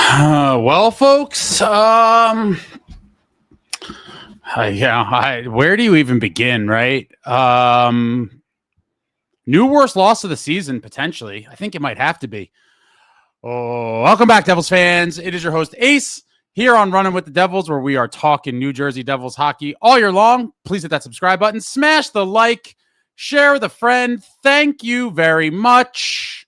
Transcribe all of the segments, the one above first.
Well, folks, where do you even begin, right? New worst loss of the season, potentially. I think it might have to be. Oh, welcome back, Devils fans. It is your host, Ace, here on Running with the Devils, where we are talking New Jersey Devils hockey all year long. Please hit that subscribe button, smash the like, share with a friend. Thank you very much.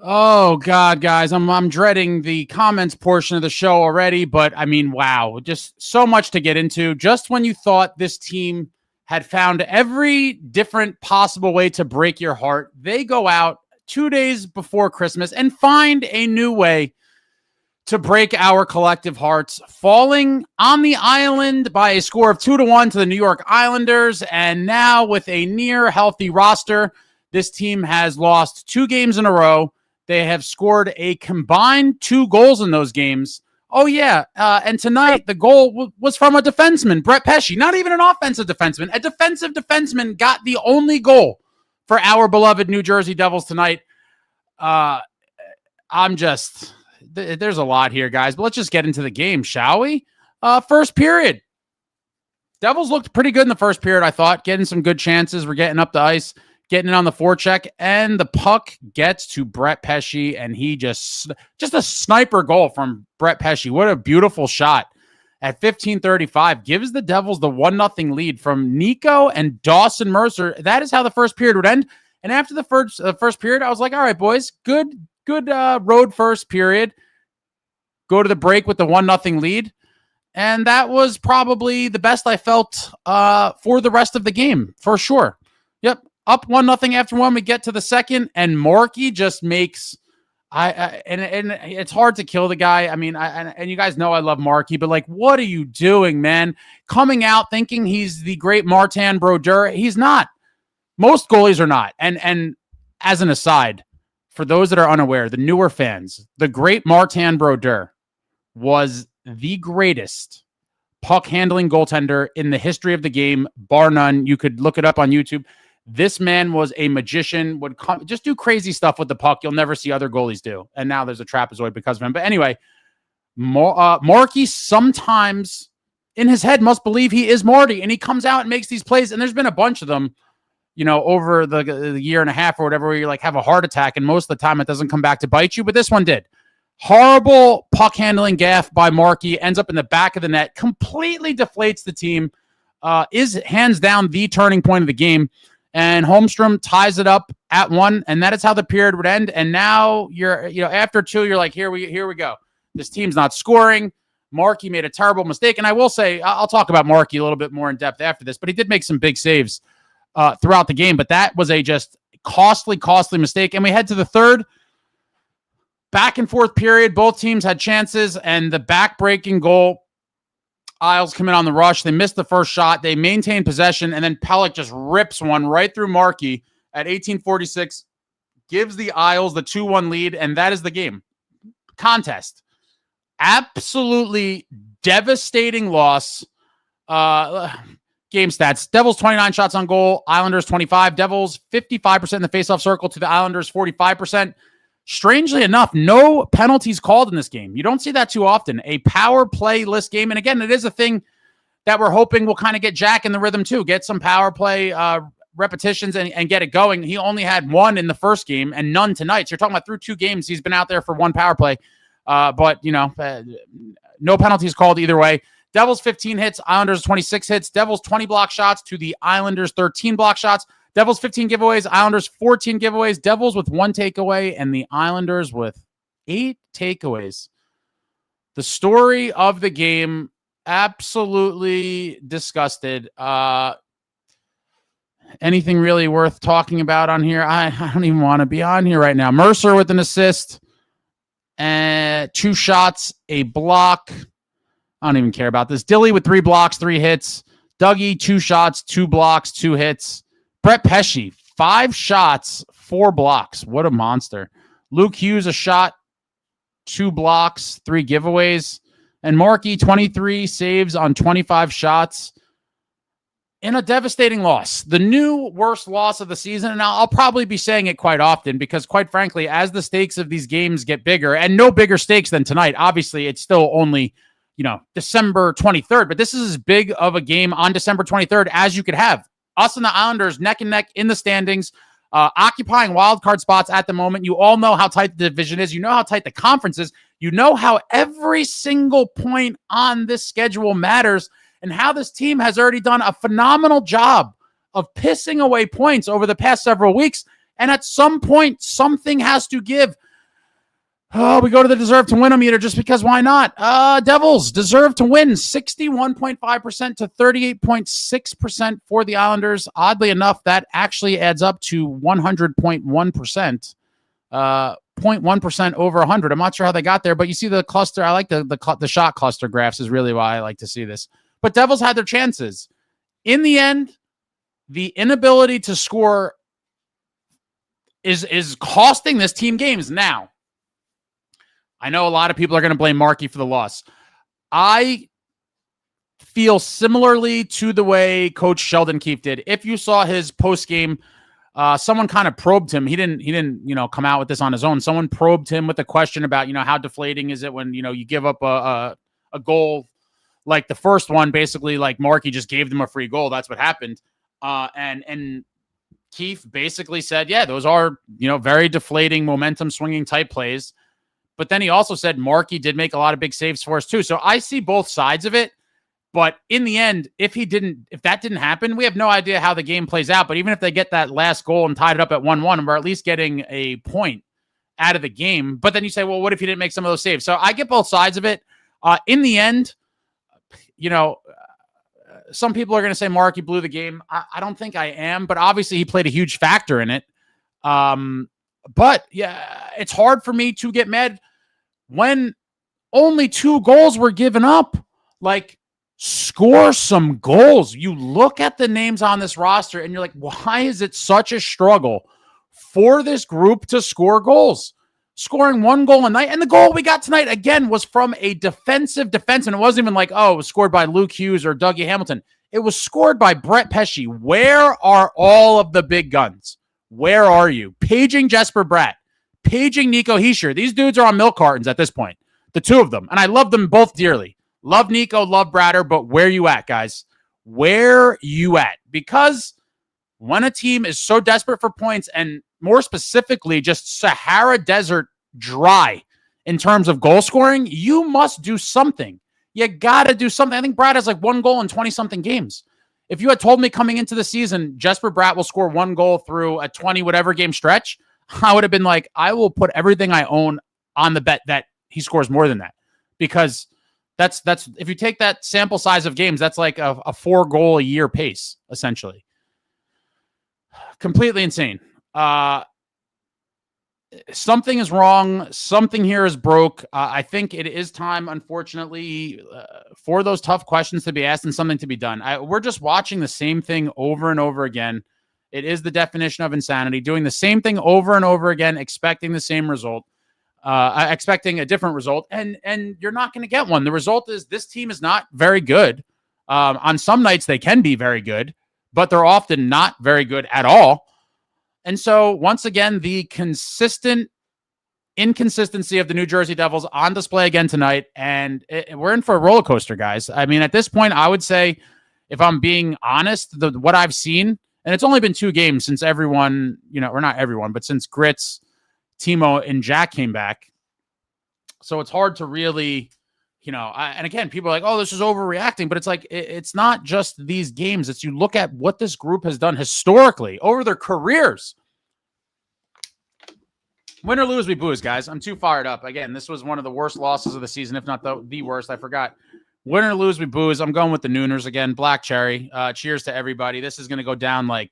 Oh, God, guys, I'm dreading the comments portion of the show already, but I mean, wow, just so much to get into. Just when you thought this team had found every different possible way to break your heart, they go out 2 days before Christmas and find a new way to break our collective hearts, falling on the island by a score of 2-1 to the New York Islanders. And now with a near healthy roster, this team has lost 2 games in a row. They have scored a combined 2 goals in those games. Oh, yeah. And tonight, the goal was from a defenseman, brettpesce, not even an offensive defenseman. A defensive defenseman got the only goal for our beloved New Jersey Devils tonight. There's a lot here, guys, but let's just get into the game, shall we? First period. Devils looked pretty good in the first period, I thought, getting some good chances. We're getting up the ice, getting it on the forecheck, and the puck gets to brettpesce, and he just a sniper goal from brettpesce. What a beautiful shot at 15:35. Gives the Devils the 1-0 lead from Nico and Dawson Mercer. That is how the first period would end. And after the first period, I was like, all right, boys, good road first period. Go to the break with the 1-0 lead. And that was probably the best I felt for the rest of the game, for sure. Yep. Up 1-0 after one, we get to the second, and Markey just makes and it's hard to kill the guy. I mean, and you guys know I love Markey, but like, what are you doing, man? Coming out thinking he's the great Martin Brodeur. He's not. Most goalies are not. And as an aside, for those that are unaware, the newer fans, the great Martin Brodeur was the greatest puck handling goaltender in the history of the game, bar none. You could look it up on YouTube. This man was a magician, would just do crazy stuff with the puck you'll never see other goalies do. And now there's a trapezoid because of him. But anyway, Markey sometimes in his head must believe he is Marty, and he comes out and makes these plays. And there's been a bunch of them, you know, over the year and a half or whatever, where you like have a heart attack, and most of the time it doesn't come back to bite you. But this one did. Horrible puck handling gaffe by Markey, ends up in the back of the net, completely deflates the team, is hands down the turning point of the game. And Holmstrom ties it up at 1, and that is how the period would end. And now after 2, you're like, here we go. This team's not scoring. Markey made a terrible mistake. And I will say, I'll talk about Markey a little bit more in depth after this, but he did make some big saves throughout the game. But that was a just costly mistake. And we head to the third. Back and forth period. Both teams had chances, and the back-breaking goal, Isles come in on the rush. They missed the first shot. They maintain possession, and then Pelech just rips one right through Markey at 18:46, gives the Isles the 2-1 lead, and that is the game. Contest. Absolutely devastating loss. Game stats. Devils 29 shots on goal. Islanders 25. Devils 55% in the faceoff circle to the Islanders 45%. Strangely enough, no penalties called in this game. You don't see that too often. A power play-less game. And again, it is a thing that we're hoping will kind of get Jack in the rhythm too. Get some power play repetitions and get it going. He only had 1 in the first game and none tonight. So you're talking about through 2 games, he's been out there for 1 power play. But, no penalties called either way. Devils 15 hits, Islanders 26 hits. Devils 20 block shots to the Islanders 13 block shots. Devils 15 giveaways, Islanders 14 giveaways, Devils with 1 takeaway, and the Islanders with 8 takeaways. The story of the game, absolutely disgusted. Anything really worth talking about on here? I don't even want to be on here right now. Mercer with an assist, 2 shots, a block. I don't even care about this. Dilly with 3 blocks, 3 hits. Dougie, 2 shots, 2 blocks, 2 hits. Brettpesce, 5 shots, 4 blocks. What a monster. Lukehughes, a shot, 2 blocks, 3 giveaways. And Markey, 23 saves on 25 shots. in a devastating loss, the new worst loss of the season. And I'll probably be saying it quite often because, quite frankly, as the stakes of these games get bigger, and no bigger stakes than tonight, obviously it's still only, December 23rd, but this is as big of a game on December 23rd as you could have. Us and the Islanders neck and neck in the standings, occupying wildcard spots at the moment. You all know how tight the division is. You know how tight the conference is. You know how every single point on this schedule matters, and how this team has already done a phenomenal job of pissing away points over the past several weeks. And at some point, something has to give. Oh, we go to the deserve to win meter just because why not? Devils deserve to win 61.5% to 38.6% for the Islanders. Oddly enough, that actually adds up to 100.1%. 0.1% over 100. I'm not sure how they got there, but you see the cluster. I like the shot cluster graphs is really why I like to see this. But Devils had their chances. In the end, the inability to score is costing this team games. Now, I know a lot of people are going to blame Markey for the loss. I feel similarly to the way Coach Sheldon Keefe did. If you saw his post-game, someone kind of probed him. He didn't, come out with this on his own. Someone probed him with a question about, how deflating is it when, you give up a goal like the first one, basically like Markey just gave them a free goal. That's what happened. And Keefe basically said, yeah, those are, very deflating, momentum swinging type plays. But then he also said Markey did make a lot of big saves for us too. So I see both sides of it. But in the end, if that didn't happen, we have no idea how the game plays out. But even if they get that last goal and tied it up at 1-1, we're at least getting a point out of the game. But then you say, well, what if you didn't make some of those saves? So I get both sides of it. In the end, some people are going to say Markey blew the game. I don't think I am, but obviously he played a huge factor in it. But yeah, it's hard for me to get mad when only 2 goals were given up. Like, score some goals. You look at the names on this roster and you're like, why is it such a struggle for this group to score goals? Scoring 1 goal a night. And the goal we got tonight, again, was from a defensive defense. And it wasn't even like, it was scored by Lukehughes or Dougie Hamilton. It was scored by brettpesce. Where are all of the big guns? Where are you? Paging Jesper Bratt. Paging nicohischier. These dudes are on milk cartons at this point. The 2 of them. And I love them both dearly. Love Nico, love Bratter, but where you at, guys? Where you at? Because when a team is so desperate for points, and more specifically, just Sahara Desert dry in terms of goal scoring, you must do something. You got to do something. I think Bratt has like 1 goal in 20-something games. If you had told me coming into the season, Jesper Bratt will score 1 goal through a 20-whatever game stretch, I would have been like, I will put everything I own on the bet that he scores more than that. Because that's if you take that sample size of games, that's like a 4-goal-a-year pace, essentially. Completely insane. Something is wrong. Something here is broke. I think it is time, unfortunately, for those tough questions to be asked and something to be done. We're just watching the same thing over and over again. It is the definition of insanity. Doing the same thing over and over again, expecting the same result, expecting a different result, and you're not going to get one. The result is this team is not very good. On some nights, they can be very good, but they're often not very good at all. And so, once again, the consistent inconsistency of the New Jersey Devils on display again tonight, and we're in for a roller coaster, guys. I mean, at this point, I would say, if I'm being honest, what I've seen, and it's only been 2 games since everyone, or not everyone, but since Grits, Timo, and Jack came back. So it's hard to really, and again, people are like, oh, this is overreacting, but it's like, it's not just these games. It's you look at what this group has done historically over their careers. Win or lose, we booze, guys. I'm too fired up. Again, this was one of the worst losses of the season, if not the worst. I forgot. Win or lose, we booze. I'm going with the Nooners again. Black cherry. Cheers to everybody. This is going to go down like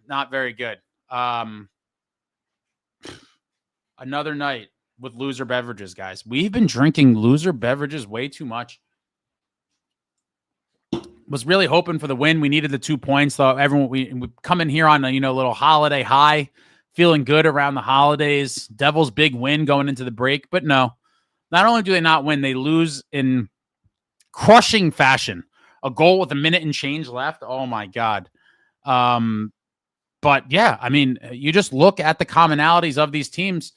not very good. Another night with loser beverages, guys. We've been drinking loser beverages way too much. Was really hoping for the win. We needed the 2 points, though. We come in here on a little holiday high, feeling good around the holidays. Devils big win going into the break, but no. Not only do they not win, they lose in crushing fashion. a goal with a minute and change left. Oh my God. But yeah, I mean, you just look at the commonalities of these teams,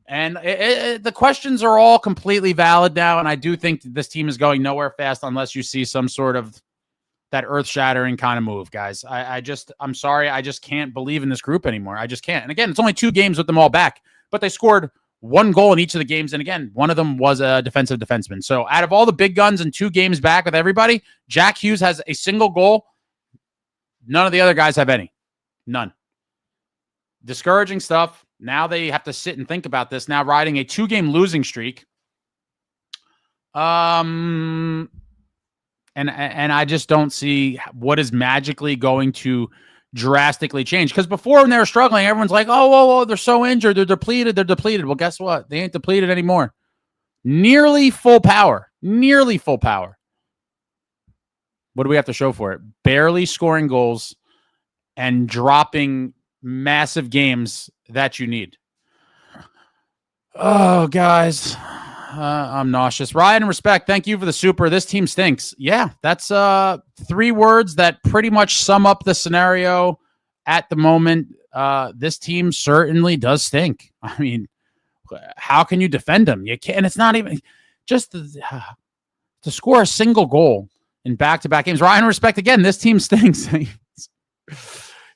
and the questions are all completely valid now. And I do think this team is going nowhere fast unless you see some sort of that earth-shattering kind of move, guys. I'm sorry, I just can't believe in this group anymore. I just can't. And again, it's only 2 games with them all back, but they scored 1 goal in each of the games. And again, one of them was a defensive defenseman. So out of all the big guns and 2 games back with everybody, Jackhughes has a single goal. None of the other guys have any. None. Discouraging stuff. Now they have to sit and think about this. Now riding a 2-game losing streak. And I just don't see what is magically going to drastically change. Because before, when they were struggling, everyone's like, oh, they're so injured. They're depleted. Well, guess what? They ain't depleted anymore. Nearly full power. What do we have to show for it? Barely scoring goals and dropping massive games that you need. Oh, guys. I'm nauseous. Ryan and Respect, thank you for the super. This team stinks. Yeah, that's 3 words that pretty much sum up the scenario at the moment. This team certainly does stink. I mean, how can you defend them? You can't. It's not even just to score a single goal in back-to-back games. Ryan and Respect, again, this team stinks.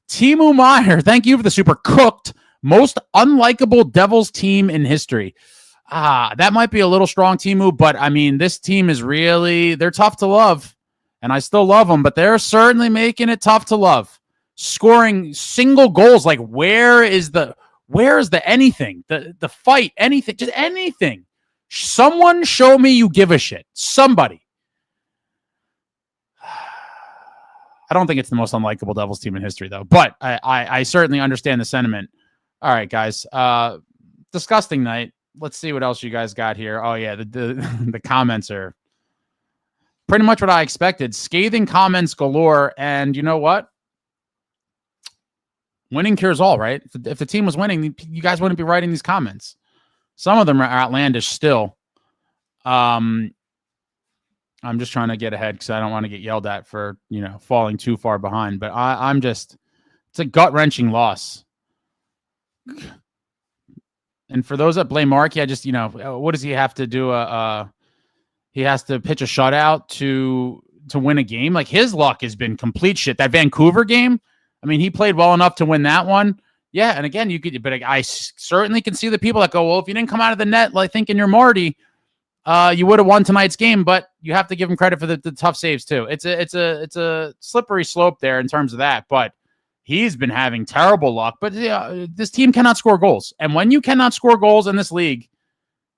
Timomeier, thank you for the super. Cooked. Most unlikable Devils team in history. That might be a little strong, Timu, but I mean, this team is they're tough to love, and I still love them, but they're certainly making it tough to love. Scoring single goals, like where is the anything, the fight, anything, just anything. Someone show me you give a shit. Somebody. I don't think it's the most unlikable Devils team in history, though, but I certainly understand the sentiment. All right, guys. Disgusting night. Let's see what else you guys got here. Oh, yeah, the comments are pretty much what I expected. Scathing comments galore, and you know what? Winning cures all, right? If the team was winning, you guys wouldn't be writing these comments. Some of them are outlandish still. I'm just trying to get ahead because I don't want to get yelled at for, falling too far behind. But it's a gut-wrenching loss. And for those that blame Markey, what does he have to do? He has to pitch a shutout to win a game. Like, his luck has been complete shit. That Vancouver game, I mean, he played well enough to win that one. Yeah, and again, but I certainly can see the people that go, well, if you didn't come out of the net like thinking you're Marty, you would have won tonight's game. But you have to give him credit for the tough saves too. It's a slippery slope there in terms of that, but. He's been having terrible luck, but this team cannot score goals. And when you cannot score goals in this league,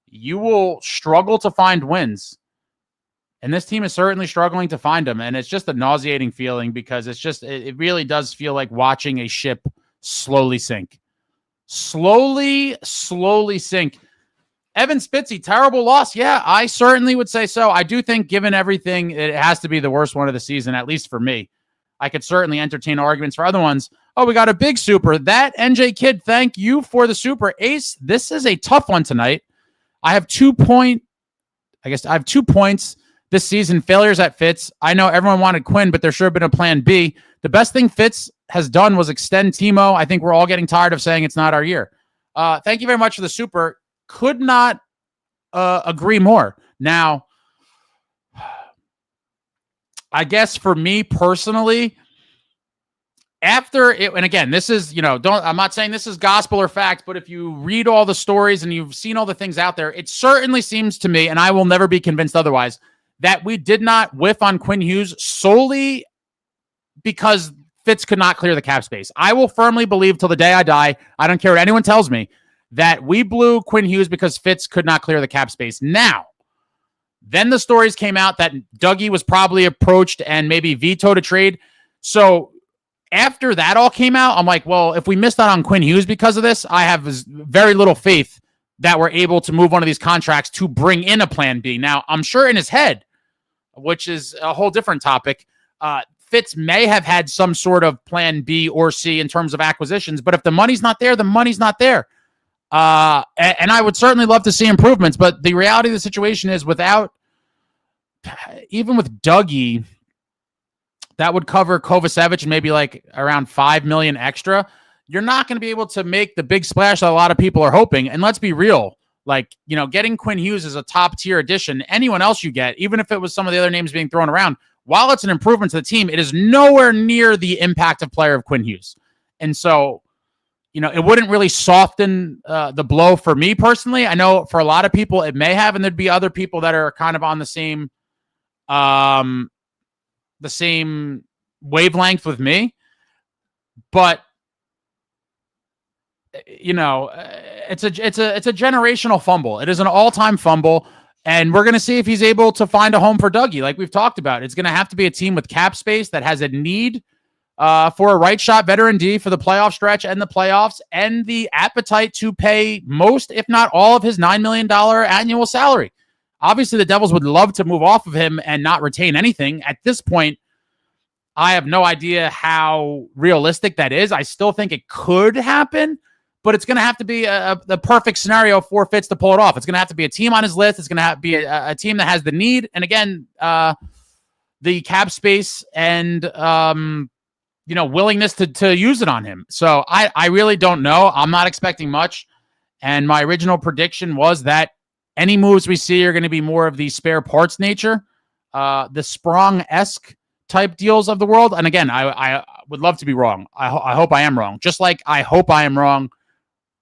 you will struggle to find wins. And this team is certainly struggling to find them. And it's just a nauseating feeling because it really does feel like watching a ship slowly sink. Slowly sink. Evan Spitzy, terrible loss. Yeah, I certainly would say so. I do think, given everything, it has to be the worst one of the season, at least for me. I could certainly entertain arguments for other ones. Oh, we got a big super. That NJ Kid, thank you for the super. Ace, this is a tough one tonight. I have 2 points this season. Failures at Fitz. I know everyone wanted Quinn, but there should have been a plan B. The best thing Fitz has done was extend Timo. I think we're all getting tired of saying it's not our year. Thank you very much for the super. Could not agree more. Now, I guess for me personally, after it, and again, this is, I'm not saying this is gospel or fact, but if you read all the stories and you've seen all the things out there, it certainly seems to me, and I will never be convinced otherwise, that we did not whiff on Quinn Hughes solely because Fitz could not clear the cap space. I will firmly believe till the day I die, I don't care what anyone tells me, that we blew Quinn Hughes because Fitz could not clear the cap space. Now, then the stories came out that Dougie was probably approached and maybe vetoed a trade. So after that all came out, I'm like, well, if we missed out on Quinn Hughes because of this, I have very little faith that we're able to move one of these contracts to bring in a plan B. Now, I'm sure in his head, which is a whole different topic, Fitz may have had some sort of plan B or C in terms of acquisitions, but if the money's not there, the money's not there. And I would certainly love to see improvements, but the reality of the situation is even with Dougie, that would cover Kovacevic and maybe like around $5 million extra. You're not going to be able to make the big splash that a lot of people are hoping. And let's be real, like, getting Quinn Hughes is a top tier addition. Anyone else you get, even if it was some of the other names being thrown around, while it's an improvement to the team, it is nowhere near the impact of player of Quinn Hughes. And so, it wouldn't really soften the blow for me personally. I know for a lot of people it may have, and there'd be other people that are kind of on the same wavelength with me. But it's a generational fumble. It is an all-time fumble, and we're going to see if he's able to find a home for Dougie. Like we've talked about, it's going to have to be a team with cap space that has a need for a right shot veteran D for the playoff stretch and the playoffs, and the appetite to pay most, if not all, of his $9 million annual salary. Obviously, the Devils would love to move off of him and not retain anything. At this point, I have no idea how realistic that is. I still think it could happen, but it's going to have to be the perfect scenario for Fitz to pull it off. It's going to have to be a team on his list. It's going to have to be a team that has the need. And again, the cap space and, willingness to use it on him. So I really don't know. I'm not expecting much. And my original prediction was that any moves we see are going to be more of the spare parts nature, the Sprong-esque type deals of the world. And again, I would love to be wrong. I hope I am wrong. Just like I hope I am wrong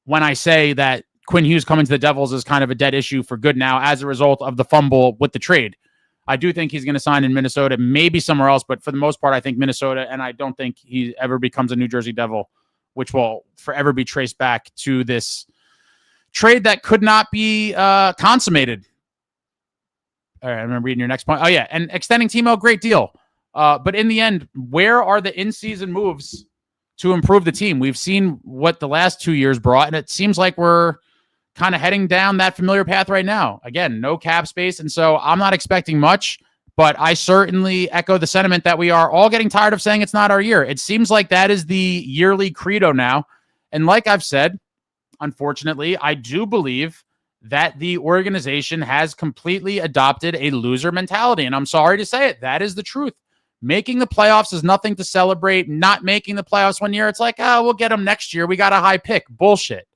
when I say that Quinn Hughes coming to the Devils is kind of a dead issue for good now as a result of the fumble with the trade. I do think he's going to sign in Minnesota, maybe somewhere else, but for the most part, I think Minnesota, and I don't think he ever becomes a New Jersey Devil, which will forever be traced back to this trade that could not be consummated. All right, I'm reading your next point. Oh, yeah, and extending Timo, great deal. But in the end, where are the in-season moves to improve the team? We've seen what the last 2 years brought, and it seems like we're kind of heading down that familiar path right now. Again, no cap space, and so I'm not expecting much, but I certainly echo the sentiment that we are all getting tired of saying it's not our year. It seems like that is the yearly credo now, and like I've said, unfortunately, I do believe that the organization has completely adopted a loser mentality, and I'm sorry to say it. That is the truth. Making the playoffs is nothing to celebrate. Not making the playoffs one year, it's like, we'll get them next year. We got a high pick. Bullshit.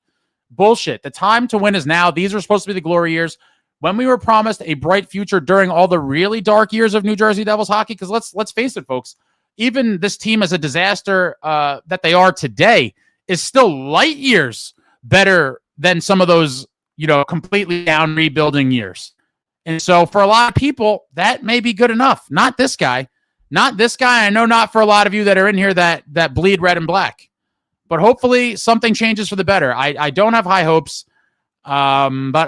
The time to win is now. These are supposed to be the glory years. When we were promised a bright future during all the really dark years of New Jersey Devils hockey, because let's face it, folks, even this team as a disaster that they are today is still light years better than some of those, completely down rebuilding years. And so for a lot of people, that may be good enough. Not this guy. Not this guy. I know not for a lot of you that are in here that bleed red and black. But hopefully something changes for the better. I don't have high hopes, but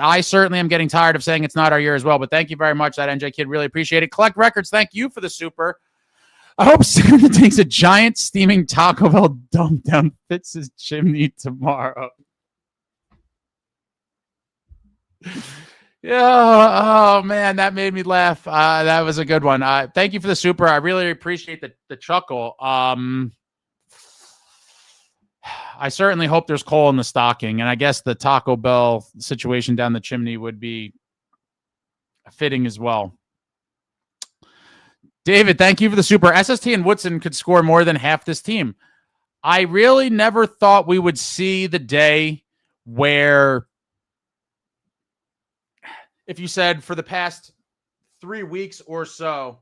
I certainly am getting tired of saying it's not our year as well. But thank you very much, that NJ Kid. Really appreciate it. Collect Records, thank you for the super. I hope Santa takes a giant steaming Taco Bell dump down Fitz's chimney tomorrow. Yeah, oh man, that made me laugh. That was a good one. Thank you for the super. I really appreciate the chuckle. I certainly hope there's coal in the stocking, and I guess the Taco Bell situation down the chimney would be fitting as well. David, thank you for the super. SST and Woodson could score more than half this team. I really never thought we would see the day where, if you said for the past 3 weeks or so,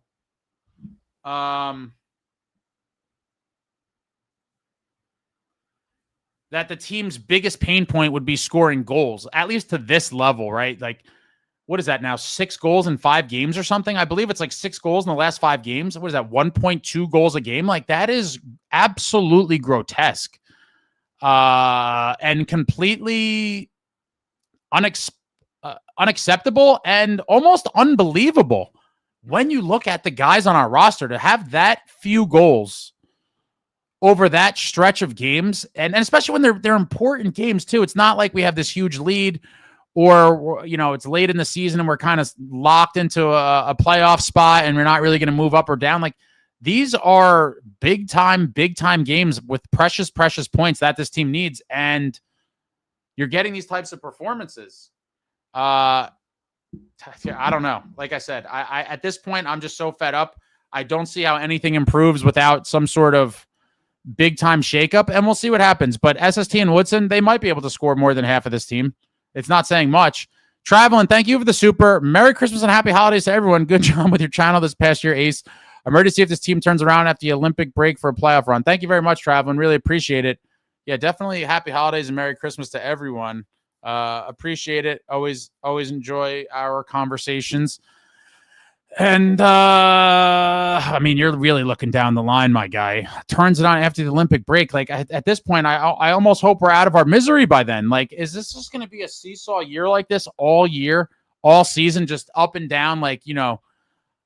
that the team's biggest pain point would be scoring goals, at least to this level, right? Like, what is that now? 6 goals in 5 games or something? I believe it's like 6 goals in the last 5 games. What is that? 1.2 goals a game? Like, that is absolutely grotesque and completely unacceptable and almost unbelievable when you look at the guys on our roster to have that few goals over that stretch of games, and especially when they're important games too. It's not like we have this huge lead, or it's late in the season and we're kind of locked into a playoff spot and we're not really going to move up or down. Like, these are big time games with precious points that this team needs, and you're getting these types of performances. I don't know. Like I said, I at this point I'm just so fed up. I don't see how anything improves without some sort of big-time shakeup, and we'll see what happens. But SST and Woodson, they might be able to score more than half of this team. It's not saying much. Traveling, thank you for the super. Merry Christmas and happy holidays to everyone. Good job with your channel this past year, Ace. I'm ready to see if this team turns around after the Olympic break for a playoff run. Thank you very much, Traveling. Really appreciate it. Yeah, definitely happy holidays and Merry Christmas to everyone. Appreciate it. Always enjoy our conversations. And, I mean, you're really looking down the line, my guy. Turns it on after the Olympic break. Like, at this point, I almost hope we're out of our misery by then. Like, is this just going to be a seesaw year like this all year, all season, just up and down? Like, you know,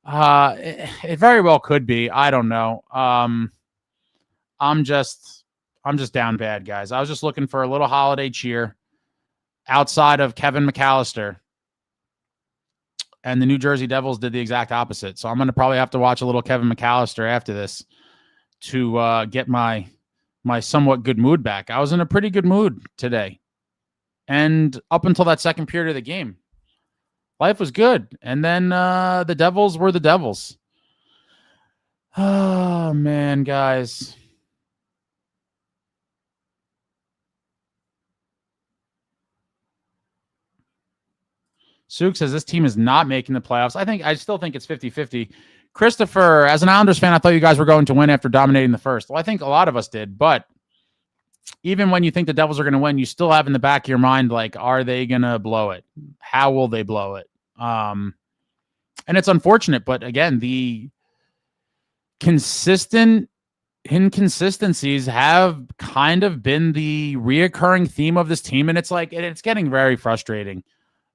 it very well could be. I don't know. I'm just down bad, guys. I was just looking for a little holiday cheer outside of Kevin McAllister. And the New Jersey Devils did the exact opposite. So I'm going to probably have to watch a little Kevin McAllister after this to get my somewhat good mood back. I was in a pretty good mood today. And up until that second period of the game, life was good. And then the Devils were the Devils. Oh, man, guys. Suk says this team is not making the playoffs. I still think it's 50-50. Christopher, as an Islanders fan, I thought you guys were going to win after dominating the first. Well, I think a lot of us did, but even when you think the Devils are going to win, you still have in the back of your mind, like, are they going to blow it? How will they blow it? And it's unfortunate, but again, the consistent inconsistencies have kind of been the reoccurring theme of this team, and it's getting very frustrating.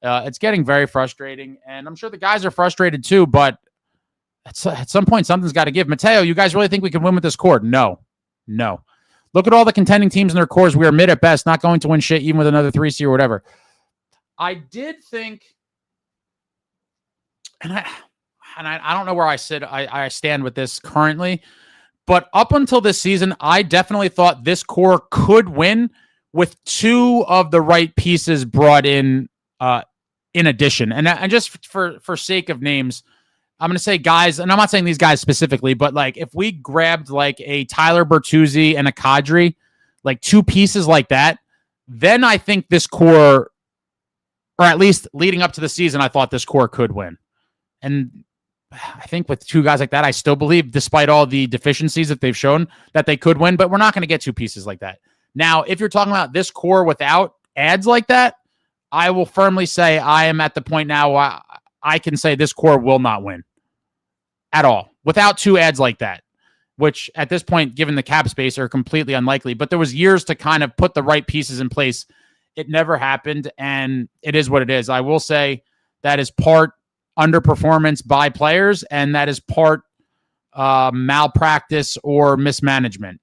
It's getting very frustrating, and I'm sure the guys are frustrated too, but at some point, something's got to give. Mateo, you guys really think we can win with this core? No. Look at all the contending teams in their cores. We are mid at best, not going to win shit, even with another 3C or whatever. I did think, and I don't know where I stand with this currently, but up until this season, I definitely thought this core could win with two of the right pieces brought in addition. And just for sake of names, I'm going to say guys, and I'm not saying these guys specifically, but like if we grabbed like a Tyler Bertuzzi and a Kadri, like two pieces like that, then I think this core, or at least leading up to the season, I thought this core could win. And I think with two guys like that, I still believe, despite all the deficiencies that they've shown, that they could win, but we're not going to get two pieces like that. Now, if you're talking about this core without ads like that, I will firmly say I am at the point now where I can say this core will not win at all without two ads like that, which at this point, given the cap space, are completely unlikely. But there was years to kind of put the right pieces in place. It never happened, and it is what it is. I will say that is part underperformance by players, and that is part malpractice or mismanagement.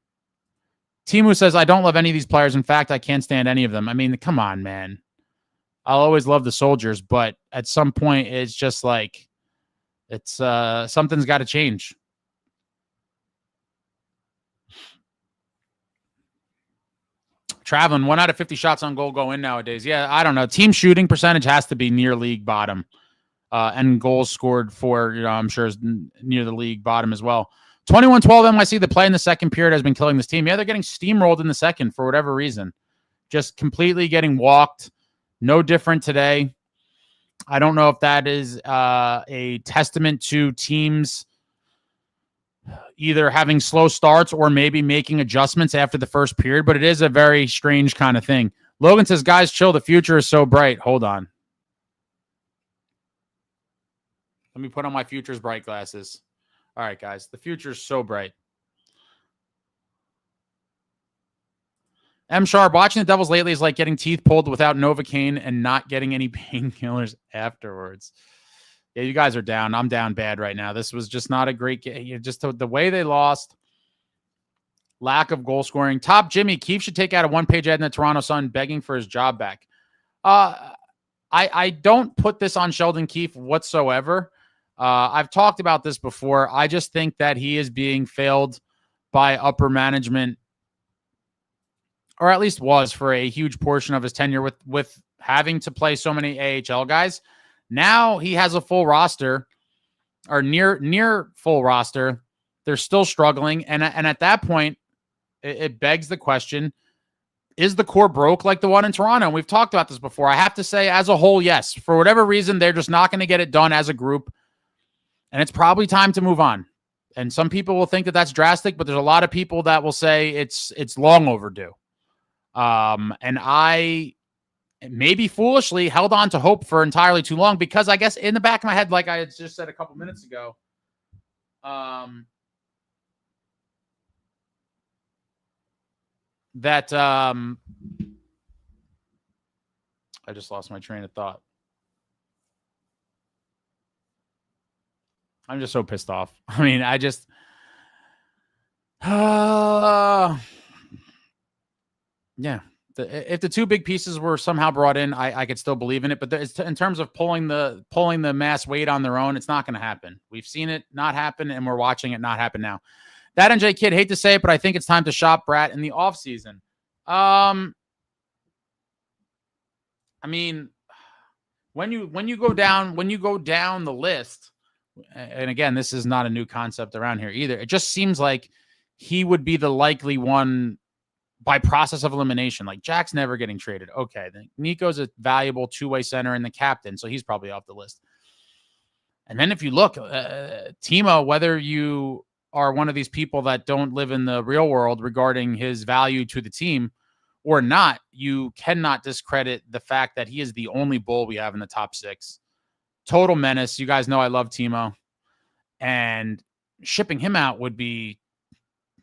Timu says, I don't love any of these players. In fact, I can't stand any of them. I mean, come on, man. I'll always love the Soldiers, but at some point, it's just like, it's something's got to change. Traveling, 1 out of 50 shots on goal go in nowadays. Yeah, I don't know. Team shooting percentage has to be near league bottom. And goals scored for, I'm sure is near the league bottom as well. 21-12 NYC, the play in the second period has been killing this team. Yeah, they're getting steamrolled in the second for whatever reason. Just completely getting walked. No different today. I don't know if that is a testament to teams either having slow starts or maybe making adjustments after the first period, but it is a very strange kind of thing. Logan says, guys, chill. The future is so bright. Hold on. Let me put on my future's bright glasses. All right, guys. The future is so bright. M. Sharp, watching the Devils lately is like getting teeth pulled without Novocaine and not getting any painkillers afterwards. Yeah, you guys are down. I'm down bad right now. This was just not a great game. Just the way they lost. Lack of goal scoring. Top Jimmy, Keefe should take out a one-page ad in the Toronto Sun begging for his job back. I don't put this on Sheldon Keefe whatsoever. I've talked about this before. I just think that he is being failed by upper management, or at least was for a huge portion of his tenure with having to play so many AHL guys. Now he has a full roster, or near full roster. They're still struggling. And at that point, it begs the question, is the core broke like the one in Toronto? And we've talked about this before. I have to say, as a whole, yes. For whatever reason, they're just not going to get it done as a group. And it's probably time to move on. And some people will think that that's drastic, but there's a lot of people that will say it's long overdue. And I maybe foolishly held on to hope for entirely too long, because I guess in the back of my head, like I had just said a couple minutes ago, that I just lost my train of thought. I'm just so pissed off. I mean, I just yeah. If the two big pieces were somehow brought in, I could still believe in it. But in terms of pulling the mass weight on their own, it's not going to happen. We've seen it not happen, and we're watching it not happen now. That NJ Kid, hate to say it, but I think it's time to shop Brat in the offseason. I mean, when you go down the list, and again, this is not a new concept around here either. It just seems like he would be the likely one by process of elimination. Like, Jack's never getting traded. Okay, then Nico's a valuable two-way center and the captain, so he's probably off the list. And then if you look, Timo, whether you are one of these people that don't live in the real world regarding his value to the team or not, you cannot discredit the fact that he is the only bull we have in the top six. Total menace. You guys know I love Timo. And shipping him out would be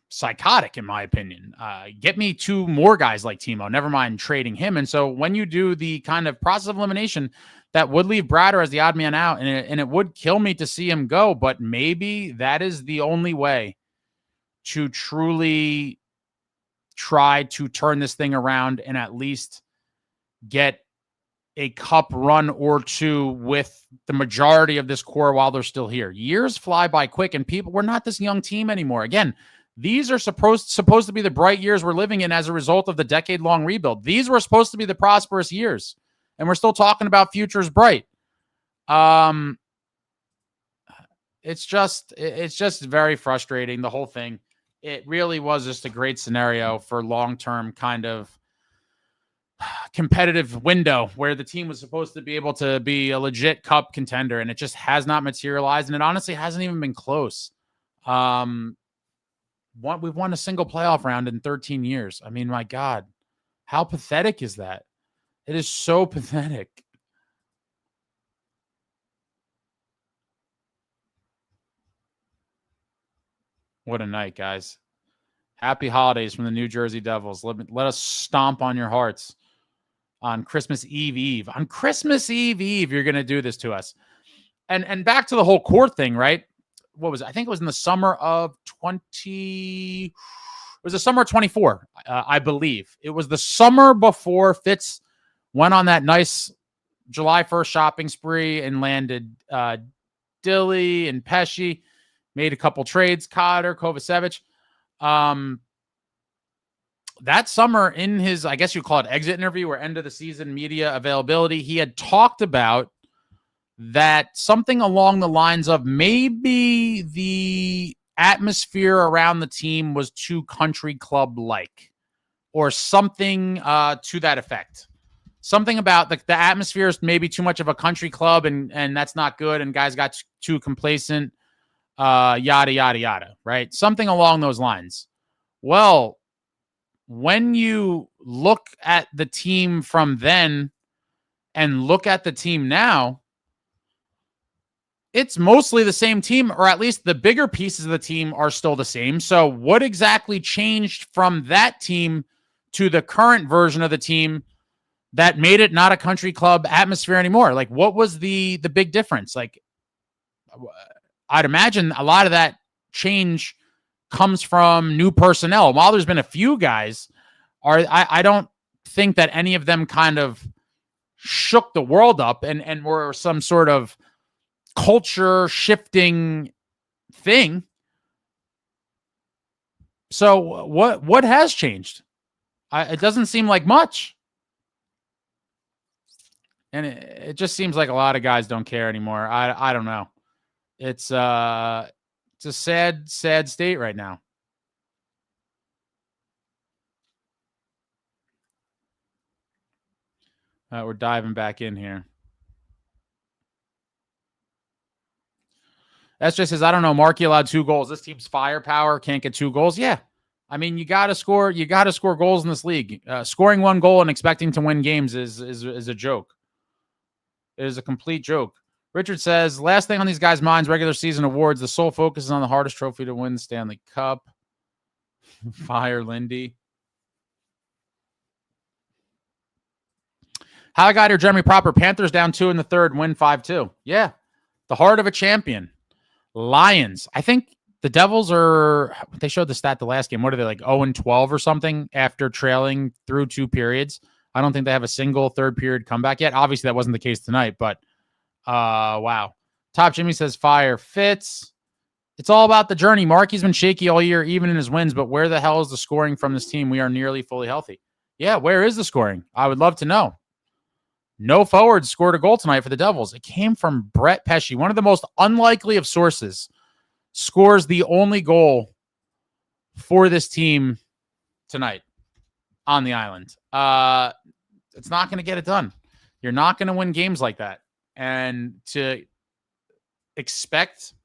psychotic, in my opinion. Get me two more guys like Timo, never mind trading him. And so when you do the kind of process of elimination, that would leave Bratter as the odd man out, and it would kill me to see him go, but maybe that is the only way to truly try to turn this thing around and at least get a cup run or two with the majority of this core while they're still here. Years fly by quick, and we're not this young team anymore. Again, these are supposed to be the bright years we're living in as a result of the decade-long rebuild. These were supposed to be the prosperous years, and we're still talking about futures bright. It's just very frustrating, the whole thing. It really was just a great scenario for long-term kind of competitive window where the team was supposed to be able to be a legit cup contender, and it just has not materialized, and it honestly hasn't even been close. We've won a single playoff round in 13 years. I mean, my God, how pathetic is that? It is so pathetic. What a night, guys. Happy holidays from the New Jersey Devils. Let us stomp on your hearts on Christmas Eve. On Christmas Eve, you're going to do this to us. And back to the whole core thing, right? What was it? I think it was in the summer of 24, I believe. It was the summer before Fitz went on that nice July 1st shopping spree and landed Dilly and Pesce, made a couple trades, Cotter, Kovacevic. That summer in his, I guess you call it exit interview or end of the season media availability, he had talked about that something along the lines of maybe the atmosphere around the team was too country club-like or something to that effect. Something about the atmosphere is maybe too much of a country club and that's not good and guys got too complacent, yada, yada, yada, right? Something along those lines. Well, when you look at the team from then and look at the team now, it's mostly the same team, or at least the bigger pieces of the team are still the same. So what exactly changed from that team to the current version of the team that made it not a country club atmosphere anymore? Like, what was the big difference? Like, I'd imagine a lot of that change comes from new personnel. While there's been a few guys, I don't think that any of them kind of shook the world up and were some sort of culture shifting thing. So what has changed? It doesn't seem like much. And it just seems like a lot of guys don't care anymore. I don't know. It's a sad state right now. We're diving back in here. SJ says, I don't know. Markey allowed 2 goals. This team's firepower can't get 2 goals. Yeah. I mean, you got to score. You got to score goals in this league. Scoring 1 goal and expecting to win games is a joke. It is a complete joke. Richard says, last thing on these guys' minds, regular season awards. The sole focus is on the hardest trophy to win, the Stanley Cup. Fire Lindy. How I got here, Jeremy Proper. Panthers down 2 in the third, win 5-2. Yeah. The heart of a champion. Lions. I think the Devils they showed the stat the last game. What are they, like 0-12 or something after trailing through 2 periods? I don't think they have a single third period comeback yet. Obviously, that wasn't the case tonight, but wow. Top Jimmy says fire Fitz. It's all about the journey. Markey's been shaky all year, even in his wins, but where the hell is the scoring from this team? We are nearly fully healthy. Yeah, where is the scoring? I would love to know. No forwards scored a goal tonight for the Devils. It came from brettpesce, one of the most unlikely of sources, scores the only goal for this team tonight on the island. It's not going to get it done. You're not going to win games like that. And to expect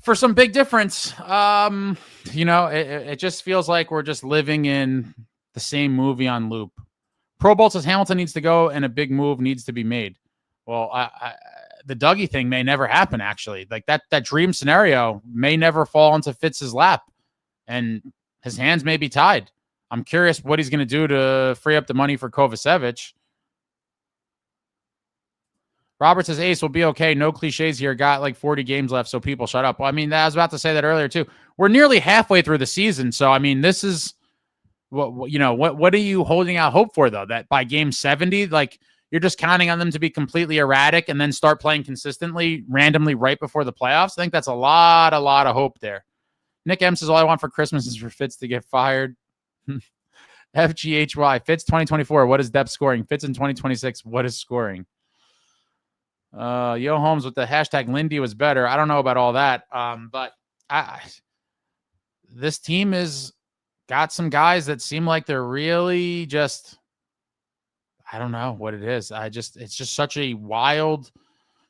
for some big difference, it just feels like we're just living in the same movie on loop. Pro Bowl says Hamilton needs to go and a big move needs to be made. Well, the Dougie thing may never happen, actually. Like that dream scenario may never fall into Fitz's lap, and his hands may be tied. I'm curious what he's going to do to free up the money for Kovacevic. Robert says Ace will be okay. No cliches here. Got like 40 games left, so people shut up. Well, I mean, I was about to say that earlier too. We're nearly halfway through the season, so I mean, this is what are you holding out hope for though? That by game 70, like you're just counting on them to be completely erratic and then start playing consistently, randomly right before the playoffs? I think that's a lot of hope there. Nick M says all I want for Christmas is for Fitz to get fired. FGHY Fitz 2024. What is depth scoring? Fitz in 2026. What is scoring? Yo Holmes with the hashtag Lindy was better. I don't know about all that. But this team is got some guys that seem like they're really just, I don't know what it is. It's just such a wild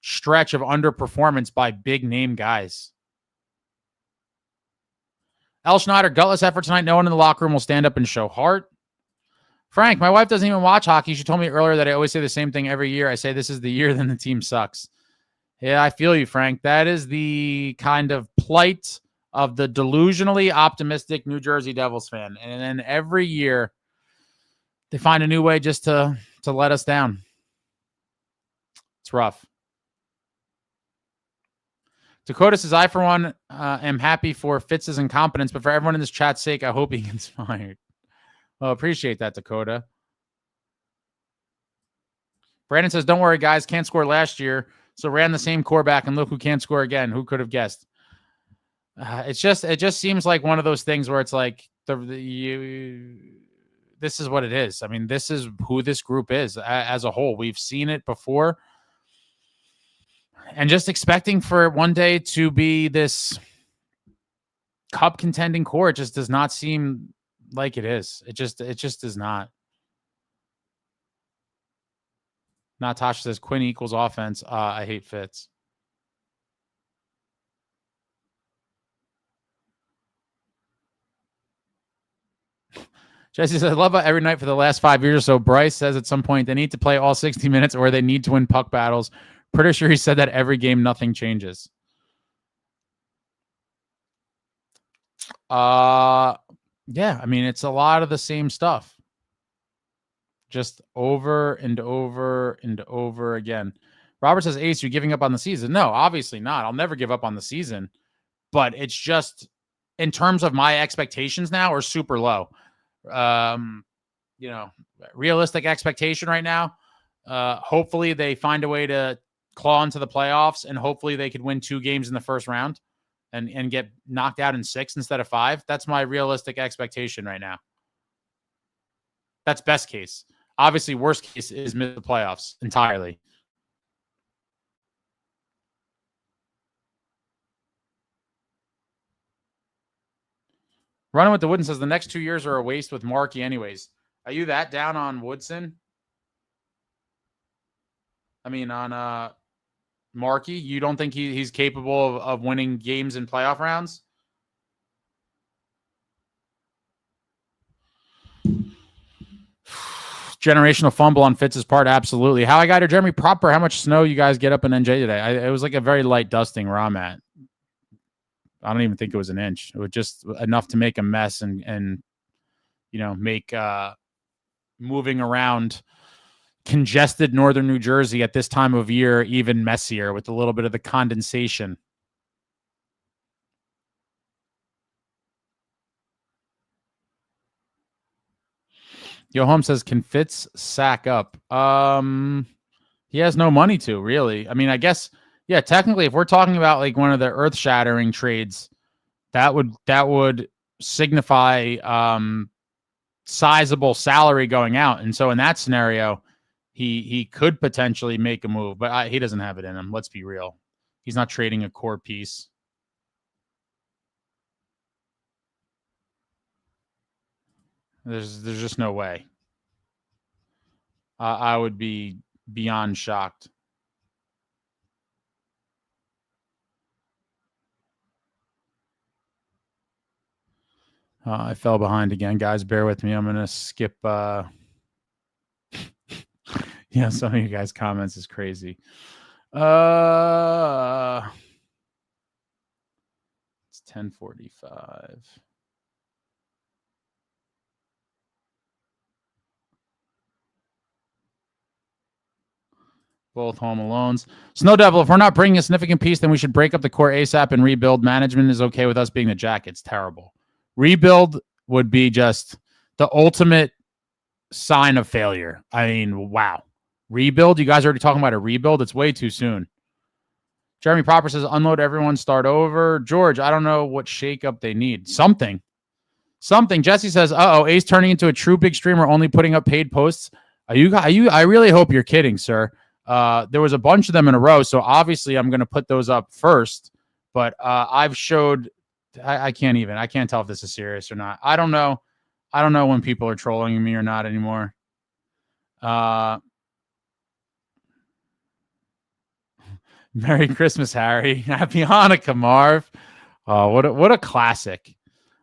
stretch of underperformance by big name guys. L. Schneider, gutless effort tonight. No one in the locker room will stand up and show heart. Frank, my wife doesn't even watch hockey. She told me earlier that I always say the same thing every year. I say this is the year, then the team sucks. Yeah, I feel you, Frank. That is the kind of plight of the delusionally optimistic New Jersey Devils fan. And then every year they find a new way just to let us down. It's rough. Dakota says, I, for one, am happy for Fitz's incompetence, but for everyone in this chat's sake, I hope he gets fired. Well, appreciate that, Dakota. Brandon says, don't worry, guys. Can't score last year, so ran the same core back, and look who can't score again. Who could have guessed? It just seems like one of those things where it's like this is what it is. I mean, this is who this group is as a whole. We've seen it before. And just expecting for one day to be this cup contending core, it just does not seem like it is. It just does not. Natasha says Quinn equals offense. I hate Fitz. Jesse says, I love it every night for the last 5 years or so. Bryce says at some point they need to play all 60 minutes or they need to win puck battles. Pretty sure he said that every game, nothing changes. Yeah, I mean, it's a lot of the same stuff. Just over and over and over again. Robert says, Ace, you're giving up on the season. No, obviously not. I'll never give up on the season. But it's just, in terms of my expectations now, are super low. Realistic expectation right now. Hopefully they find a way to claw into the playoffs, and hopefully they could win 2 games in the first round and get knocked out in 6 instead of 5. That's my realistic expectation right now. That's best case. Obviously, worst case is miss the playoffs entirely. Running with the Woodson says the next 2 years are a waste with Markey anyways. Are you that down on Woodson? I mean, on Markey, you don't think he's capable of winning games in playoff rounds? Generational fumble on Fitz's part, absolutely. How I got here, Jeremy Proper. How much snow you guys get up in NJ today? It was like a very light dusting where I'm at. I don't even think it was an inch. It was just enough to make a mess and make moving around congested northern New Jersey at this time of year even messier with a little bit of the condensation. Yo Home says, can Fitz sack up? He has no money to, really. I mean, I guess, yeah, technically, if we're talking about like one of the earth-shattering trades, that would signify sizable salary going out. And so in that scenario, he could potentially make a move, but he doesn't have it in him. Let's be real. He's not trading a core piece. There's just no way. I would be beyond shocked. I fell behind again, guys. Bear with me. I'm gonna skip. Yeah, some of you guys' comments is crazy. It's 10:45. Both home alones. Snow Devil, if we're not bringing a significant piece, then we should break up the core ASAP and rebuild. Management is okay with us being the Jackets. Terrible. Rebuild would be just the ultimate sign of failure. I mean, wow. Rebuild? You guys are already talking about a rebuild? It's way too soon. Jeremy Proper says, unload everyone, start over. George, I don't know what shakeup they need. Something. Jesse says, Ace turning into a true big streamer, only putting up paid posts. Are you? I really hope you're kidding, sir. There was a bunch of them in a row, so obviously I'm going to put those up first. But I've showed, I can't tell if this is serious or not. I don't know when people are trolling me or not anymore. Merry Christmas, Harry. Happy Hanukkah, Marv. What a classic.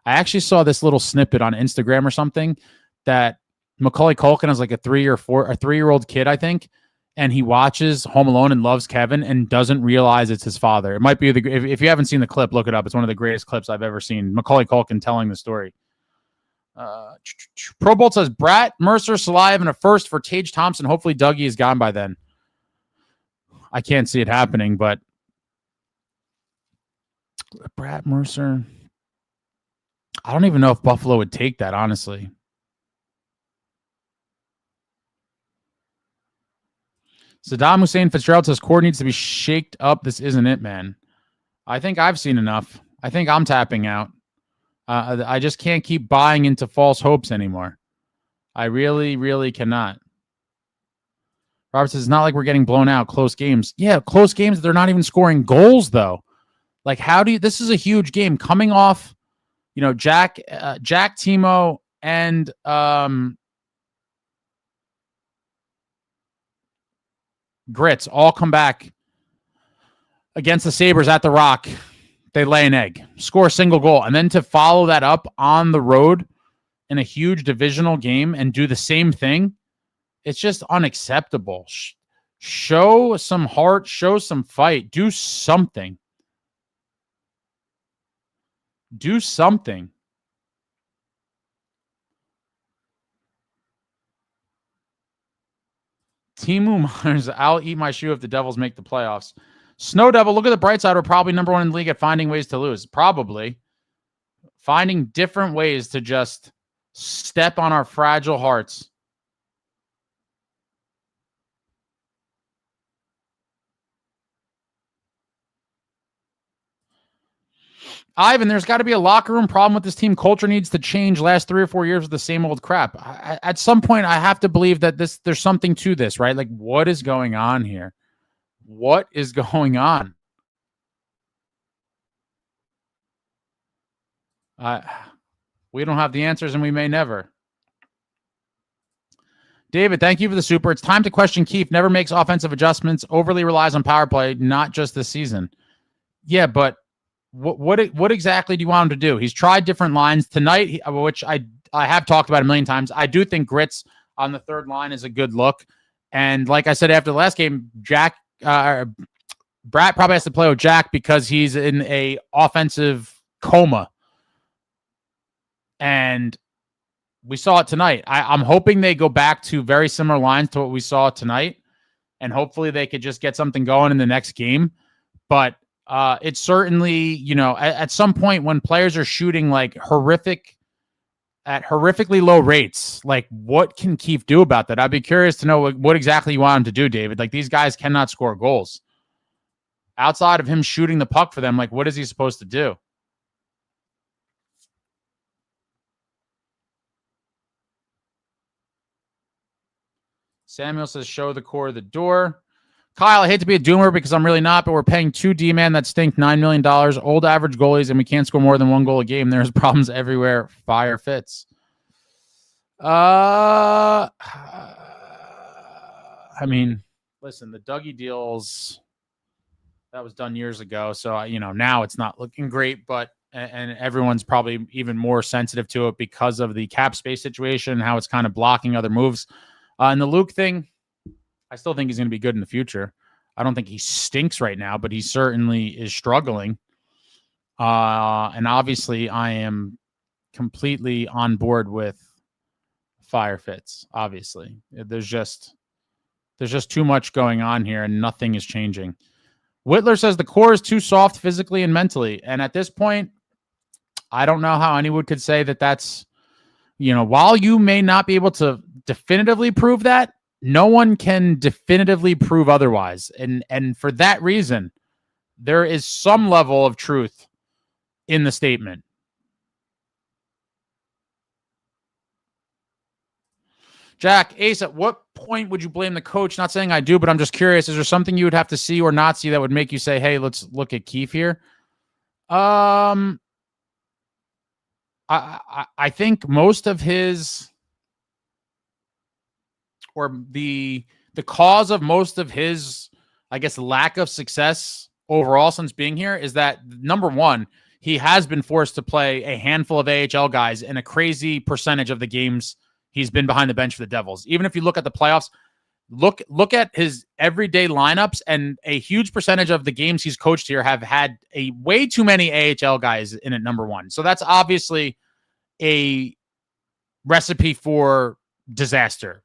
I actually saw this little snippet on Instagram or something that Macaulay Culkin is like a 3-year-old kid, I think. And he watches Home Alone and loves Kevin and doesn't realize it's his father. It might be if you haven't seen the clip, look it up. It's one of the greatest clips I've ever seen. Macaulay Culkin telling the story. Pro Bolt says Bratt, Mercer, Salayev, and a first for Tage Thompson. Hopefully Dougie is gone by then. I can't see it happening, but Bratt, Mercer. I don't even know if Buffalo would take that, honestly. Saddam Hussein Fitzgerald says core needs to be shaked up. This isn't it, man. I think I've seen enough. I think I'm tapping out. I just can't keep buying into false hopes anymore. I really, really cannot. Robert says it's not like we're getting blown out. Close games. Yeah, close games. They're not even scoring goals, though. Like, how do you... This is a huge game. Coming off, Jack, Timo, and... Grits all come back against the Sabres at the Rock. They lay an egg, score a single goal, and then to follow that up on the road in a huge divisional game and do the same thing, it's just unacceptable. Show some heart, show some fight, do something. Do something. Timomeier, I'll eat my shoe if the Devils make the playoffs. Snow Devil, look at the bright side. We're probably number one in the league at finding ways to lose. Probably. Finding different ways to just step on our fragile hearts. Ivan, there's got to be a locker room problem with this team. Culture needs to change. Last 3 or 4 years with the same old crap. At some point, I have to believe that there's something to this, right? Like, what is going on here? What is going on? We don't have the answers, and we may never. David, thank you for the super. It's time to question Keefe. Never makes offensive adjustments. Overly relies on power play, not just this season. Yeah, but what exactly do you want him to do? He's tried different lines tonight, which I have talked about a million times. I do think Grits on the third line is a good look. And like I said after the last game, Brat probably has to play with Jack because he's in a offensive coma. And we saw it tonight. I'm hoping they go back to very similar lines to what we saw tonight. And hopefully they could just get something going in the next game. But it's certainly, at some point when players are shooting like horrifically low rates, like what can Keefe do about that? I'd be curious to know what exactly you want him to do, David. Like these guys cannot score goals. Outside of him shooting the puck for them, like what is he supposed to do? Samuel says, show the core of the door. Kyle, I hate to be a doomer because I'm really not, but we're paying 2 D-man that stink $9 million, old average goalies, and we can't score more than 1 goal a game. There's problems everywhere. Fire fits. I mean, listen, the Dougie deals, that was done years ago. So, now it's not looking great, but, and everyone's probably even more sensitive to it because of the cap space situation, how it's kind of blocking other moves. And the Luke thing, I still think he's going to be good in the future. I don't think he stinks right now, but he certainly is struggling. And obviously, I am completely on board with fire fits. Obviously, there's just too much going on here, and nothing is changing. Whitler says the core is too soft physically and mentally, and at this point, I don't know how anyone could say that that's, while you may not be able to definitively prove that, no one can definitively prove otherwise. And for that reason, there is some level of truth in the statement. Jack, Ace, at what point would you blame the coach? Not saying I do, but I'm just curious. Is there something you would have to see or not see that would make you say, hey, let's look at Keefe here? I think most of his, or the cause of most of his, I guess, lack of success overall since being here is that, number one, he has been forced to play a handful of AHL guys in a crazy percentage of the games he's been behind the bench for the Devils. Even if you look at the playoffs, look at his everyday lineups, and a huge percentage of the games he's coached here have had a way too many AHL guys in it, number one. So that's obviously a recipe for disaster.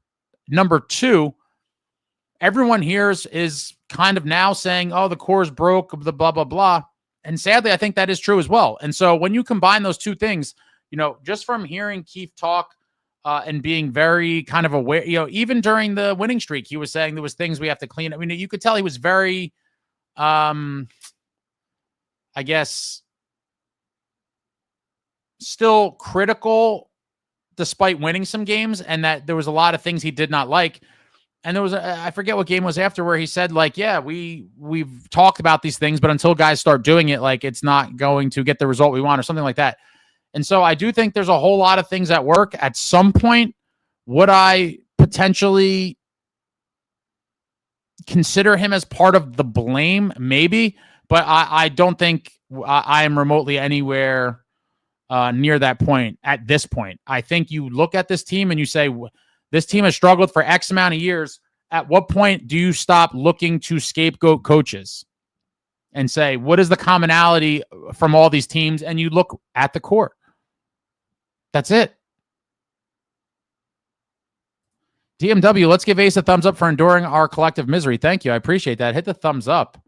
Number two, everyone here is kind of now saying, oh, the core is broke, the blah, blah, blah. And sadly, I think that is true as well. And so when you combine those two things, just from hearing Keefe talk and being very kind of aware, even during the winning streak, he was saying there was things we have to clean. I mean, you could tell he was very, I guess, still critical despite winning some games, and that there was a lot of things he did not like. And there was, I forget what game was after, where he said, like, yeah, we've talked about these things, but until guys start doing it, like, it's not going to get the result we want, or something like that. And so I do think there's a whole lot of things at work. At some point, would I potentially consider him as part of the blame? Maybe, but I don't think I am remotely anywhere near that point at this point. I think you look at this team and you say, this team has struggled for X amount of years. At what point do you stop looking to scapegoat coaches and say, what is the commonality from all these teams? And you look at the core. That's it. DMW, let's give Ace a thumbs up for enduring our collective misery. Thank you. I appreciate that. Hit the thumbs up.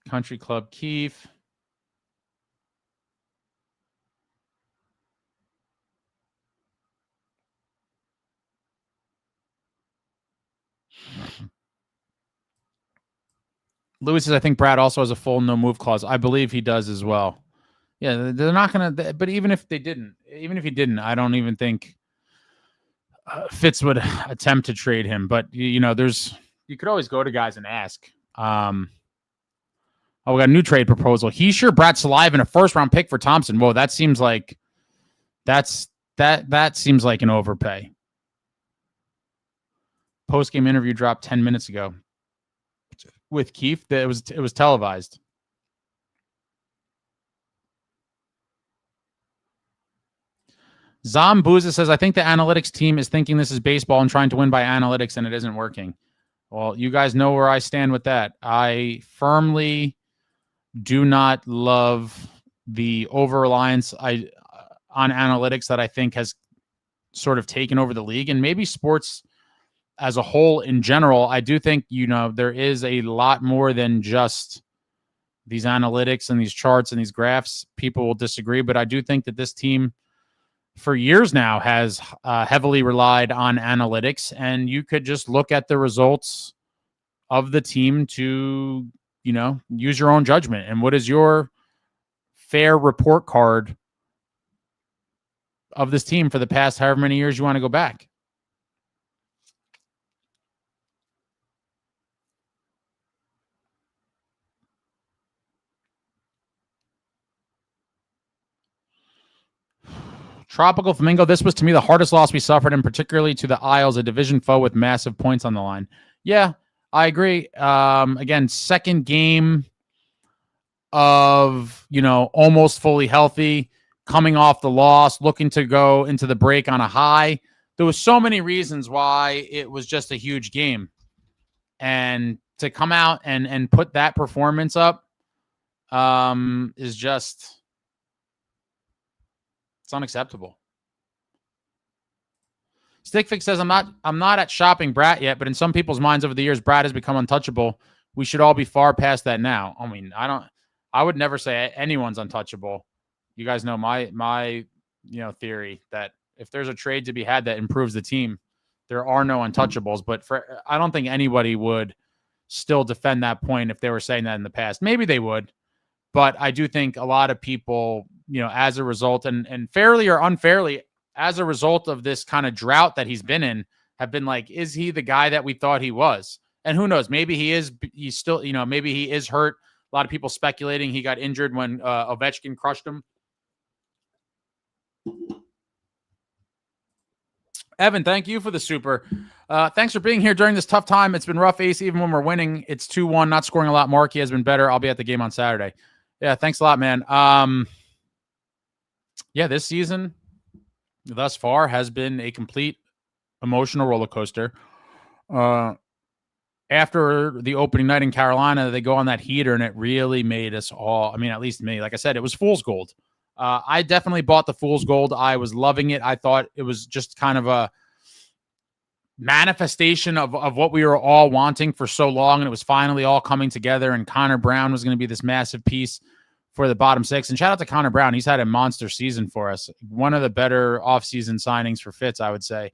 Country Club Keefe. Lewis says, I think Brad also has a full no move clause. I believe he does as well. Yeah, they're not going to, but even if he didn't, I don't even think Fitz would attempt to trade him. But, you could always go to guys and ask. We got a new trade proposal. Hischier, Brad Salive, and a first-round pick for Thompson. Whoa, that seems like that seems like an overpay. Post-game interview dropped 10 minutes ago with Keefe. That it was televised. Zambuza says, I think the analytics team is thinking this is baseball and trying to win by analytics, and it isn't working. Well, you guys know where I stand with that. I firmly do not love the over-reliance on analytics that I think has sort of taken over the league, and maybe sports as a whole in general. I do think, there is a lot more than just these analytics and these charts and these graphs. People will disagree, but I do think that this team for years now has heavily relied on analytics, and you could just look at the results of the team to, use your own judgment. And what is your fair report card of this team for the past however many years you want to go back? Tropical Flamingo, this was to me the hardest loss we suffered, and particularly to the Isles, a division foe with massive points on the line. Yeah, I agree. Again, second game of, almost fully healthy, coming off the loss, looking to go into the break on a high. There was so many reasons why it was just a huge game. And to come out and put that performance up is just... it's unacceptable. Stickfix says, I'm not at shopping Brat yet, but in some people's minds over the years, Brat has become untouchable. We should all be far past that now. I mean, I would never say anyone's untouchable. You guys know my theory that if there's a trade to be had that improves the team, there are no untouchables. But I don't think anybody would still defend that point if they were saying that in the past. Maybe they would, but I do think a lot of people, as a result, and fairly or unfairly, as a result of this kind of drought that he's been in, have been like, is he the guy that we thought he was? And who knows? Maybe he is. He's still, maybe he is hurt. A lot of people speculating he got injured when Ovechkin crushed him. Evan, thank you for the super. Thanks for being here during this tough time. It's been rough, Ace. Even when we're winning, it's 2-1, not scoring a lot. Markey has been better. I'll be at the game on Saturday. Yeah, thanks a lot, man. Yeah, this season thus far has been a complete emotional roller coaster. After the opening night in Carolina, they go on that heater, and it really made us all, at least me, like I said, it was fool's gold. I definitely bought the fool's gold. I was loving it. I thought it was just kind of a manifestation of what we were all wanting for so long, and it was finally all coming together, and Connor Brown was going to be this massive piece for the bottom six. And shout out to Connor Brown. He's had a monster season for us. One of the better offseason signings for Fitz, I would say,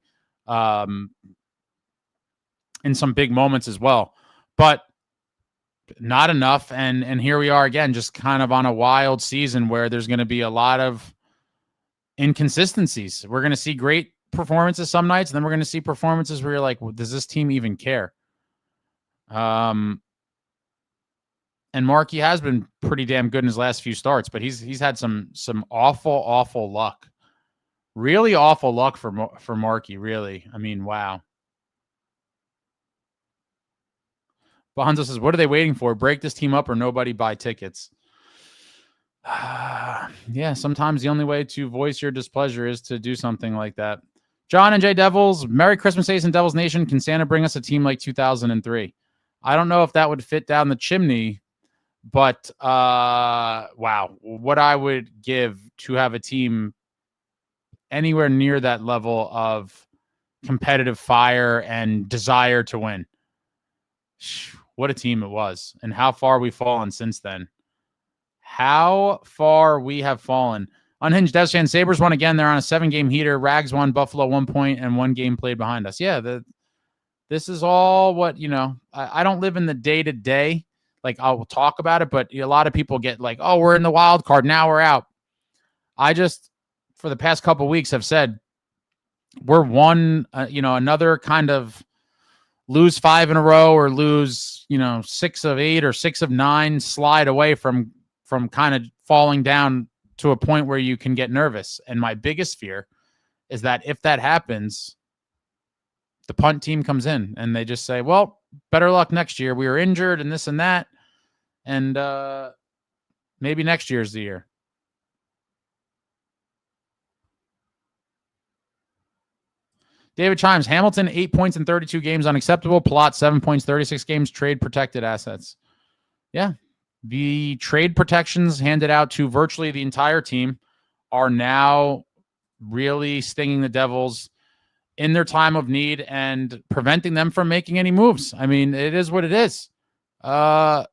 in some big moments as well. But not enough. And here we are again, just kind of on a wild season where there's going to be a lot of inconsistencies. We're going to see great performances some nights, and then we're going to see performances where you're like, well, does this team even care? And Markey has been pretty damn good in his last few starts, but he's had some awful luck. Really awful luck for Markey, really. I mean, wow. Bonzo says, what are they waiting for? Break this team up or nobody buy tickets? Yeah, sometimes the only way to voice your displeasure is to do something like that. John and J Devils, Merry Christmas, Ace and Devils Nation. Can Santa bring us a team like 2003? I don't know if that would fit down the chimney, but wow, what I would give to have a team anywhere near that level of competitive fire and desire to win. What a team it was, and how far we've fallen since then. How far we have fallen. Unhinged Devs fan, Sabres won again. They're on a 7-game heater. Rags won, Buffalo 1 point, and 1 game played behind us. Yeah, this is all what, I don't live in the day-to-day. Like, I'll talk about it, but a lot of people get like, oh, we're in the wild card. Now we're out. I just, for the past couple of weeks, have said we're one, another kind of lose 5 in a row or lose, 6 of 8 or 6 of 9, slide away from kind of falling down to a point where you can get nervous. And my biggest fear is that if that happens, the punt team comes in and they just say, well, better luck next year. We were injured and this and that. And maybe next year's the year. David Chimes, Hamilton, 8 points in 32 games, unacceptable. Plot, 7 points, 36 games, trade protected assets. Yeah. The trade protections handed out to virtually the entire team are now really stinging the Devils in their time of need and preventing them from making any moves. I mean, it is what it is. Here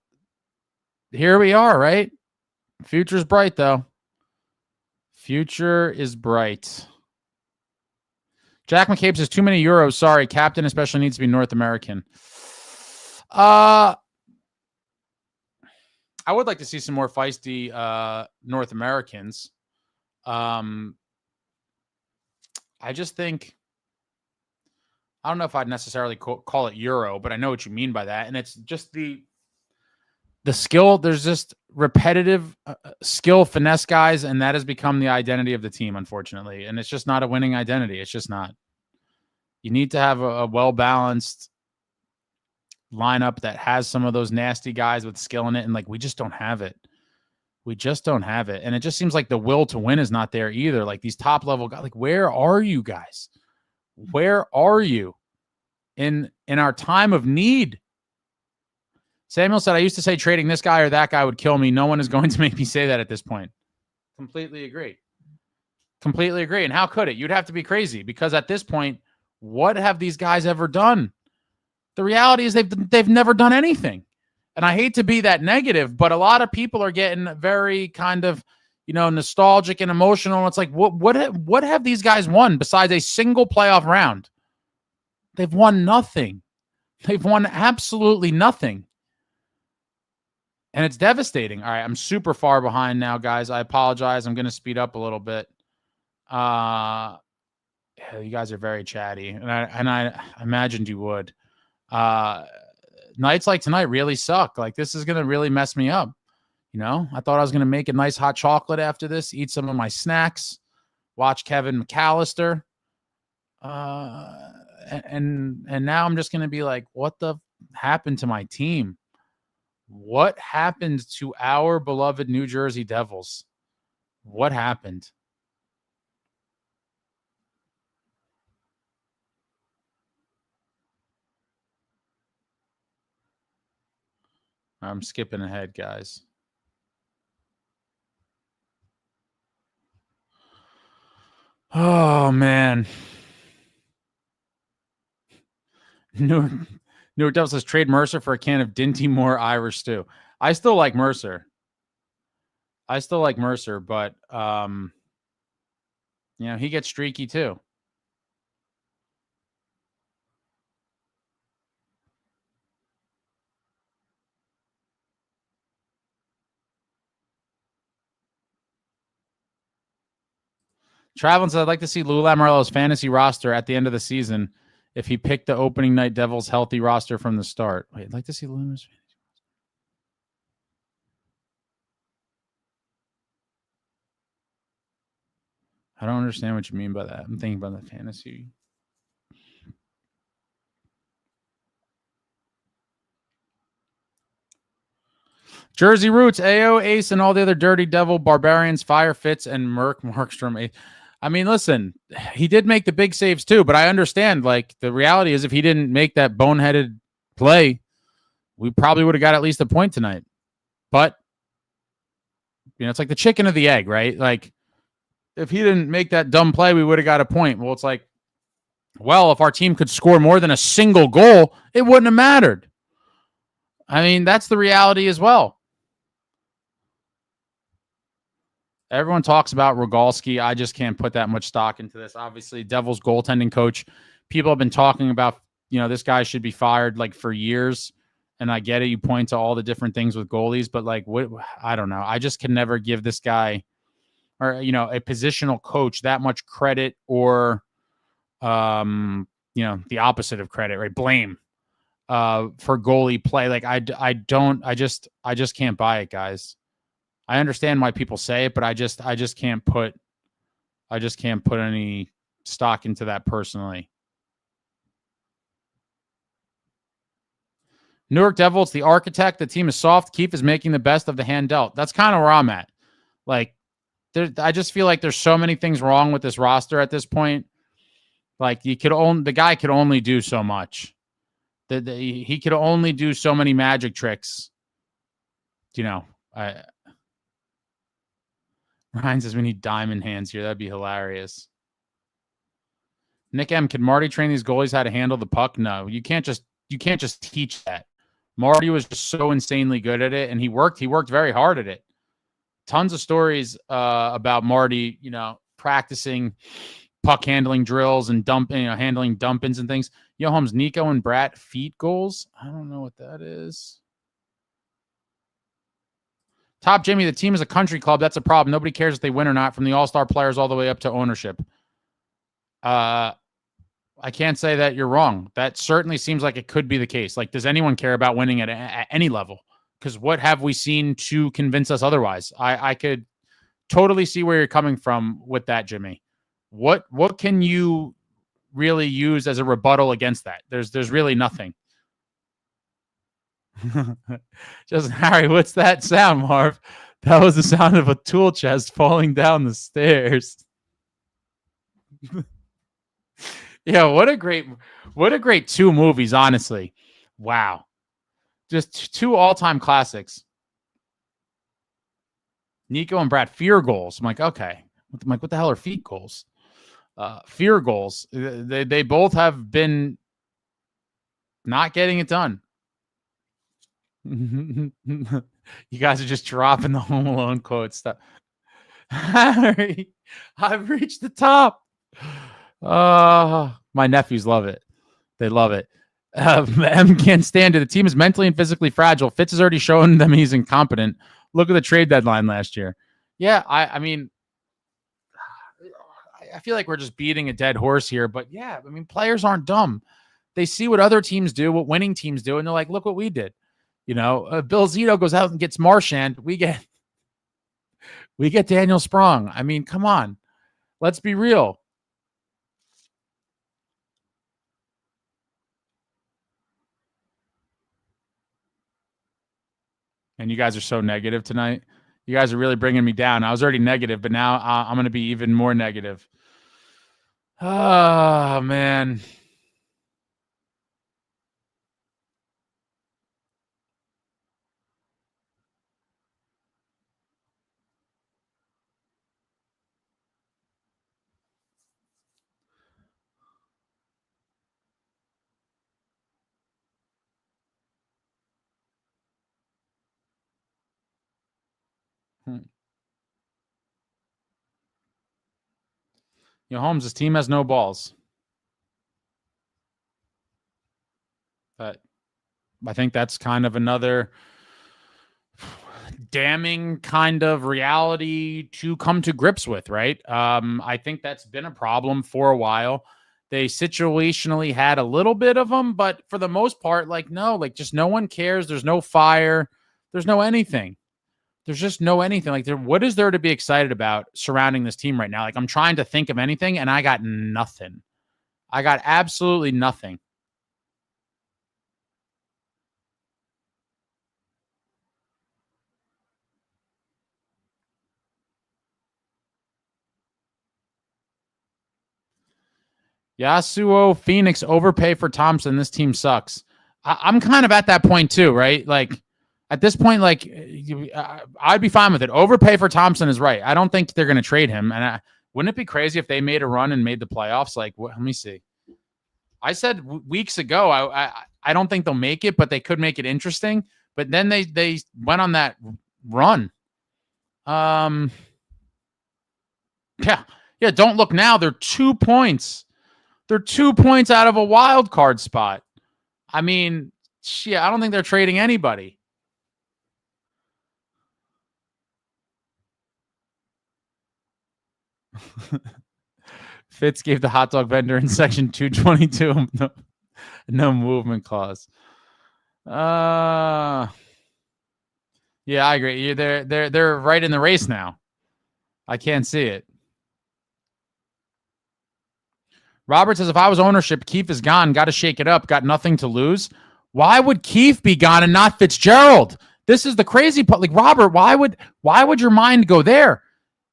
we are, right? Future's bright, though. Future is bright. Jack McCabe says, too many euros. Sorry, captain especially needs to be North American. I would like to see some more feisty North Americans. I just think, I don't know if I'd necessarily call it Euro, but I know what you mean by that. And it's just the skill. There's just repetitive skill, finesse guys, and that has become the identity of the team, unfortunately. And it's just not a winning identity. It's just not. You need to have a well-balanced lineup that has some of those nasty guys with skill in it, and like we just don't have it. We just don't have it. And it just seems like the will to win is not there either. Like these top-level guys, like where are you guys? Where are you in our time of need? Samuel said, I used to say trading this guy or that guy would kill me. No one is going to make me say that at this point. Completely agree. Completely agree. And how could it? You'd have to be crazy because at this point, what have these guys ever done? The reality is they've never done anything. And I hate to be that negative, but a lot of people are getting very kind of, nostalgic and emotional. It's like, what have these guys won besides a single playoff round? They've won nothing. They've won absolutely nothing. And it's devastating. All right, I'm super far behind now, guys. I apologize. I'm going to speed up a little bit. You guys are very chatty, and I imagined you would. Nights like tonight really suck. Like this is going to really mess me up. I thought I was going to make a nice hot chocolate after this, eat some of my snacks, watch Kevin McAllister. And now I'm just going to be like, what the happened to my team? What happened to our beloved New Jersey Devils? What happened? I'm skipping ahead, guys. Oh, man. New York Devils says trade Mercer for a can of Dinty Moore Irish stew. I still like Mercer. But, he gets streaky too. Traveling says, I'd like to see Lou Lamoriello's fantasy roster at the end of the season if he picked the opening night Devils healthy roster from the start. Wait, I'd like to see Lou's fantasy. I don't understand what you mean by that. I'm thinking about the fantasy. Jersey Roots, AO, Ace, and all the other Dirty Devil, Barbarians, Fire, Fitz, and Markstrom. I mean, listen, he did make the big saves too, but I understand, like, the reality is if he didn't make that boneheaded play, we probably would have got at least a point tonight. But, it's like the chicken or the egg, right? Like, if he didn't make that dumb play, we would have got a point. Well, it's like, well, if our team could score more than a single goal, it wouldn't have mattered. I mean, that's the reality as well. Everyone talks about Rogalski. I just can't put that much stock into this. Obviously, Devils goaltending coach. People have been talking about, this guy should be fired like for years. And I get it. You point to all the different things with goalies, but like, what? I don't know. I just can never give this guy or, a positional coach that much credit or, the opposite of credit, right? Blame. for goalie play. Like I just can't buy it, guys. I understand why people say it, but I just can't put any stock into that personally. New York Devils, the architect. The team is soft. Keefe is making the best of the hand dealt. That's kind of where I'm at. Like, I just feel like there's so many things wrong with this roster at this point. Like, the guy could only do so much. He could only do so many magic tricks. Ryan says we need diamond hands here. That'd be hilarious. Nick M, can Marty train these goalies how to handle the puck? No, you can't just teach that. Marty was just so insanely good at it, and he worked very hard at it. Tons of stories about Marty, practicing puck handling drills and handling dump-ins and things. Yo, Holmes, Nico and Brat feet goals. I don't know what that is. Top Jimmy, the team is a country club. That's a problem. Nobody cares if they win or not, from the all-star players all the way up to ownership. I can't say that you're wrong. That certainly seems like it could be the case. Like, does anyone care about winning at any level? Because what have we seen to convince us otherwise? I could totally see where you're coming from with that, Jimmy. What can you really use as a rebuttal against that? There's really nothing. Just Harry, what's that sound, Marv? That was the sound of a tool chest falling down the stairs. Yeah, what a great two movies, honestly. Wow. Just two all-time classics. Nico and Brad, fear goals. I'm like, okay. I'm like, what the hell are feet goals? Fear goals. They both have been not getting it done. You guys are just dropping the Home Alone quote stuff. Harry, I've reached the top. My nephews love it. They love it. M can't stand it. The team is mentally and physically fragile. Fitz has already shown them he's incompetent. Look at the trade deadline last year. Yeah, I mean, I feel like we're just beating a dead horse here. But yeah, I mean, players aren't dumb. They see what other teams do, what winning teams do, and they're like, look what we did. Bill Zito goes out and gets Marchand. We get Daniel Sprong. I mean, come on. Let's be real. And you guys are so negative tonight. You guys are really bringing me down. I was already negative, but now I'm going to be even more negative. Oh, man. Holmes, this team has no balls. But I think that's kind of another damning kind of reality to come to grips with, right? I think that's been a problem for a while. They situationally had a little bit of them, but for the most part, just no one cares. There's no fire. There's no anything. There's just no anything. What is there to be excited about surrounding this team right now? I'm trying to think of anything, and I got nothing. I got absolutely nothing. Yasuo Phoenix overpay for Thompson. This team sucks. I'm kind of at that point too, right? At this point, I'd be fine with it. Overpay for Thompson is right. I don't think they're going to trade him. And wouldn't it be crazy if they made a run and made the playoffs? Let me see. I said weeks ago, I don't think they'll make it, but they could make it interesting. But then they went on that run. Yeah. Don't look now. They're 2 points. They're 2 points out of a wild card spot. I mean, shit, I don't think they're trading anybody. Fitz gave the hot dog vendor in section 222 no movement clause. Yeah, I agree. They're right in the race now. I can't see it. Robert says, if I was ownership, Keefe is gone. Got to shake it up. Got nothing to lose. Why would Keefe be gone and not Fitzgerald? This is the crazy part. Like, Robert, why would your mind go there?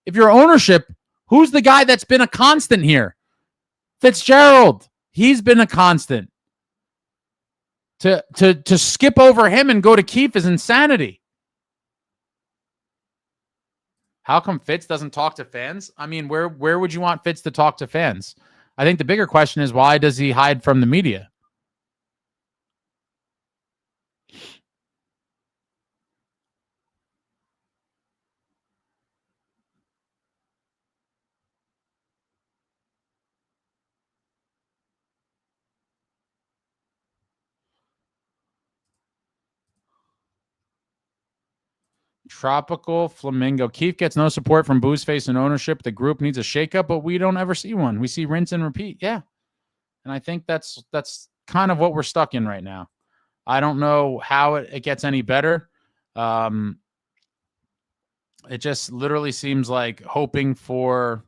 If you're ownership, who's the guy that's been a constant here? Fitzgerald. He's been a constant. To skip over him and go to Keefe is insanity. How come Fitz doesn't talk to fans? I mean, where would you want Fitz to talk to fans? I think the bigger question is, why does he hide from the media? Tropical Flamingo. Keefe gets no support from Boozeface and ownership. The group needs a shakeup, but we don't ever see one. We see rinse and repeat. Yeah. And I think that's kind of what we're stuck in right now. I don't know how it gets any better. It just literally seems like hoping for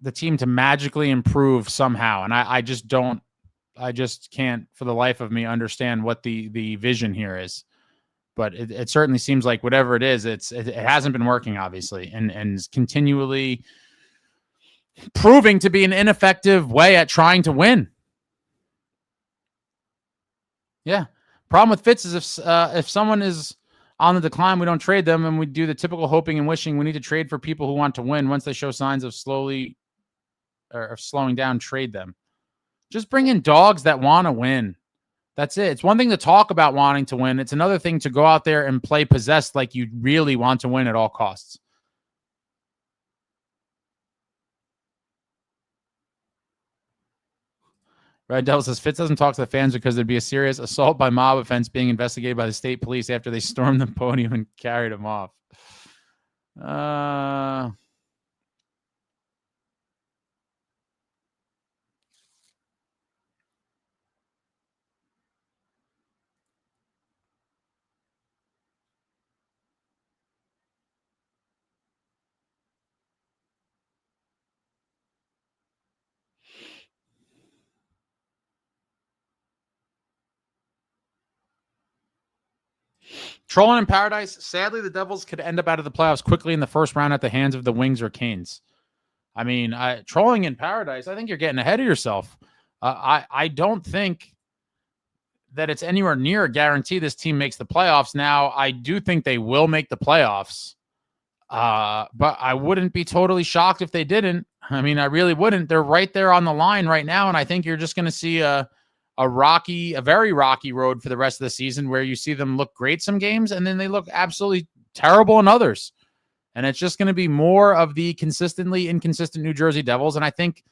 the team to magically improve somehow. And I just can't for the life of me understand what the vision here is. But it certainly seems like whatever it is, it hasn't been working, obviously, and is continually proving to be an ineffective way at trying to win. Yeah. Problem with Fitz is if someone is on the decline, we don't trade them, and we do the typical hoping and wishing. We need to trade for people who want to win. Once they show signs of slowing down, trade them. Just bring in dogs that want to win. That's it. It's one thing to talk about wanting to win. It's another thing to go out there and play possessed like you really want to win at all costs. Red Devil says, Fitz doesn't talk to the fans because there'd be a serious assault by mob offense being investigated by the state police after they stormed the podium and carried him off. Trolling in paradise. Sadly, the Devils could end up out of the playoffs quickly in the first round at the hands of the Wings or Canes. I mean, trolling in paradise, I think you're getting ahead of yourself. I don't think that it's anywhere near a guarantee this team makes the playoffs. Now, I do think they will make the playoffs, but I wouldn't be totally shocked if they didn't. I mean, I really wouldn't. They're right there on the line right now, and I think you're just going to see a very rocky road for the rest of the season where you see them look great some games and then they look absolutely terrible in others. And it's just going to be more of the consistently inconsistent New Jersey Devils. And I think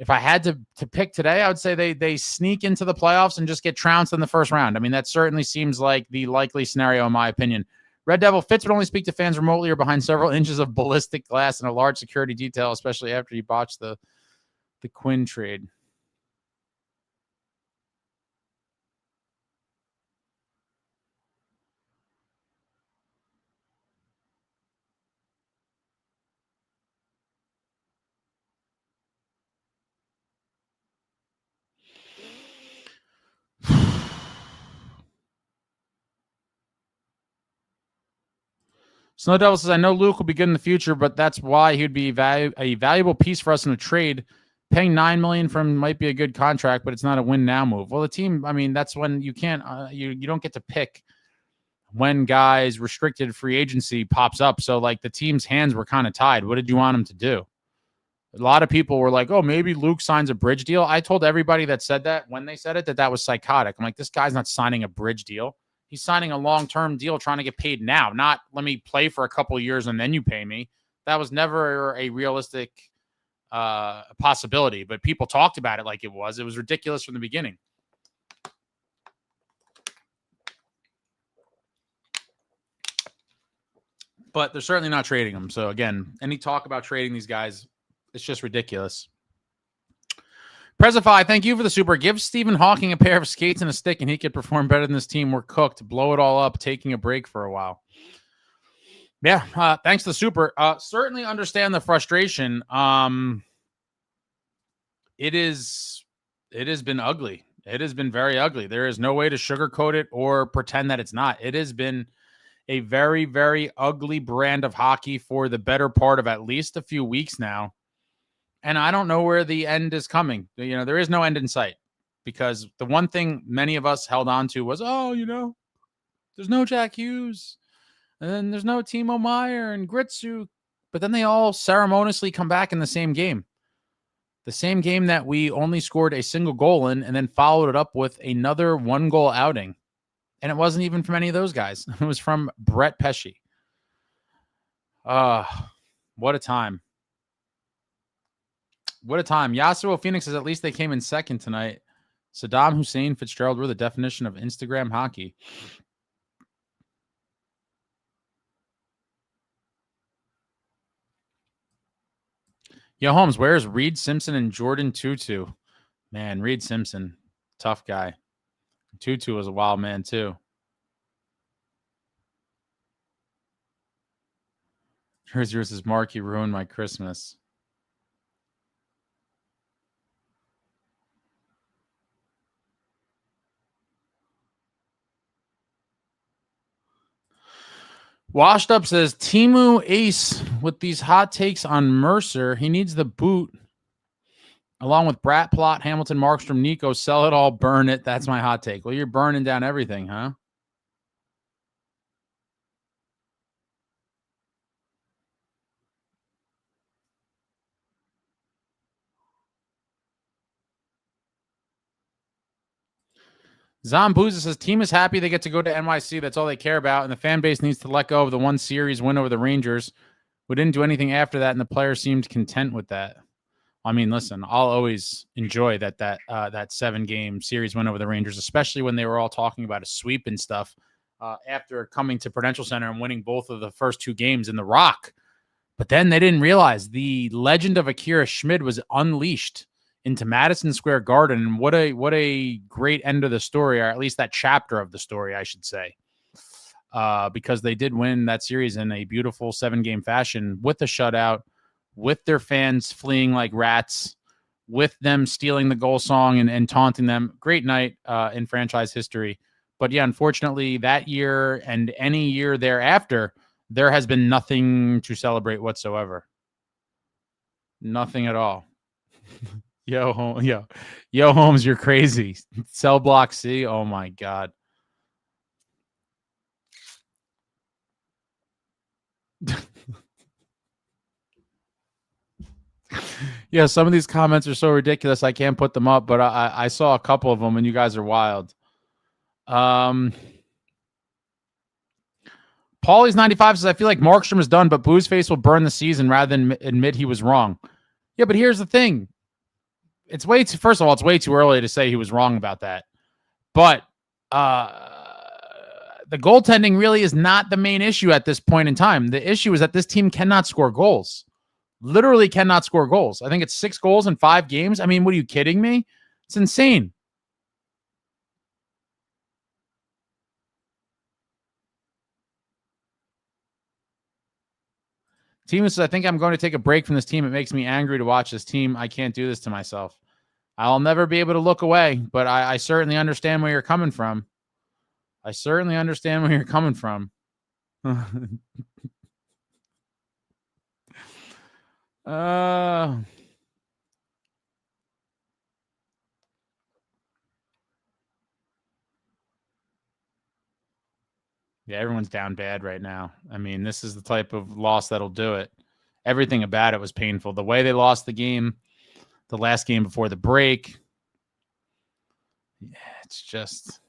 if I had to pick today, I would say they sneak into the playoffs and just get trounced in the first round. I mean, that certainly seems like the likely scenario in my opinion. Red Devil, Fitz would only speak to fans remotely or behind several inches of ballistic glass and a large security detail, especially after he botched the Quinn trade. Snow Devil says, I know Luke will be good in the future, but that's why he'd be a valuable piece for us in a trade. Paying $9 million for him might be a good contract, but it's not a win now move. Well, the team, I mean, that's when you can't, you don't get to pick when guys restricted free agency pops up. So like the team's hands were kind of tied. What did you want him to do? A lot of people were like, oh, maybe Luke signs a bridge deal. I told everybody that said that when they said it, that was psychotic. I'm like, this guy's not signing a bridge deal. He's signing a long-term deal trying to get paid now, not let me play for a couple of years and then you pay me. That was never a realistic possibility, but people talked about it like it was. It was ridiculous from the beginning. But they're certainly not trading him. So again, any talk about trading these guys, it's just ridiculous. Presify, thank you for the super. Give Stephen Hawking a pair of skates and a stick, and he could perform better than this team. We're cooked. Blow it all up, taking a break for a while. Yeah, thanks to the super. Certainly understand the frustration. It has been ugly. It has been very ugly. There is no way to sugarcoat it or pretend that it's not. It has been a very, very ugly brand of hockey for the better part of at least a few weeks now. And I don't know where the end is coming. You know, there is no end in sight, because the one thing many of us held on to was, there's no jackhughes, and then there's no timomeier and Gritsyuk. But then they all ceremoniously come back in the same game. The same game that we only scored a single goal in, and then followed it up with another 1-goal outing. And it wasn't even from any of those guys. It was from brettpesce. What a time. What a time. Yasuo Phoenix says at least they came in second tonight. Saddam Hussein Fitzgerald, we're the definition of Instagram hockey. Yo, Holmes, where's Reed Simpson and Jordan Tutu? Man, Reed Simpson, tough guy. Tutu was a wild man, too. Here's yours is Marky ruined my Christmas. Washed Up says, Timu Ace with these hot takes on Mercer. He needs the boot. Along with Brat, Plot, Hamilton, Markstrom, Nico, sell it all, burn it. That's my hot take. Well, you're burning down everything, huh? Zombuza says, team is happy they get to go to NYC. That's all they care about. And the fan base needs to let go of the one series win over the Rangers. We didn't do anything after that, and the players seemed content with that. I mean, listen, I'll always enjoy that 7-game series win over the Rangers, especially when they were all talking about a sweep and stuff after coming to Prudential Center and winning both of the first 2 games in the Rock. But then they didn't realize the legend of Akira Schmid was unleashed into Madison Square Garden. And what a great end of the story, or at least that chapter of the story, I should say. Because they did win that series in a beautiful 7-game fashion with a shutout, with their fans fleeing like rats, with them stealing the goal song and taunting them. Great night in franchise history. But yeah, unfortunately, that year and any year thereafter, there has been nothing to celebrate whatsoever. Nothing at all. Yo, Holmes, you're crazy. Cell block C. Oh my God. Yeah, some of these comments are so ridiculous I can't put them up, but I saw a couple of them, and you guys are wild. Paulie's 95 says, I feel like Markstrom is done, but Boozeface will burn the season rather than admit he was wrong. Yeah, but here's the thing. First of all, it's way too early to say he was wrong about that. But the goaltending really is not the main issue at this point in time. The issue is that this team cannot score goals. Literally cannot score goals. I think it's 6 goals in 5 games. I mean, what are you kidding me? It's insane. Team says, I think I'm going to take a break from this team. It makes me angry to watch this team. I can't do this to myself. I'll never be able to look away, but I certainly understand where you're coming from. I certainly understand where you're coming from. Yeah, everyone's down bad right now. I mean, this is the type of loss that'll do it. Everything about it was painful. The way they lost the game, the last game before the break. Yeah, it's just...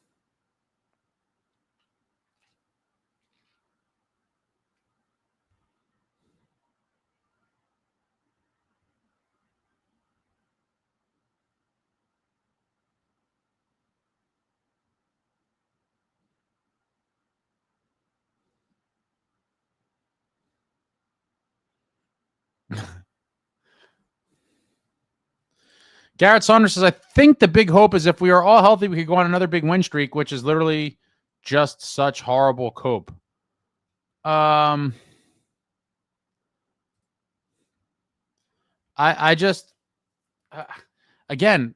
Garrett Saunders says, I think the big hope is if we are all healthy, we could go on another big win streak, which is literally just such horrible cope. I just, again,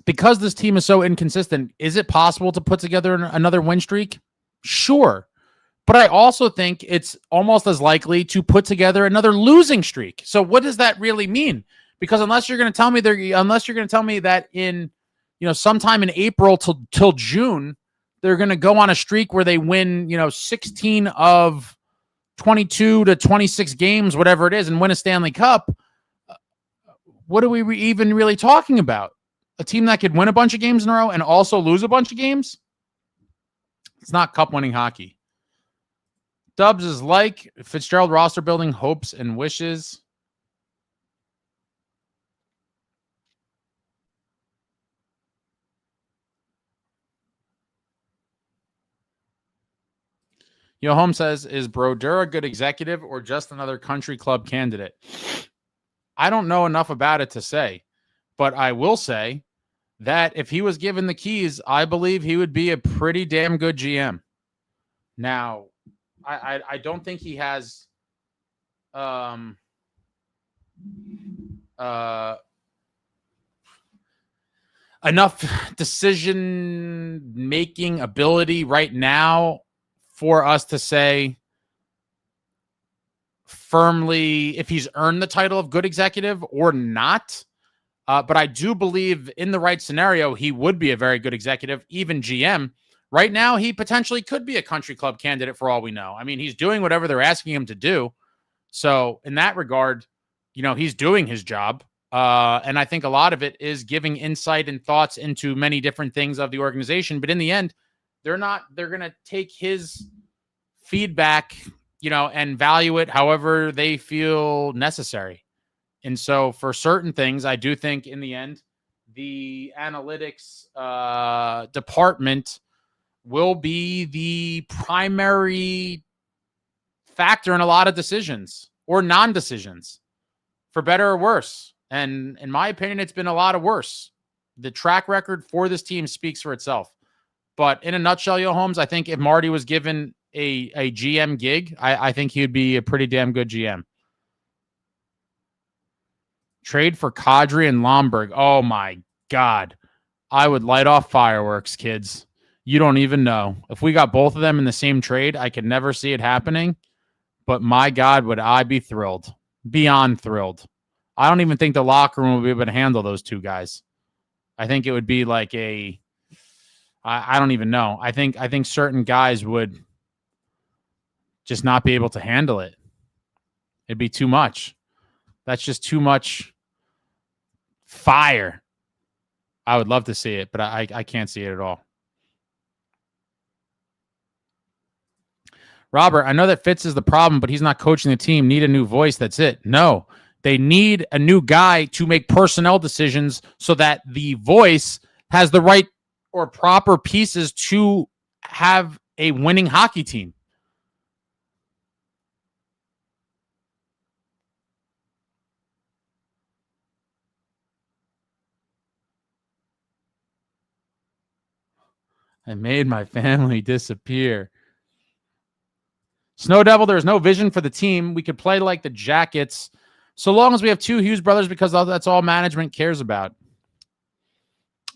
because this team is so inconsistent, is it possible to put together another win streak? Sure. But I also think it's almost as likely to put together another losing streak. So what does that really mean? Because unless you're going to tell me that in, sometime in April till June, they're going to go on a streak where they win, 16 of 22 to 26 games, whatever it is, and win a Stanley Cup. What are we even really talking about? A team that could win a bunch of games in a row and also lose a bunch of games? It's not cup winning hockey. Dubs is like Fitzgerald roster building hopes and wishes. Yo Home says, is Brodeur a good executive or just another country club candidate? I don't know enough about it to say, but I will say that if he was given the keys, I believe he would be a pretty damn good GM. Now, I don't think he has enough decision-making ability right now for us to say firmly if he's earned the title of good executive or not. But I do believe in the right scenario, he would be a very good executive, even GM. Right now, he potentially could be a country club candidate for all we know. I mean, he's doing whatever they're asking him to do. So in that regard, he's doing his job. And I think a lot of it is giving insight and thoughts into many different things of the organization. But in the end, they're going to take his feedback, and value it however they feel necessary. And so for certain things, I do think in the end, the analytics department will be the primary factor in a lot of decisions or non-decisions, for better or worse. And in my opinion, it's been a lot of worse. The track record for this team speaks for itself. But in a nutshell, Yo Holmes, I think if Marty was given a GM gig, I think he would be a pretty damn good GM. Trade for Kadri and Lomberg. Oh, my God. I would light off fireworks, kids. You don't even know. If we got both of them in the same trade, I could never see it happening. But my God, would I be thrilled. Beyond thrilled. I don't even think the locker room would be able to handle those two guys. I think it would be like I don't even know. I think certain guys would just not be able to handle it. It'd be too much. That's just too much fire. I would love to see it, but I can't see it at all. Robert, I know that Fitz is the problem, but he's not coaching the team. Need a new voice. That's it. No, they need a new guy to make personnel decisions so that the voice has the right or proper pieces to have a winning hockey team. I made my family disappear. Snow Devil, there's no vision for the team. We could play like the Jackets so long as we have two Hughes brothers, because that's all management cares about.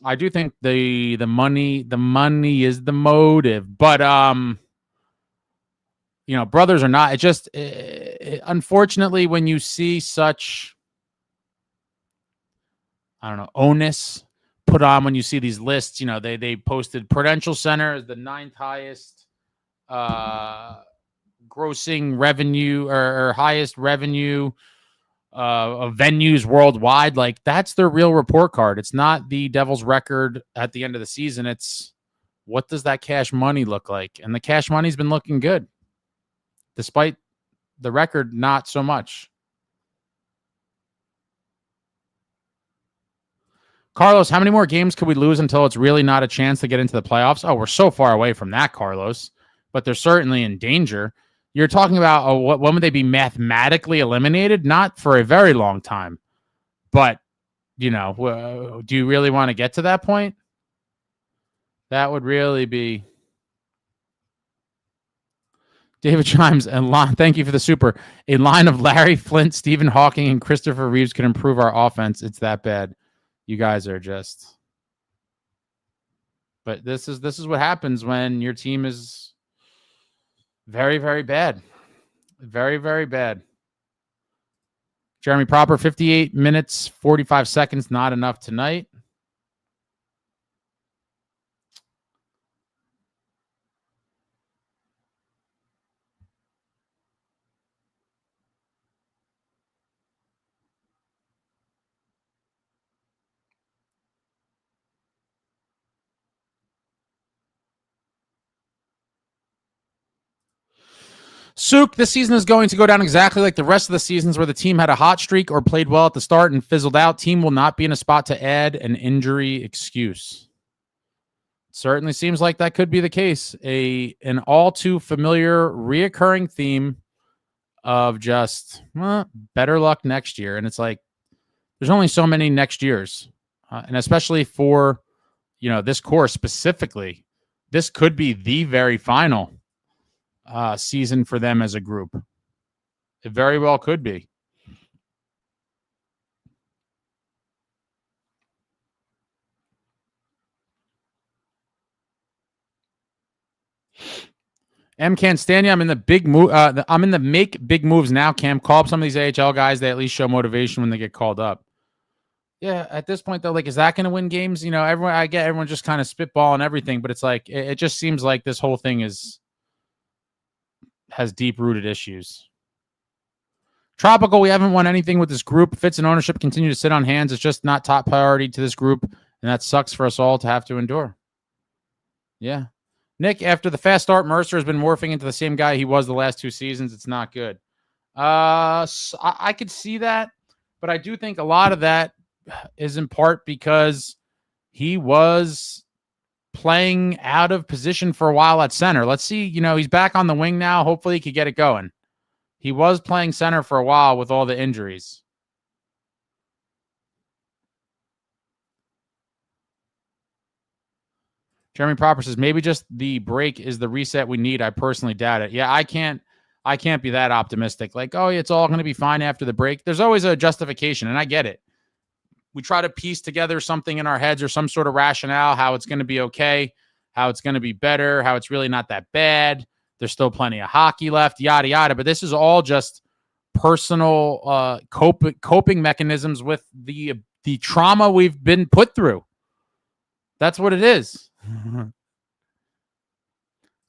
I do think the money is the motive, but brothers are not. It just unfortunately, when you see such, onus put on when you see these lists, they posted Prudential Center as the 9th highest grossing revenue or highest revenue of venues worldwide. Like, that's their real report card. It's not the Devils record at the end of the season. It's what does that cash money look like? And the cash money's been looking good despite the record, not so much. Carlos, how many more games could we lose until it's really not a chance to get into the playoffs? Oh, we're so far away from that, Carlos, but they're certainly in danger. You're talking about when would they be mathematically eliminated? Not for a very long time, but do you really want to get to that point? That would really be. David Chimes, thank you for the super. A line of Larry Flint, Stephen Hawking, and Christopher Reeves could improve our offense. It's that bad. You guys are just. But this is what happens when your team is very, very bad. Very, very bad. Jeremy Proper, 58 minutes, 45 seconds, not enough tonight. Suk, this season is going to go down exactly like the rest of the seasons where the team had a hot streak or played well at the start and fizzled out. Team will not be in a spot to add an injury excuse. Certainly seems like that could be the case. An all too familiar reoccurring theme of just better luck next year. And it's like, there's only so many next years. And especially for, this course specifically, this could be the very final season for them as a group. It very well could be. M can't stand you. I'm in the big move. I'm in the make big moves now. Cam, call up some of these AHL guys. They at least show motivation when they get called up. Yeah, at this point though, like, is that going to win games? Everyone just kind of spitball and everything, but it's like it just seems like this whole thing has deep-rooted issues. Tropical, we haven't won anything with this group. Fitz and ownership continue to sit on hands. It's just not top priority to this group, and that sucks for us all to have to endure. Yeah. Nick, after the fast start, Mercer has been morphing into the same guy he was the last 2 seasons. It's not good. So I could see that, but I do think a lot of that is in part because he was playing out of position for a while at center. Let's see, he's back on the wing now. Hopefully he could get it going. He was playing center for a while with all the injuries. Jeremy Proper says, maybe just the break is the reset we need. I personally doubt it. Yeah, I can't be that optimistic. Like, oh, it's all going to be fine after the break. There's always a justification, and I get it. We try to piece together something in our heads or some sort of rationale, how it's going to be okay, how it's going to be better, how it's really not that bad. There's still plenty of hockey left, yada, yada. But this is all just personal coping mechanisms with the trauma we've been put through. That's what it is.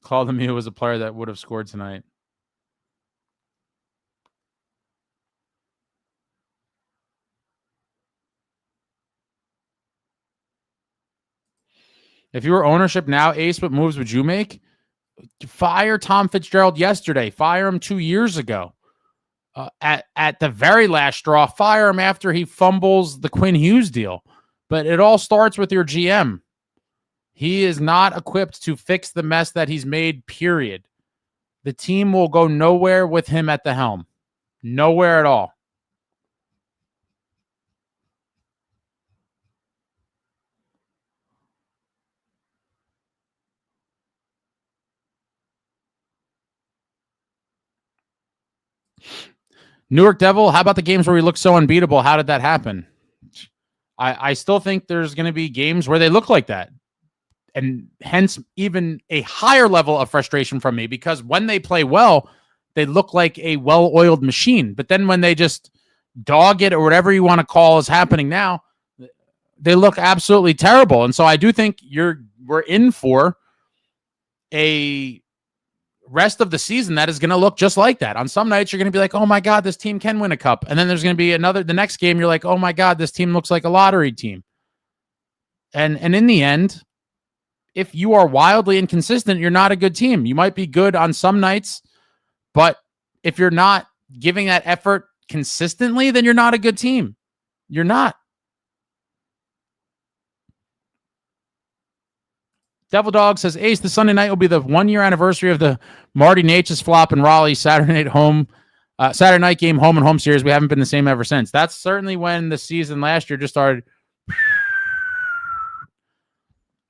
Claude Lemieux was a player that would have scored tonight. If you were ownership now, Ace, what moves would you make? Fire Tom Fitzgerald yesterday. Fire him 2 years ago. At the very last straw, fire him after he fumbles the Quinn Hughes deal. But it all starts with your GM. He is not equipped to fix the mess that he's made, period. The team will go nowhere with him at the helm. Nowhere at all. New York Devil, how about the games where we look so unbeatable? How did that happen? I still think there's going to be games where they look like that. And hence even a higher level of frustration from me, because when they play well, they look like a well-oiled machine. But then when they just dog it or whatever you want to call is happening now, they look absolutely terrible. And so I do think we're in for a rest of the season that is going to look just like that. On some nights, you're going to be like, oh my God, this team can win a cup. And then there's going to be the next game, you're like, oh my God, this team looks like a lottery team. And in the end, if you are wildly inconsistent, you're not a good team. You might be good on some nights, but if you're not giving that effort consistently, then you're not a good team. You're not. Devil Dog says, Ace, the Sunday night will be the 1-year anniversary of the Marty Natchez flop in Raleigh. Saturday night home Saturday night game, home and home series. We haven't been the same ever since. That's certainly when the season last year just started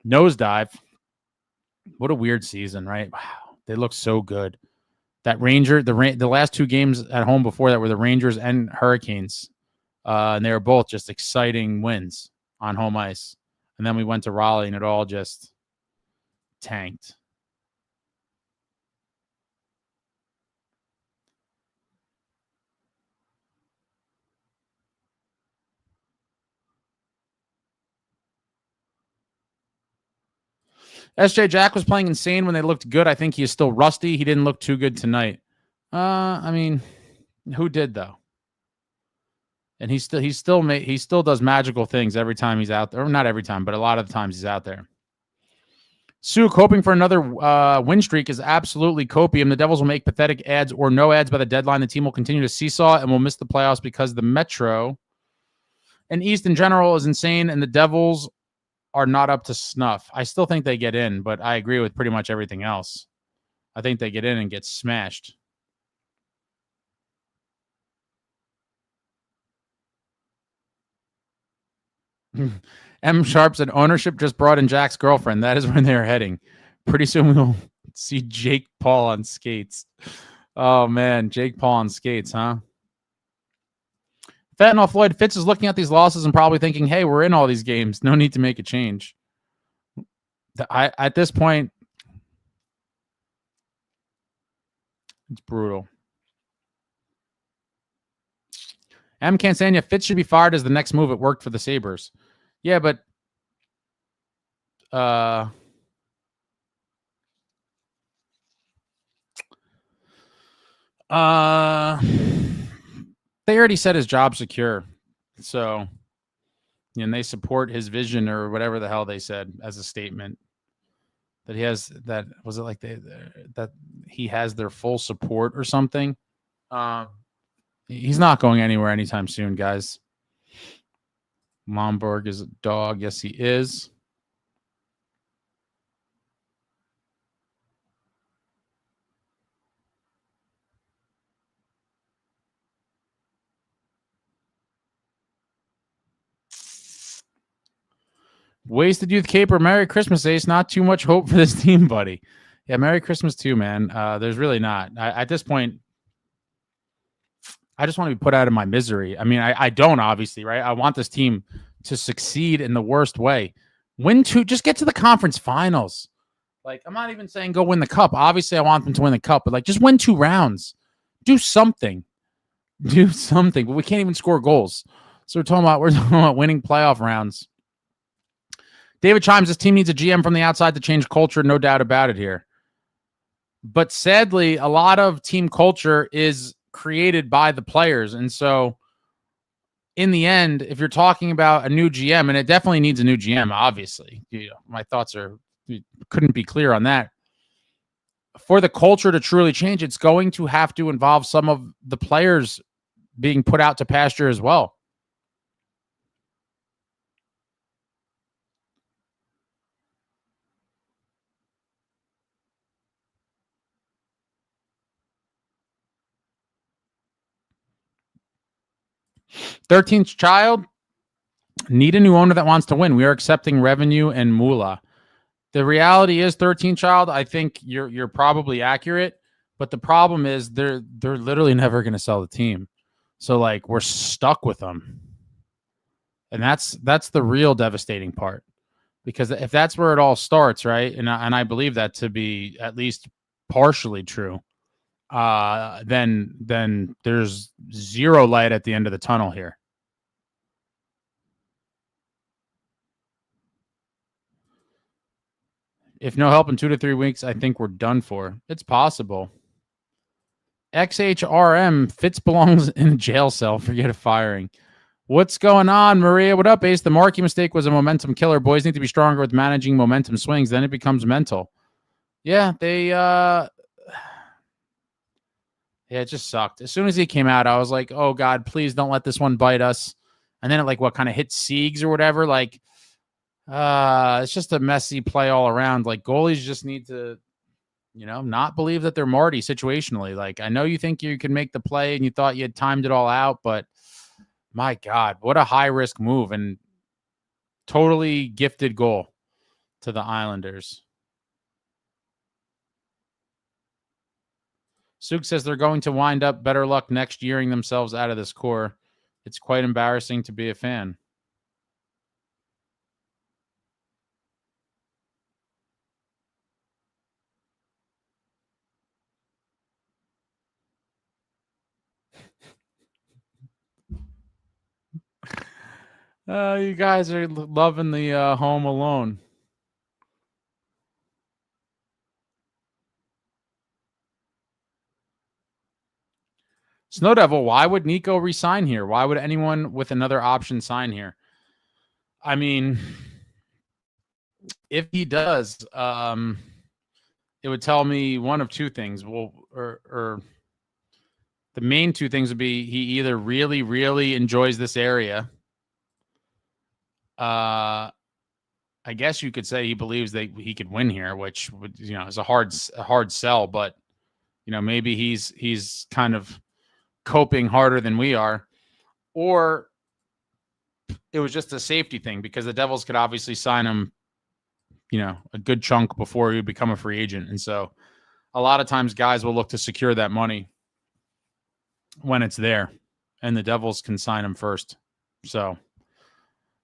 nosedive. What a weird season, right? Wow, they look so good. That the last two games at home before that were the Rangers and Hurricanes, and they were both just exciting wins on home ice. And then we went to Raleigh, and it all just tanked. SJ Jack was playing insane when they looked good. I think he is still rusty. He didn't look too good tonight. I mean, who did though? And he still does magical things every time he's out there. Or not every time, but a lot of the times he's out there. Suk hoping for another win streak is absolutely copium. The Devils will make pathetic ads or no ads by the deadline. The team will continue to seesaw and will miss the playoffs because the Metro and East in general is insane, and the Devils are not up to snuff. I still think they get in, but I agree with pretty much everything else. I think they get in and get smashed. M. Sharp said ownership just brought in Jack's girlfriend. That is where they're heading. Pretty soon we'll see Jake Paul on skates. Oh, man. Jake Paul on skates, huh? Fentanyl Floyd Fitz is looking at these losses and probably thinking, hey, we're in all these games. No need to make a change. At this point, it's brutal. M. Cansania, Fitz should be fired as the next move. It worked for the Sabres. Yeah, but they already said his job's secure. So, and they support his vision or whatever the hell they said as a statement that he has. That was it like that he has their full support or something. He's not going anywhere anytime soon, guys. Lomborg is a dog. Yes, he is. Wasted Youth Caper, Merry Christmas, Ace. Not too much hope for this team, buddy. Yeah, Merry Christmas too, man. There's really not. At this point, I just want to be put out of my misery. I mean, I don't, obviously, right? I want this team to succeed in the worst way. Just get to the conference finals. Like, I'm not even saying go win the cup. Obviously, I want them to win the cup, but like, just win 2 rounds. Do something. But we can't even score goals. So we're talking about winning playoff rounds. David Chimes, this team needs a GM from the outside to change culture. No doubt about it here. But sadly, a lot of team culture is created by the players. And so in the end, if you're talking about a new GM, and it definitely needs a new GM, obviously, my thoughts couldn't be clear on that. For the culture to truly change, it's going to have to involve some of the players being put out to pasture as well. "13th child, need a new owner that wants to win. We are accepting revenue and moolah." The reality is, 13th child, I think you're probably accurate, but the problem is they're literally never going to sell the team. So like, we're stuck with them. And that's the real devastating part, because if that's where it all starts, right? And I believe that to be at least partially true. Then there's zero light at the end of the tunnel here. If no help in 2 to 3 weeks, I think we're done for. It's possible. XHRM, Fitz belongs in a jail cell. Forget a firing. What's going on, Maria? What up, Ace? The Markey mistake was a momentum killer. Boys need to be stronger with managing momentum swings. Then it becomes mental. Yeah, yeah, it just sucked. As soon as he came out, I was like, oh, God, please don't let this one bite us. And then it kind of hit Siegs or whatever. It's just a messy play all around. Like, goalies just need to not believe that they're Marty situationally. Like, I know you think you can make the play and you thought you had timed it all out, but my God, what a high risk move and totally gifted goal to the Islanders. Suk says they're going to wind up better luck next yearing themselves out of this core. It's quite embarrassing to be a fan. You guys are loving the Home Alone. Snow Devil, why would Nico resign here? Why would anyone with another option sign here? I mean, if he does, it would tell me one of two things. Well, or the main two things would be he either really, really enjoys this area. I guess you could say he believes that he could win here, which would, is a hard sell, but maybe he's kind of coping harder than we are, or it was just a safety thing because the Devils could obviously sign him, a good chunk before he would become a free agent. And so a lot of times guys will look to secure that money when it's there and the Devils can sign him first. So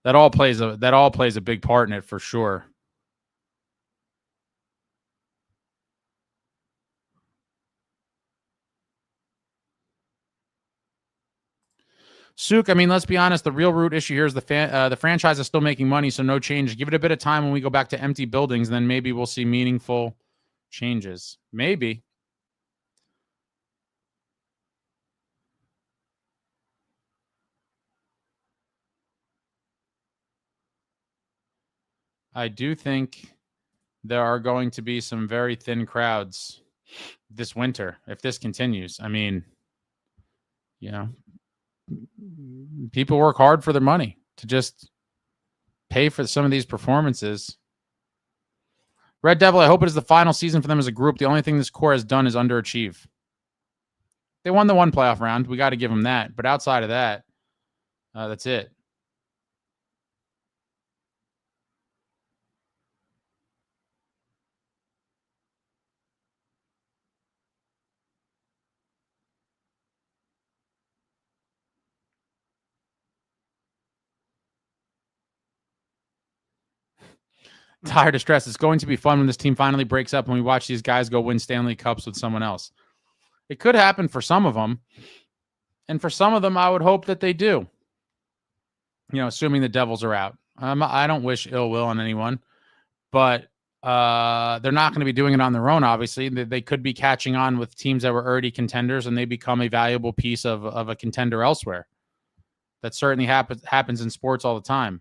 that all plays a big part in it for sure. Suk, I mean, let's be honest. The real root issue here is the franchise is still making money, so no change. Give it a bit of time when we go back to empty buildings, and then maybe we'll see meaningful changes. Maybe. I do think there are going to be some very thin crowds this winter if this continues. I mean, people work hard for their money to just pay for some of these performances. Red Devil, I hope it is the final season for them as a group. The only thing this core has done is underachieve. They won the one playoff round. We got to give them that. But outside of that, that's it. Tired of stress. It's going to be fun when this team finally breaks up and we watch these guys go win Stanley Cups with someone else. It could happen for some of them. And for some of them, I would hope that they do. Assuming the Devils are out. I don't wish ill will on anyone. But they're not going to be doing it on their own, obviously. They could be catching on with teams that were already contenders and they become a valuable piece of a contender elsewhere. That certainly happens in sports all the time.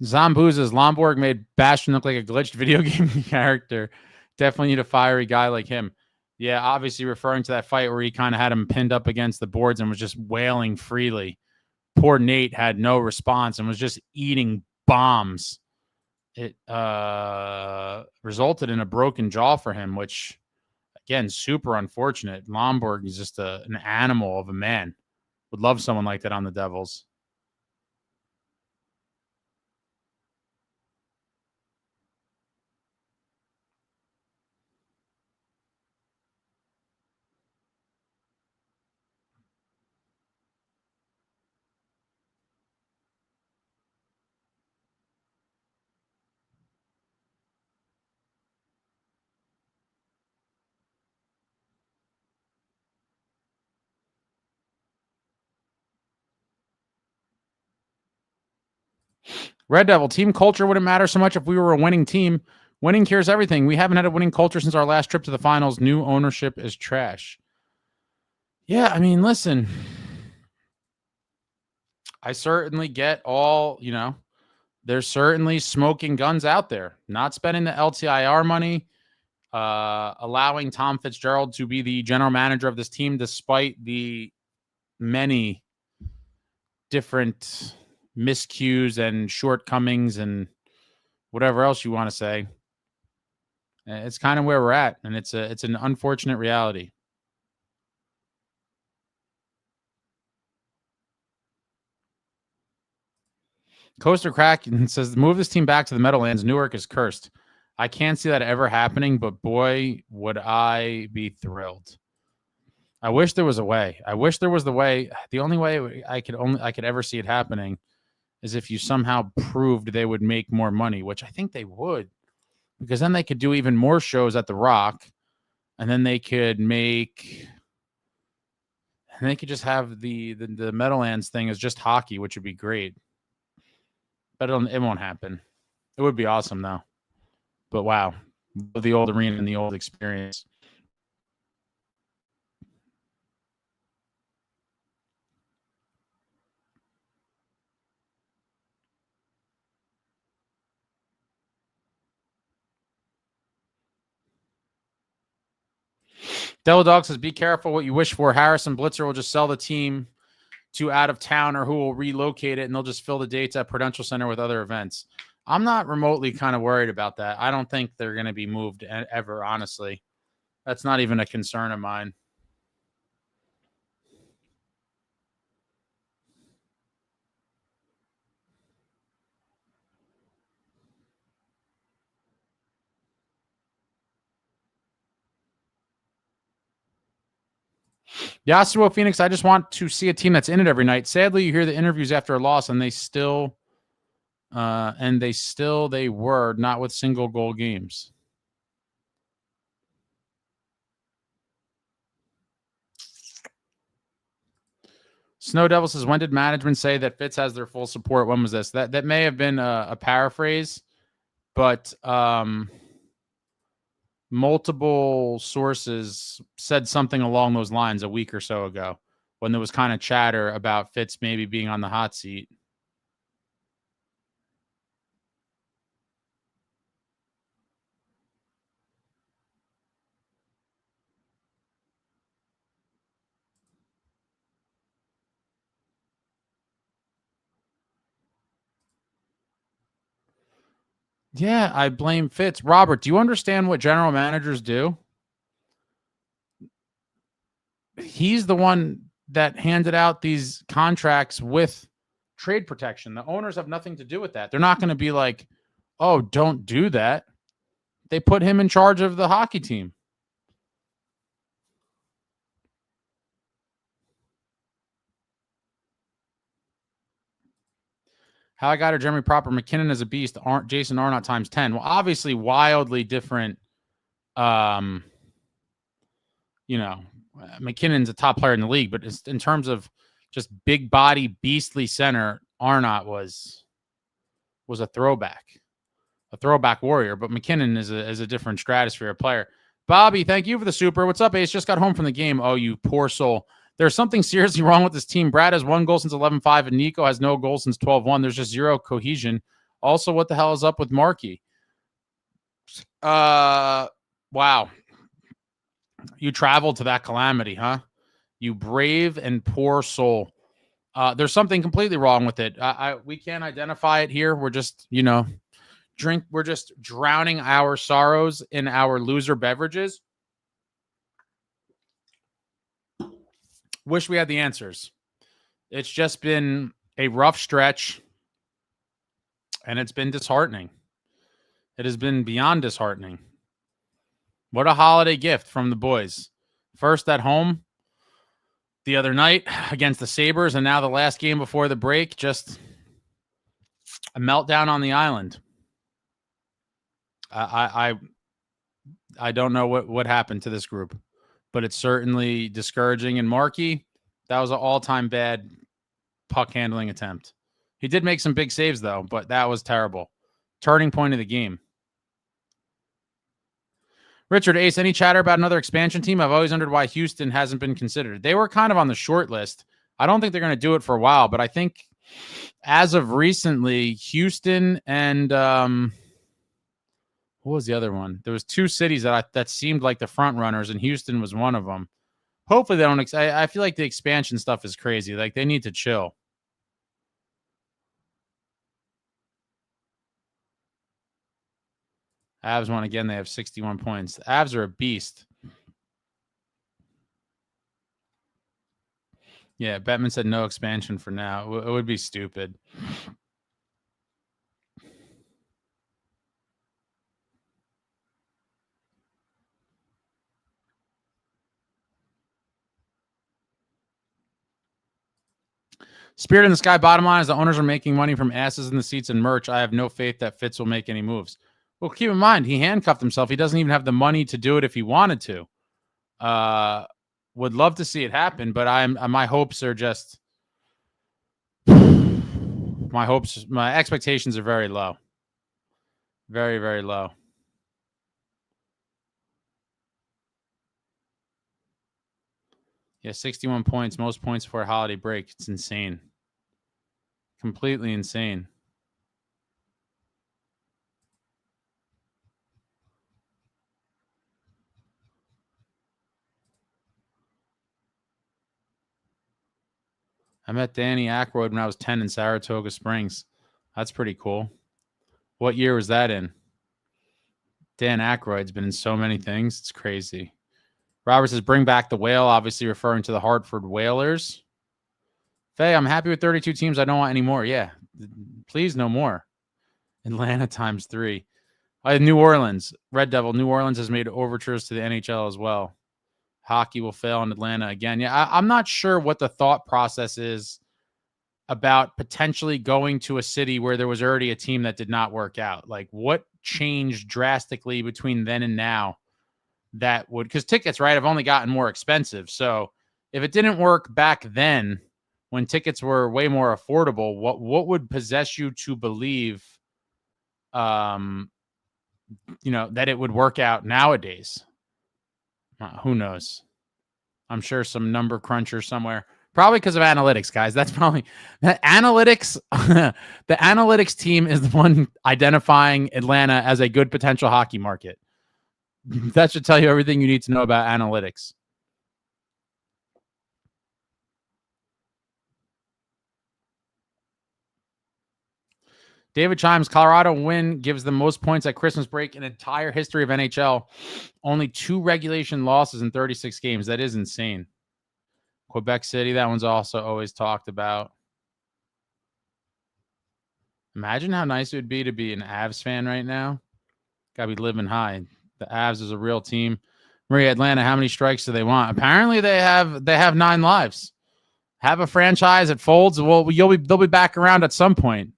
Zambuz's Lomborg made Bastion look like a glitched video game character. Definitely need a fiery guy like him. Yeah, obviously referring to that fight where he kind of had him pinned up against the boards and was just wailing freely. Poor Nate had no response and was just eating bombs. It resulted in a broken jaw for him, which, again, super unfortunate. Lomborg is just an animal of a man. Would love someone like that on the Devils. Red Devil, team culture wouldn't matter so much if we were a winning team. Winning cures everything. We haven't had a winning culture since our last trip to the finals. New ownership is trash. Yeah, I mean, listen, I certainly get all, there's certainly smoking guns out there. Not spending the LTIR money, allowing Tom Fitzgerald to be the general manager of this team despite the many different miscues and shortcomings and whatever else you want to say. It's kind of where we're at, and it's an unfortunate reality. Coaster Crack says, move this team back to the Meadowlands. Newark is cursed. I can't see that ever happening, but boy, would I be thrilled. I wish there was a way. I wish there was the way. The only way I could ever see it happening is if you somehow proved they would make more money, which I think they would, because then they could do even more shows at the Rock, and then they could just have the Meadowlands thing as just hockey, which would be great. But it won't happen. It would be awesome, though. But wow, the old arena and the old experience. Devil Dog says, be careful what you wish for. Harrison Blitzer will just sell the team to out of town, or who will relocate it, and they'll just fill the dates at Prudential Center with other events. I'm not remotely kind of worried about that. I don't think they're going to be moved ever, honestly. That's not even a concern of mine. Yasuo Phoenix, I just want to see a team that's in it every night. Sadly, you hear the interviews after a loss, and they were not with single goal games. Snow Devil says, when did management say that Fitz has their full support? When was this? That may have been a paraphrase, but multiple sources said something along those lines a week or so ago when there was kind of chatter about Fitz maybe being on the hot seat. Yeah, I blame Fitz. Robert, do you understand what general managers do? He's the one that handed out these contracts with trade protection. The owners have nothing to do with that. They're not going to be like, oh, don't do that. They put him in charge of the hockey team. How I got her, Jeremy Proper. McKinnon is a beast. Jason Arnott times 10. Well, obviously, wildly different. McKinnon's a top player in the league, but in terms of just big body, beastly center, Arnott was a throwback warrior. But McKinnon is a different stratosphere of player. Bobby, thank you for the super. What's up, Ace? Just got home from the game. Oh, you poor soul. There's something seriously wrong with this team. Brad has 1 goal since 11-5, and Nico has no goal since 12-1. There's just zero cohesion. Also, what the hell is up with Markey? Wow. You traveled to that calamity, huh? You brave and poor soul. There's something completely wrong with it. We can't identify it here. We're just, we're just drowning our sorrows in our loser beverages. Wish we had the answers. It's just been a rough stretch, and it's been disheartening. It has been beyond disheartening. What a holiday gift from the boys. First at home the other night against the Sabres, and now the last game before the break, just a meltdown on the island. I don't know what happened to this group, but it's certainly discouraging. And Markey, that was an all-time bad puck handling attempt. He did make some big saves, though, but that was terrible. Turning point of the game. Richard, Ace, any chatter about another expansion team? I've always wondered why Houston hasn't been considered. They were kind of on the short list. I don't think they're going to do it for a while, but I think as of recently, Houston and What was the other one? There was 2 cities that seemed like the front runners, and Houston was one of them. Hopefully they don't. I feel like the expansion stuff is crazy. Like, they need to chill. Avs won again. They have 61 points. The Avs are a beast. Yeah, Bettman said no expansion for now. It would be stupid. Spirit in the Sky, bottom line is the owners are making money from asses in the seats and merch. I have no faith that Fitz will make any moves. Well, keep in mind, he handcuffed himself. He doesn't even have the money to do it if he wanted to. Would love to see it happen, but my hopes are just my expectations are very low. Very, very low. Yeah, 61 points, most points for a holiday break. It's insane. Completely insane. I met Danny Aykroyd when I was 10 in Saratoga Springs. That's pretty cool. What year was that in? Dan Aykroyd's been in so many things. It's crazy. Robert says, bring back the whale, obviously referring to the Hartford Whalers. Faye, I'm happy with 32 teams. I don't want any more. Yeah, please no more. Atlanta times 3. New Orleans, Red Devil. New Orleans has made overtures to the NHL as well. Hockey will fail in Atlanta again. Yeah, I'm not sure what the thought process is about potentially going to a city where there was already a team that did not work out. Like, what changed drastically between then and now that would, because tickets, right, have only gotten more expensive. So if it didn't work back then when tickets were way more affordable, what would possess you to believe, that it would work out nowadays? Who knows? I'm sure some number cruncher somewhere. Probably because of analytics, guys. That's probably the analytics. The analytics team is the one identifying Atlanta as a good potential hockey market. That should tell you everything you need to know about analytics. David Chimes, Colorado win gives the most points at Christmas break in entire history of NHL. Only 2 regulation losses in 36 games. That is insane. Quebec City, that one's also always talked about. Imagine how nice it would be to be an Avs fan right now. Gotta be living high. The Avs is a real team. Maria, Atlanta, how many strikes do they want? Apparently they have 9 lives. Have a franchise that folds. Well, they'll be back around at some point.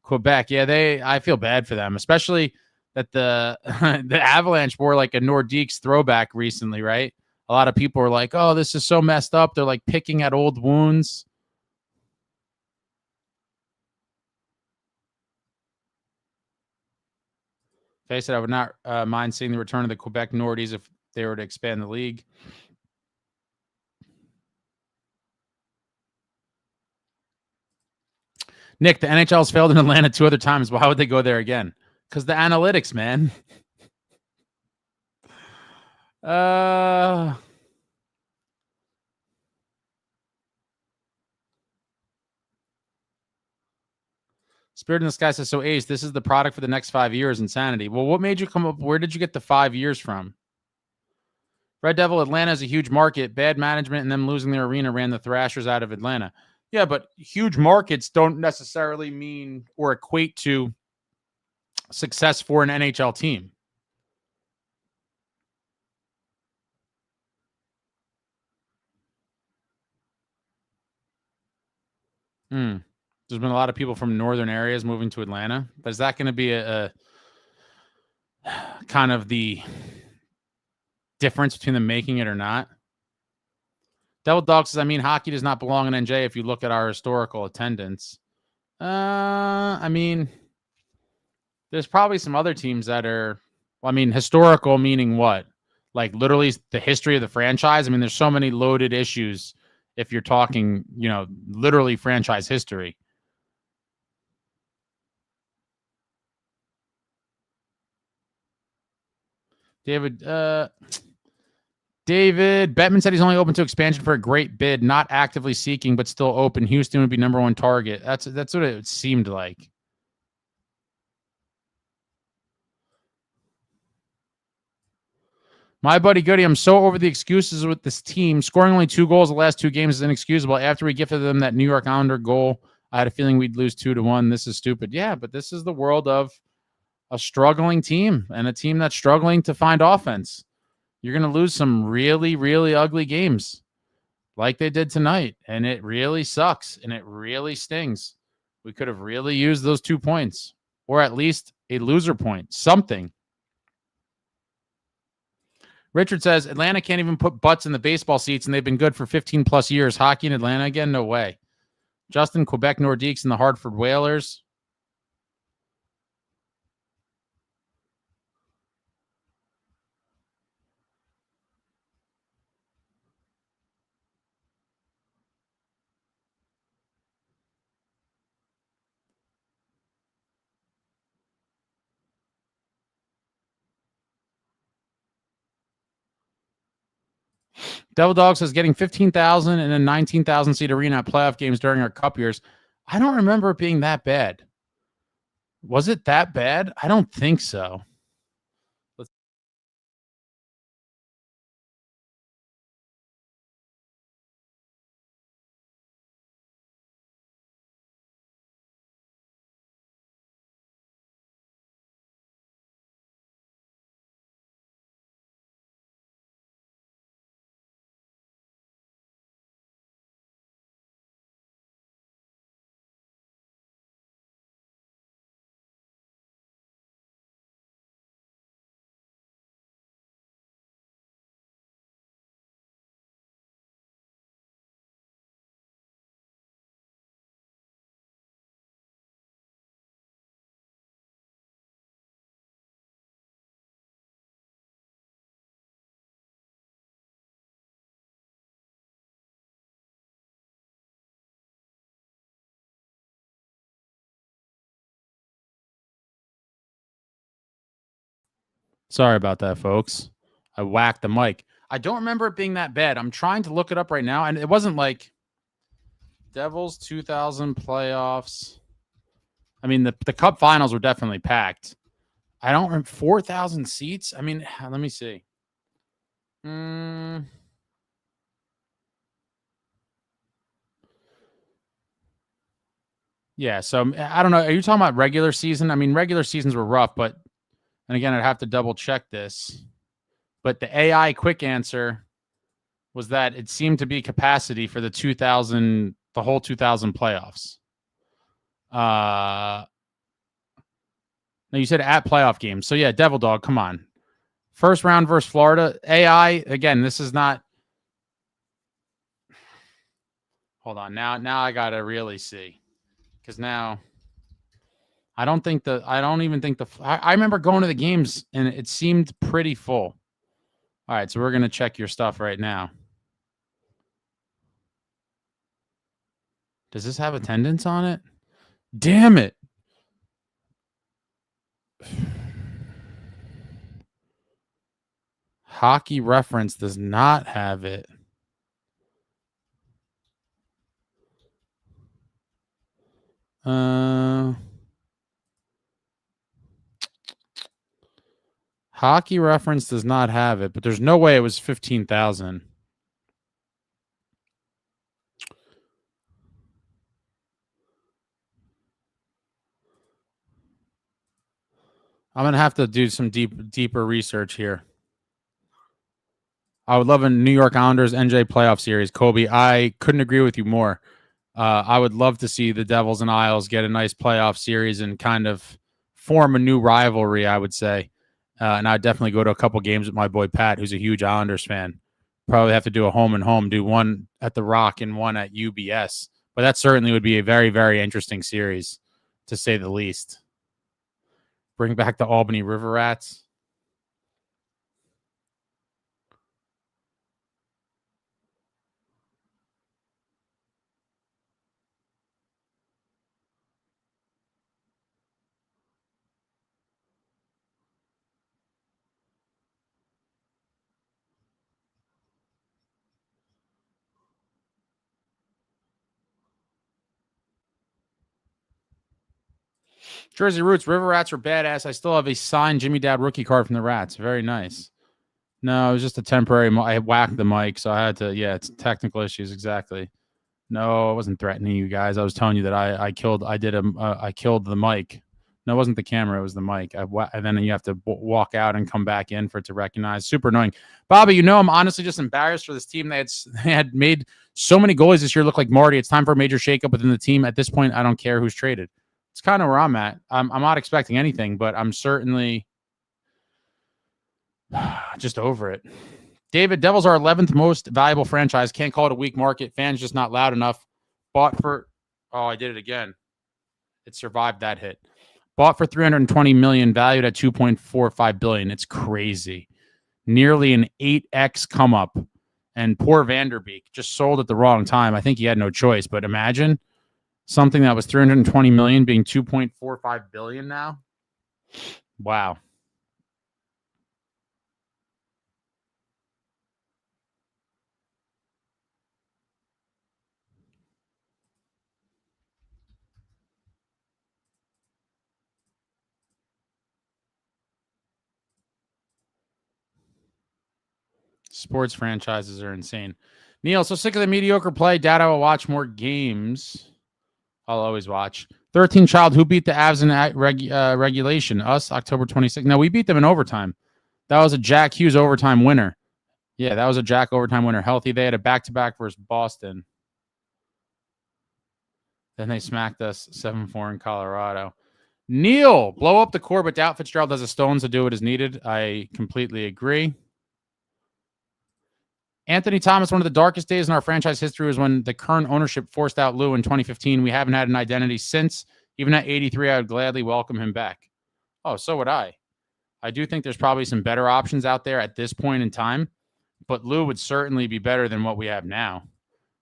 Quebec, yeah, I feel bad for them, especially that the Avalanche wore like a Nordiques throwback recently, right? A lot of people are like, "Oh, this is so messed up." They're like picking at old wounds. Face it, I would not mind seeing the return of the Quebec Nordies if they were to expand the league. Nick, the NHL has failed in Atlanta 2 other times. Why would they go there again? Because the analytics, man. Spirit in the Sky says, so Ace, this is the product for the next 5 years, insanity. Well, what made you come up? Where did you get the 5 years from? Red Devil, Atlanta is a huge market. Bad management and them losing their arena ran the Thrashers out of Atlanta. Yeah, but huge markets don't necessarily mean or equate to success for an NHL team. There's been a lot of people from northern areas moving to Atlanta. But is that going to be a kind of the difference between them making it or not? Devil Dog says, I mean, hockey does not belong in NJ if you look at our historical attendance. I mean, there's probably some other teams that are, well, I mean, historical meaning what? Like literally the history of the franchise? I mean, there's so many loaded issues if you're talking, literally franchise history. David Bettman said he's only open to expansion for a great bid, not actively seeking, but still open. Houston would be number one target. That's what it seemed like. My buddy Goody, I'm so over the excuses with this team. Scoring only 2 goals the last 2 games is inexcusable. After we gifted them that New York Islander goal, I had a feeling we'd lose 2-1. This is stupid. Yeah, but this is the world of a struggling team and a team that's struggling to find offense. You're going to lose some really, really ugly games like they did tonight, and it really sucks, and it really stings. We could have really used those 2 points, or at least a loser point, something. Richard says, Atlanta can't even put butts in the baseball seats, and they've been good for 15-plus years. Hockey in Atlanta again? No way. Justin, Quebec Nordiques and the Hartford Whalers. Devil Dog says, getting 15,000 in a 19,000 seat arena at playoff games during our cup years. I don't remember it being that bad. Was it that bad? I don't think so. Sorry about that, folks. I whacked the mic. I don't remember it being that bad. I'm trying to look it up right now, and it wasn't like Devils 2000 playoffs. I mean, the Cup finals were definitely packed. I don't remember 4,000 seats. I mean, let me see. Yeah, so I don't know. Are you talking about regular season? I mean, regular seasons were rough, but and again, I'd have to double check this. But the AI quick answer was that it seemed to be capacity for the whole 2000 playoffs. No, you said at playoff games. So yeah, Devil Dog, come on. First round versus Florida. AI, again, this is not. Hold on. Now I gotta really see. Because now I don't even think I remember going to the games and it seemed pretty full. All right, so we're gonna check your stuff right now. Does this have attendance on it? Damn it. Hockey Reference does not have it. Hockey Reference does not have it, but there's no way it was 15,000. I'm going to have to do some deeper research here. I would love a New York Islanders NJ playoff series. Kobe, I couldn't agree with you more. I would love to see the Devils and Isles get a nice playoff series and kind of form a new rivalry, I would say. And I'd definitely go to a couple games with my boy Pat, who's a huge Islanders fan. Probably have to do a home and home, do one at the Rock and one at UBS. But that certainly would be a very, very interesting series, to say the least. Bring back the Albany River Rats. Jersey Roots, River Rats are badass. I still have a signed Jimmy Dowd rookie card from the Rats. Very nice. No, it was just a temporary. I whacked the mic, so I had to. Yeah, it's technical issues. Exactly. No, I wasn't threatening you guys. I was telling you that I killed the mic. No, it wasn't the camera. It was the mic. And then you have to walk out and come back in for it to recognize. Super annoying. Bobby, I'm honestly just embarrassed for this team. They had made so many goalies this year look like Marty. It's time for a major shakeup within the team. At this point, I don't care who's traded. It's kind of where I'm at. I'm not expecting anything, but I'm certainly just over it. David, Devils are 11th most valuable franchise. Can't call it a weak market. Fans just not loud enough. Bought for, I did it again. It survived that hit. Bought for $320 million, valued at $2.45 billion. It's crazy. Nearly an 8x come up. And poor Vanderbeek just sold at the wrong time. I think he had no choice. But imagine something that was $320 million being $2.45 billion now. Wow. Sports franchises are insane. Neil, so sick of the mediocre play. Dad, I will watch more games. I'll always watch. 13 child, who beat the Avs in regulation? Us, October 26th. No, we beat them in overtime. That was a Jack Hughes overtime winner. Yeah, that was a Jack overtime winner. Healthy. They had a back-to-back versus Boston. Then they smacked us 7-4 in Colorado. Neil, blow up the core, but doubt Fitzgerald has the stones to do what is needed. I completely agree. Anthony Thomas, one of the darkest days in our franchise history was when the current ownership forced out Lou in 2015. We haven't had an identity since. Even at 83, I would gladly welcome him back. Oh, so would I. I do think there's probably some better options out there at this point in time, but Lou would certainly be better than what we have now.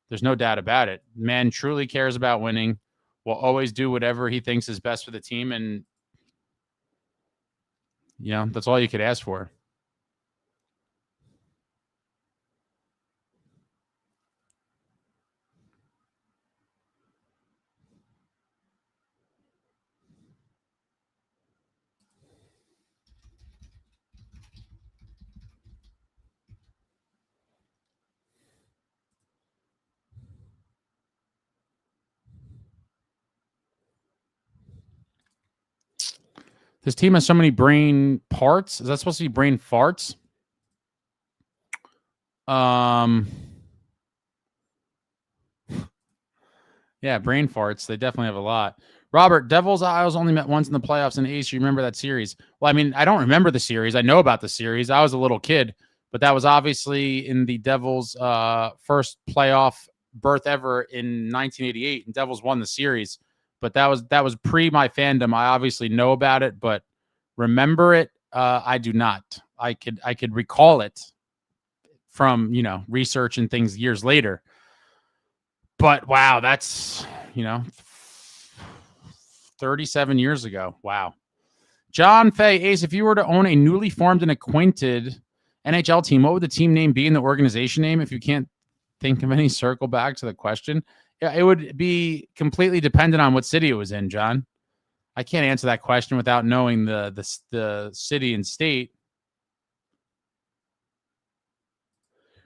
There's no doubt about it. Man truly cares about winning, will always do whatever he thinks is best for the team, and that's all you could ask for. This team has so many brain parts. Is that supposed to be brain farts? Yeah, brain farts. They definitely have a lot. Robert, Devils Isles only met once in the playoffs in Ace. You remember that series? Well, I mean, I don't remember the series. I know about the series. I was a little kid, but that was obviously in the Devils' first playoff berth ever in 1988, and Devils won the series. But that was pre my fandom. I obviously know about it, but remember it, I do not. I could recall it from research and things years later. But wow, that's 37 years ago. Wow. John Fay, Ace, if you were to own a newly formed and acquainted NHL team, what would the team name be in the organization name? If you can't think of any, circle back to the question. It would be completely dependent on what city it was in, John. I can't answer that question without knowing the city and state.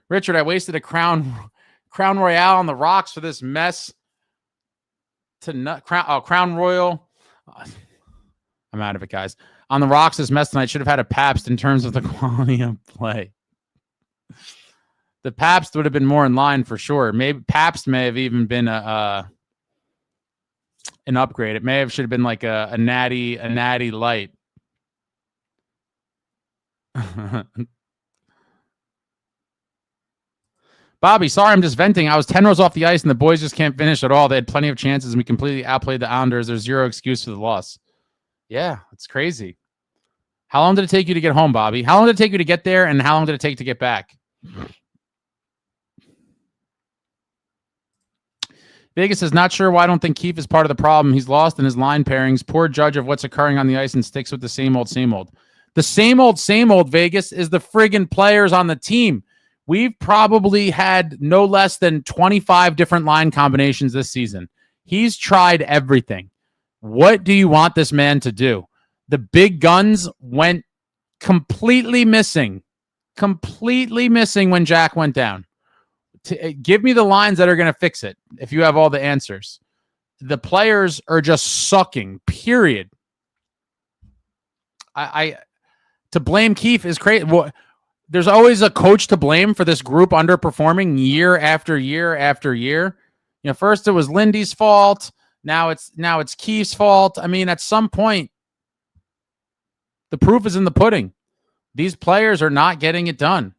Richard, I wasted a Crown Royale on the rocks for this mess. Crown Royal. I'm out of it, guys. On the rocks, this mess tonight. Should have had a Pabst in terms of the quality of play. The Pabst would have been more in line for sure. Maybe Pabst may have even been an upgrade. It should have been like a natty light. Bobby, sorry, I'm just venting. I was 10 rows off the ice, and the boys just can't finish at all. They had plenty of chances, and we completely outplayed the Islanders. There's zero excuse for the loss. Yeah, it's crazy. How long did it take you to get home, Bobby? How long did it take you to get there, and how long did it take to get back? Vegas is not sure why I don't think Keefe is part of the problem. He's lost in his line pairings. Poor judge of what's occurring on the ice and sticks with the same old, same old. The same old Vegas is the friggin' players on the team. We've probably had no less than 25 different line combinations this season. He's tried everything. What do you want this man to do? The big guns went completely missing when Jack went down. Give me the lines that are going to fix it if you have all the answers. The players are just sucking, period. I to blame Keefe is crazy. There's always a coach to blame for this group underperforming year after year after year. You know, first it was Lindy's fault. Now it's Keefe's fault. I mean, at some point, the proof is in the pudding. These players are not getting it done.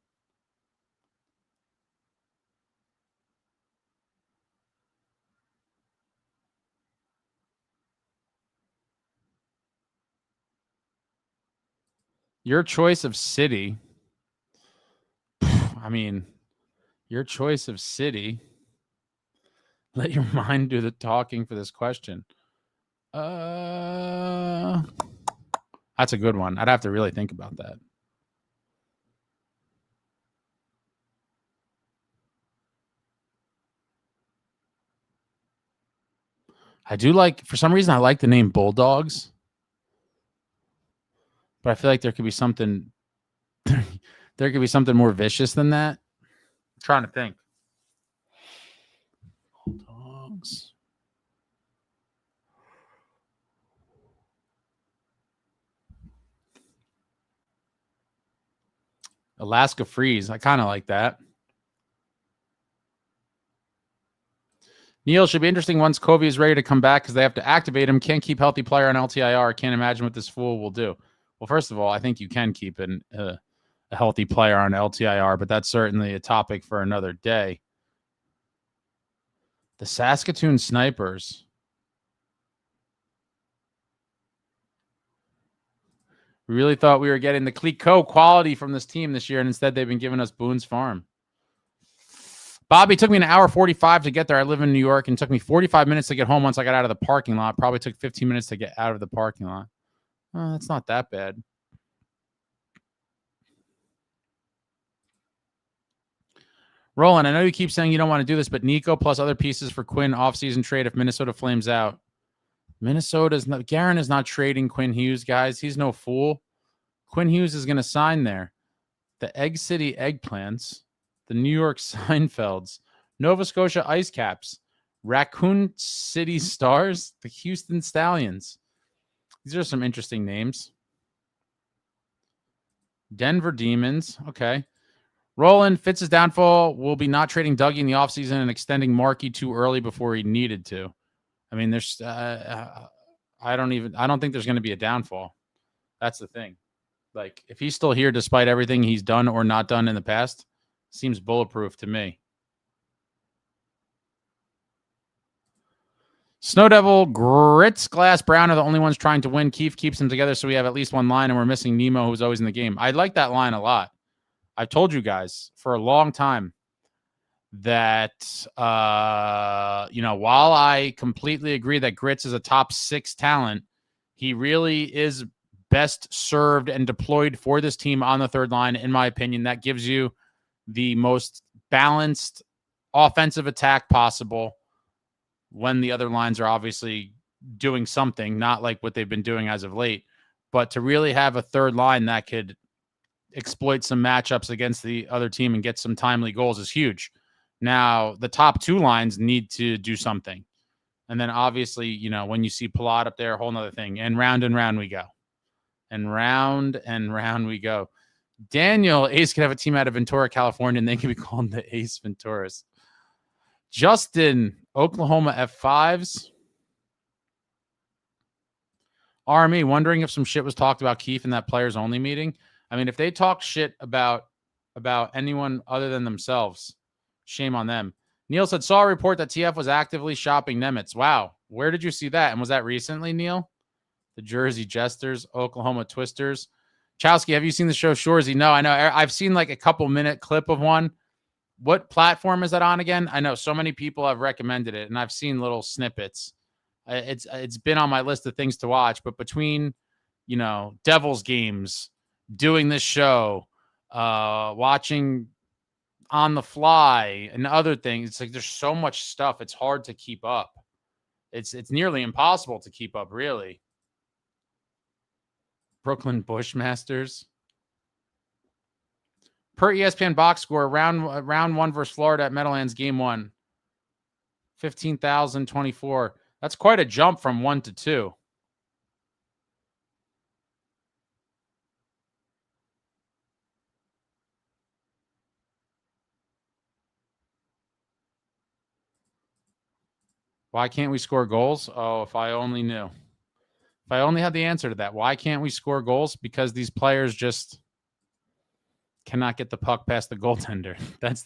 Your choice of city. I mean, your choice of city. Let your mind do the talking for this question. That's a good one. I'd have to really think about that. I do like, for some reason, I like the name Bulldogs. But I feel like there could be something more vicious than that. I'm trying to think. Bulldogs. Alaska Freeze. I kind of like that. Neil, should be interesting once Covey is ready to come back because they have to activate him. Can't keep healthy player on LTIR. Can't imagine what this fool will do. Well, first of all, I think you can keep a healthy player on LTIR, but that's certainly a topic for another day. The Saskatoon Snipers. We really thought we were getting the Clicquot quality from this team this year, and instead they've been giving us Boone's Farm. Bobby, took me an hour 45 to get there. I live in New York, and took me 45 minutes to get home once I got out of the parking lot. Probably took 15 minutes to get out of the parking lot. Oh, that's not that bad. Roland, I know you keep saying you don't want to do this, but Nico plus other pieces for Quinn offseason trade if Minnesota flames out. Guerin is not trading Quinn Hughes, guys. He's no fool. Quinn Hughes is going to sign there. The Egg City Eggplants, the New York Seinfelds, Nova Scotia Ice Caps, Raccoon City Stars, the Houston Stallions. These are some interesting names. Denver Demons. Okay. Roland, Fitz's downfall will be not trading Dougie in the offseason and extending Markey too early before he needed to. I mean, there's I don't think there's going to be a downfall. That's the thing. Like, if he's still here despite everything he's done or not done in the past, seems bulletproof to me. Snow Devil, Grits, Glass, Brown are the only ones trying to win. Keefe keeps them together, so we have at least one line, and we're missing Nemo, who's always in the game. I like that line a lot. I've told you guys for a long time that, while I completely agree that Grits is a top 6 talent, he really is best served and deployed for this team on the third line, in my opinion. That gives you the most balanced offensive attack possible when the other lines are obviously doing something, not like what they've been doing as of late, but to really have a third line that could exploit some matchups against the other team and get some timely goals is huge. Now, the top 2 lines need to do something. And then obviously, when you see Palat up there, a whole nother thing. And round we go. And round we go. Daniel, Ace could have a team out of Ventura, California, and they can be called the Ace Venturas. Justin, Oklahoma F5s. Army, wondering if some shit was talked about Keefe in that players only meeting. I mean, if they talk shit about anyone other than themselves, shame on them. Neil said, saw a report that TF was actively shopping Nemitz. Wow. Where did you see that? And was that recently, Neil? The Jersey Jesters, Oklahoma Twisters. Chowski, have you seen the show Shoresy? No, I know. I've seen like a couple-minute clip of one. What platform is that on again? I know so many people have recommended it, and I've seen little snippets. It's been on my list of things to watch, but between, Devils games, doing this show, watching on the fly and other things, it's like there's so much stuff. It's hard to keep up. It's nearly impossible to keep up, really. Brooklyn Bushmasters. Per ESPN box score, round one versus Florida at Meadowlands, game one. 15,024. That's quite a jump from 1 to 2. Why can't we score goals? Oh, if I only knew. If I only had the answer to that. Why can't we score goals? Because these players just cannot get the puck past the goaltender. That's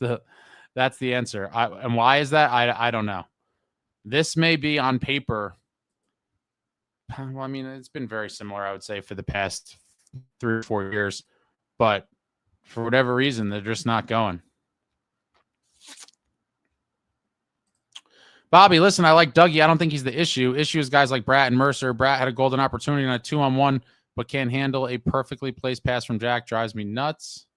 the answer. And why is that? I don't know. This may be on paper. Well, I mean, it's been very similar, I would say, for the past 3 or 4 years. But for whatever reason, they're just not going. Bobby, listen, I like Dougie. I don't think he's the issue. Issue is guys like Bratt and Mercer. Bratt had a golden opportunity on a 2-on-1, but can't handle a perfectly placed pass from Jack. Drives me nuts.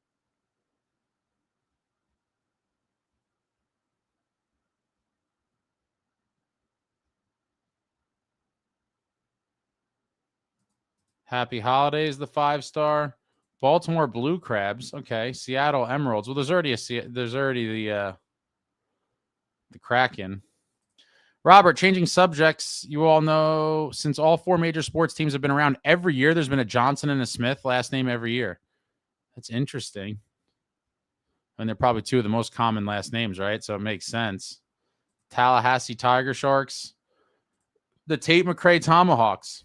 Happy Holidays, the 5-star. Baltimore Blue Crabs. Okay. Seattle Emeralds. Well, there's already the Kraken. Robert, changing subjects. You all know, since all 4 major sports teams have been around every year, there's been a Johnson and a Smith last name every year. That's interesting. And they're probably 2 of the most common last names, right? So it makes sense. Tallahassee Tiger Sharks. The Tate McRae Tomahawks.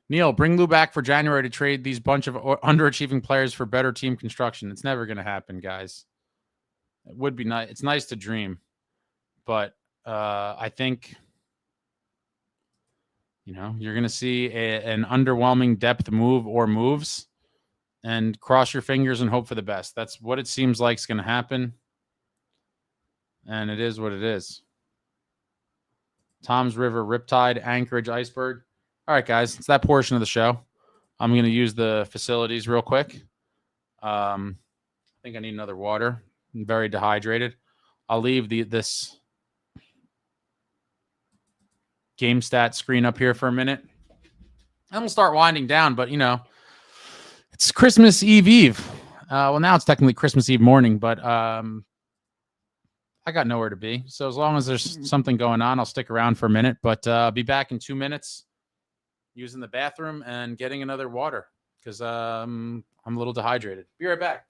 Neil, bring Lou back for January to trade these bunch of underachieving players for better team construction. It's never going to happen, guys. It would be nice. It's nice to dream. But I think, you're going to see an underwhelming depth move or moves, and cross your fingers and hope for the best. That's what it seems like is going to happen. And it is what it is. Tom's River, Riptide, Anchorage, Iceberg. All right, guys, it's that portion of the show. I'm going to use the facilities real quick. I think I need another water. I'm very dehydrated. I'll leave this game stat screen up here for a minute. And we'll start winding down, but, it's Christmas Eve. Well, now it's technically Christmas Eve morning, but I got nowhere to be. So as long as there's something going on, I'll stick around for a minute. But I'll be back in 2 minutes using the bathroom and getting another water because I'm a little dehydrated. Be right back.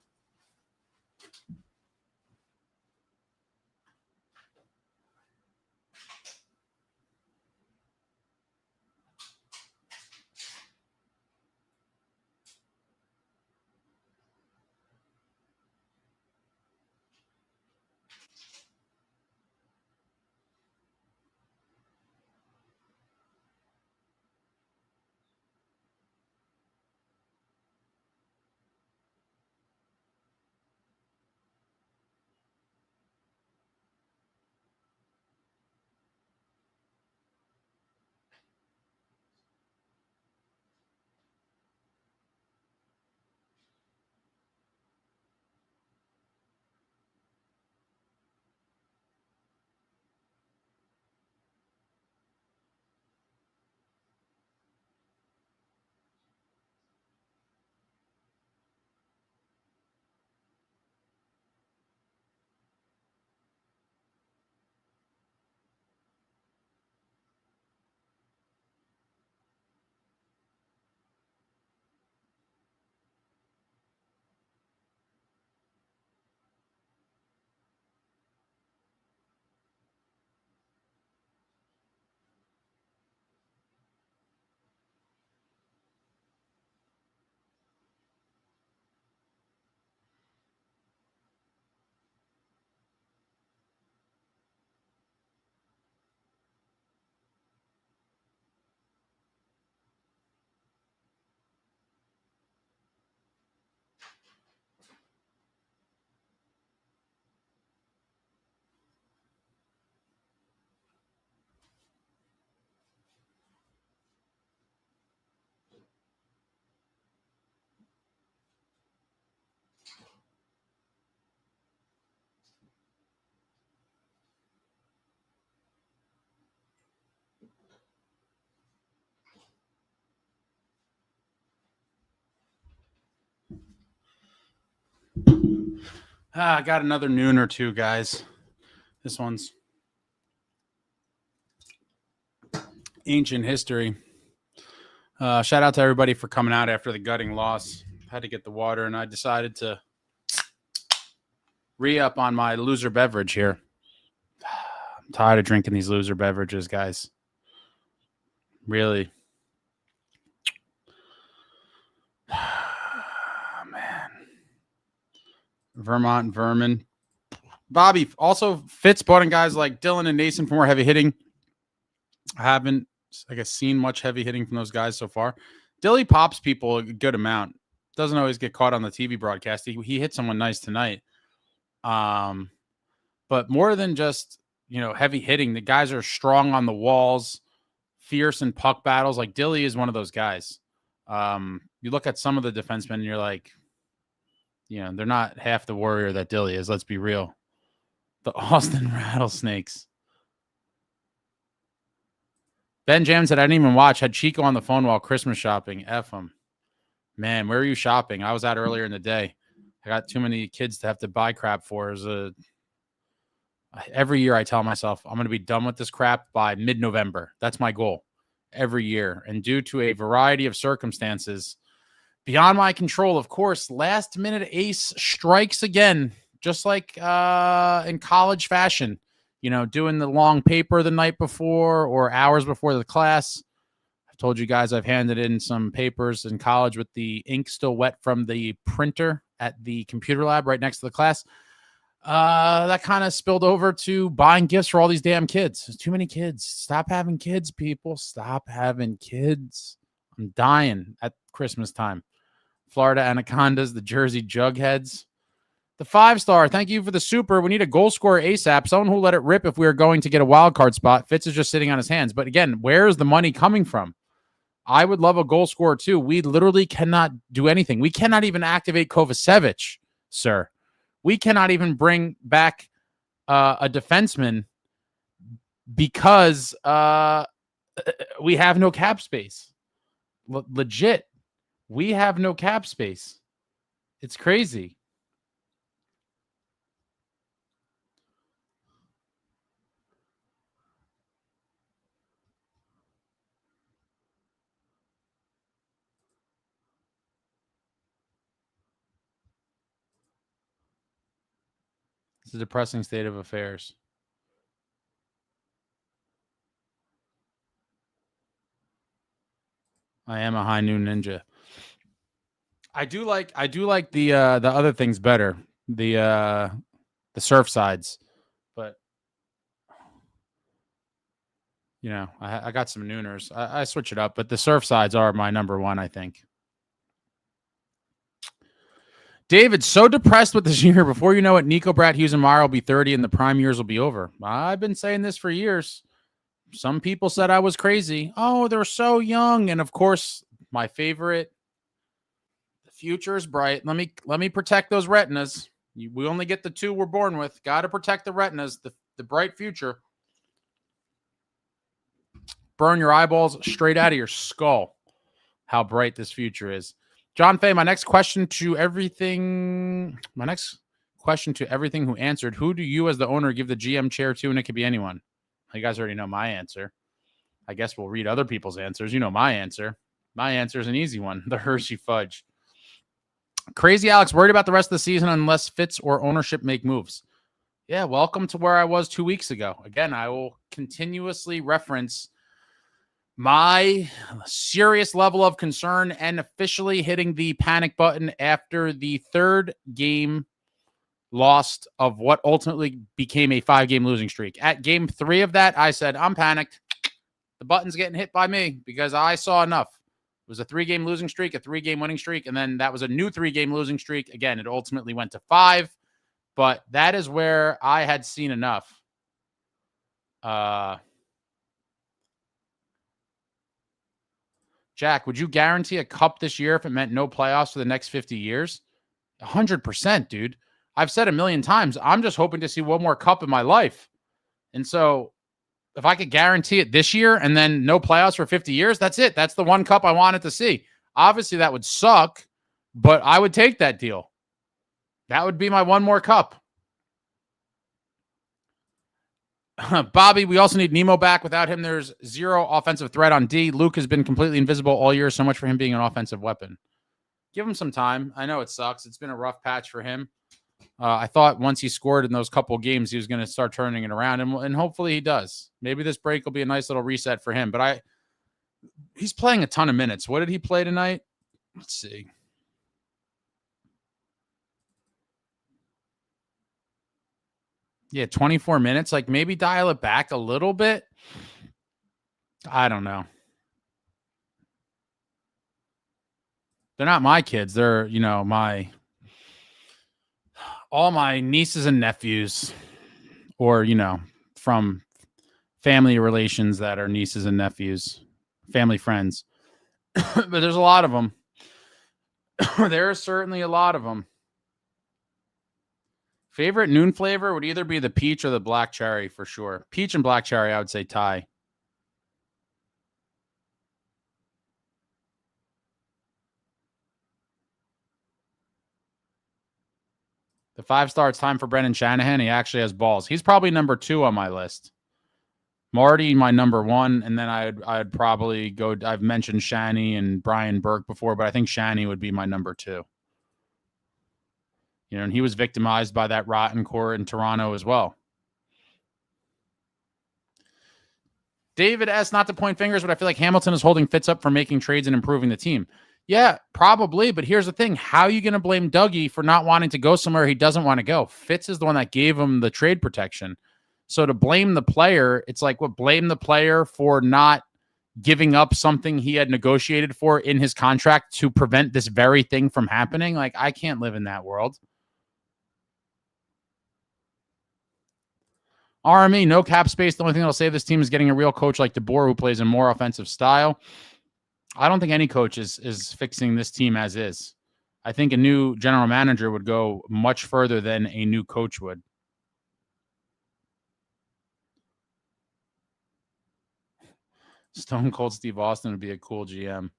I got another noon or two, guys. This one's ancient history. Shout out to everybody for coming out after the gutting loss. Had to get the water, and I decided to re-up on my loser beverage here. I'm tired of drinking these loser beverages, guys. Really. Man. Vermont Vermin. Bobby, also Fitz brought in guys like Dylan and Nason for more heavy hitting. I haven't, I guess, seen much heavy hitting from those guys so far. Dilly pops people a good amount. Doesn't always get caught on the TV broadcast. He hit someone nice tonight. But more than just, heavy hitting, the guys are strong on the walls, fierce in puck battles. Like Dilly is one of those guys. You look at some of the defensemen and you're like, they're not half the warrior that Dilly is. Let's be real. The Austin Rattlesnakes. Ben Jam said, I didn't even watch. Had Chico on the phone while Christmas shopping. F him. Man, where are you shopping? I was out earlier in the day. I got too many kids to have to buy crap for. Every year I tell myself I'm going to be done with this crap by mid-November. That's my goal every year. And due to a variety of circumstances beyond my control, of course, last-minute ace strikes again, just like in college fashion, doing the long paper the night before or hours before the class. I've told you guys I've handed in some papers in college with the ink still wet from the printer at the computer lab right next to the class. That kind of spilled over to buying gifts for all these damn kids. There's too many kids. Stop having kids, people. Stop having kids. I'm dying at Christmas time. Florida Anacondas, the Jersey Jugheads. The 5-star, thank you for the super. We need a goal scorer ASAP. Someone who let it rip if we are going to get a wild card spot. Fitz is just sitting on his hands. But again, where is the money coming from? I would love a goal scorer too. We literally cannot do anything. We cannot even activate Kovacevic, sir. We cannot even bring back a defenseman because we have no cap space. Legit. We have no cap space. It's crazy. It's a depressing state of affairs. I am a high noon ninja. I do like the other things better. The surf sides. But I got some nooners. I switch it up, but the surf sides are my number one, I think. David, so depressed with this year. Before you know it, Nico, Brad, Hughes, and Meyer will be 30 and the prime years will be over. I've been saying this for years. Some people said I was crazy. Oh, they're so young. And of course, my favorite, the future is bright. Let me protect those retinas. We only get the 2 we're born with. Got to protect the retinas, the bright future. Burn your eyeballs straight out of your skull. How bright this future is. John Fay, my next question to everything who answered, who do you as the owner give the GM chair to? And it could be anyone. You guys already know my answer. I guess we'll read other people's answers. You know my answer. My answer is an easy one. The Hershey Fudge. Crazy Alex, worried about the rest of the season unless Fitz or ownership make moves. Yeah, welcome to where I was 2 weeks ago. Again, I will continuously reference my serious level of concern and officially hitting the panic button after the 3rd game lost of what ultimately became a 5-game losing streak. At game 3 of that, I said, I'm panicked. The button's getting hit by me because I saw enough. It was a 3-game losing streak, a 3-game winning streak, and then that was a new 3-game losing streak. Again, it ultimately went to 5, but that is where I had seen enough. Jack, would you guarantee a cup this year if it meant no playoffs for the next 50 years? 100%, dude. I've said a million times, I'm just hoping to see one more cup in my life. And so if I could guarantee it this year and then no playoffs for 50 years, that's it. That's the one cup I wanted to see. Obviously, that would suck, but I would take that deal. That would be my one more cup. Bobby, we also need Nemo back. Without him, there's zero offensive threat on D. Luke has been completely invisible all year. So much for him being an offensive weapon. Give him some time. I know it sucks. It's been a rough patch for him. I thought once he scored in those couple games, he was going to start turning it around, and hopefully he does. Maybe this break will be a nice little reset for him. But he's playing a ton of minutes. What did he play tonight? Let's see. Yeah, 24 minutes. Like, maybe dial it back a little bit. I don't know. They're not my kids. They're, all my nieces and nephews, or, from family relations that are nieces and nephews, family friends. But there's a lot of them. There are certainly a lot of them. Favorite noon flavor would either be the peach or the black cherry for sure. Peach and black cherry, I would say tie. The 5-star, it's time for Brendan Shanahan. He actually has balls. He's probably number 2 on my list. Marty, my number 1, and then I'd probably go. I've mentioned Shanny and Brian Burke before, but I think Shanny would be my number 2. And he was victimized by that rotten core in Toronto as well. David S., not to point fingers, but I feel like Hamilton is holding Fitz up for making trades and improving the team. Yeah, probably. But here's the thing. How are you going to blame Dougie for not wanting to go somewhere he doesn't want to go? Fitz is the one that gave him the trade protection. So to blame the player, it's like, blame the player for not giving up something he had negotiated for in his contract to prevent this very thing from happening? Like, I can't live in that world. RME, no cap space. The only thing that'll save this team is getting a real coach like DeBoer who plays a more offensive style. I don't think any coach is fixing this team as is. I think a new general manager would go much further than a new coach would. Stone Cold Steve Austin would be a cool GM.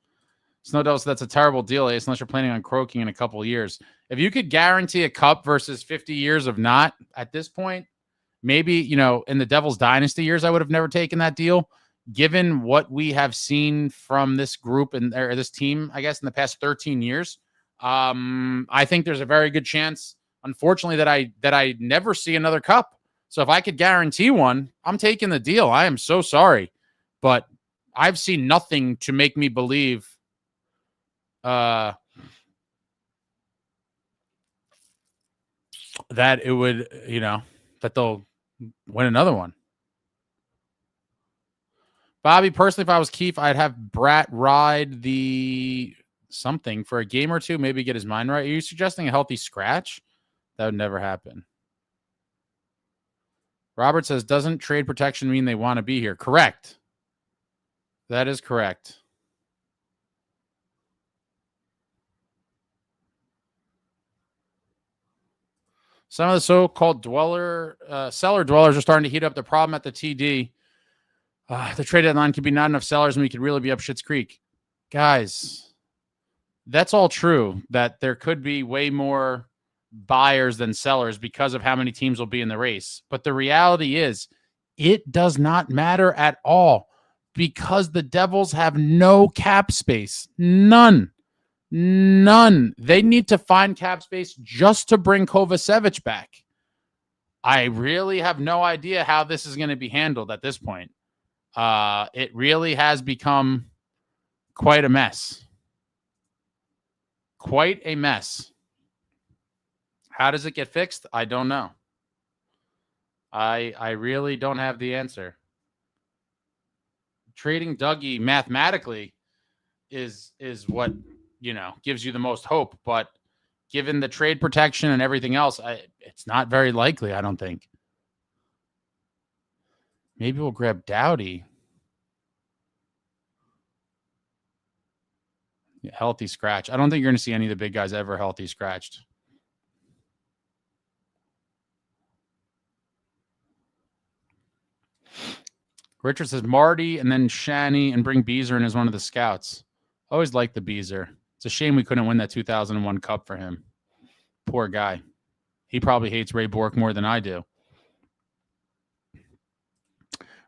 Snow Devils, that's a terrible deal, Ace, unless you're planning on croaking in a couple of years. If you could guarantee a cup versus 50 years of not at this point, maybe, in the Devils dynasty years, I would have never taken that deal. Given what we have seen from this group or this team, I guess, in the past 13 years, I think there's a very good chance, unfortunately, that I never see another cup. So if I could guarantee one, I'm taking the deal. I am so sorry, but I've seen nothing to make me believe that it would, that they'll win another one. Bobby, personally, if I was Keefe, I'd have Bratt ride the something for a game or two, maybe get his mind right. Are you suggesting a healthy scratch? That would never happen. Robert says, doesn't trade protection mean they want to be here? Correct. That is correct. Some of the so-called cellar dwellers are starting to heat up the problem at the TD. The trade deadline could be not enough sellers, and we could really be up Schitt's Creek. Guys, that's all true, that there could be way more buyers than sellers because of how many teams will be in the race. But the reality is, it does not matter at all because the Devils have no cap space. None. They need to find cap space just to bring Kovacevic back. I really have no idea how this is going to be handled at this point. It really has become quite a mess. Quite a mess. How does it get fixed? I don't know. I really don't have the answer. Trading Dougie mathematically is what, gives you the most hope, but given the trade protection and everything else, it's not very likely, I don't think. Maybe we'll grab Doughty. Yeah, healthy scratch. I don't think you're going to see any of the big guys ever healthy scratched. Richard says Marty and then Shanny and bring Beezer in as one of the scouts. Always liked the Beezer. It's a shame we couldn't win that 2001 Cup for him. Poor guy. He probably hates Ray Bork more than I do.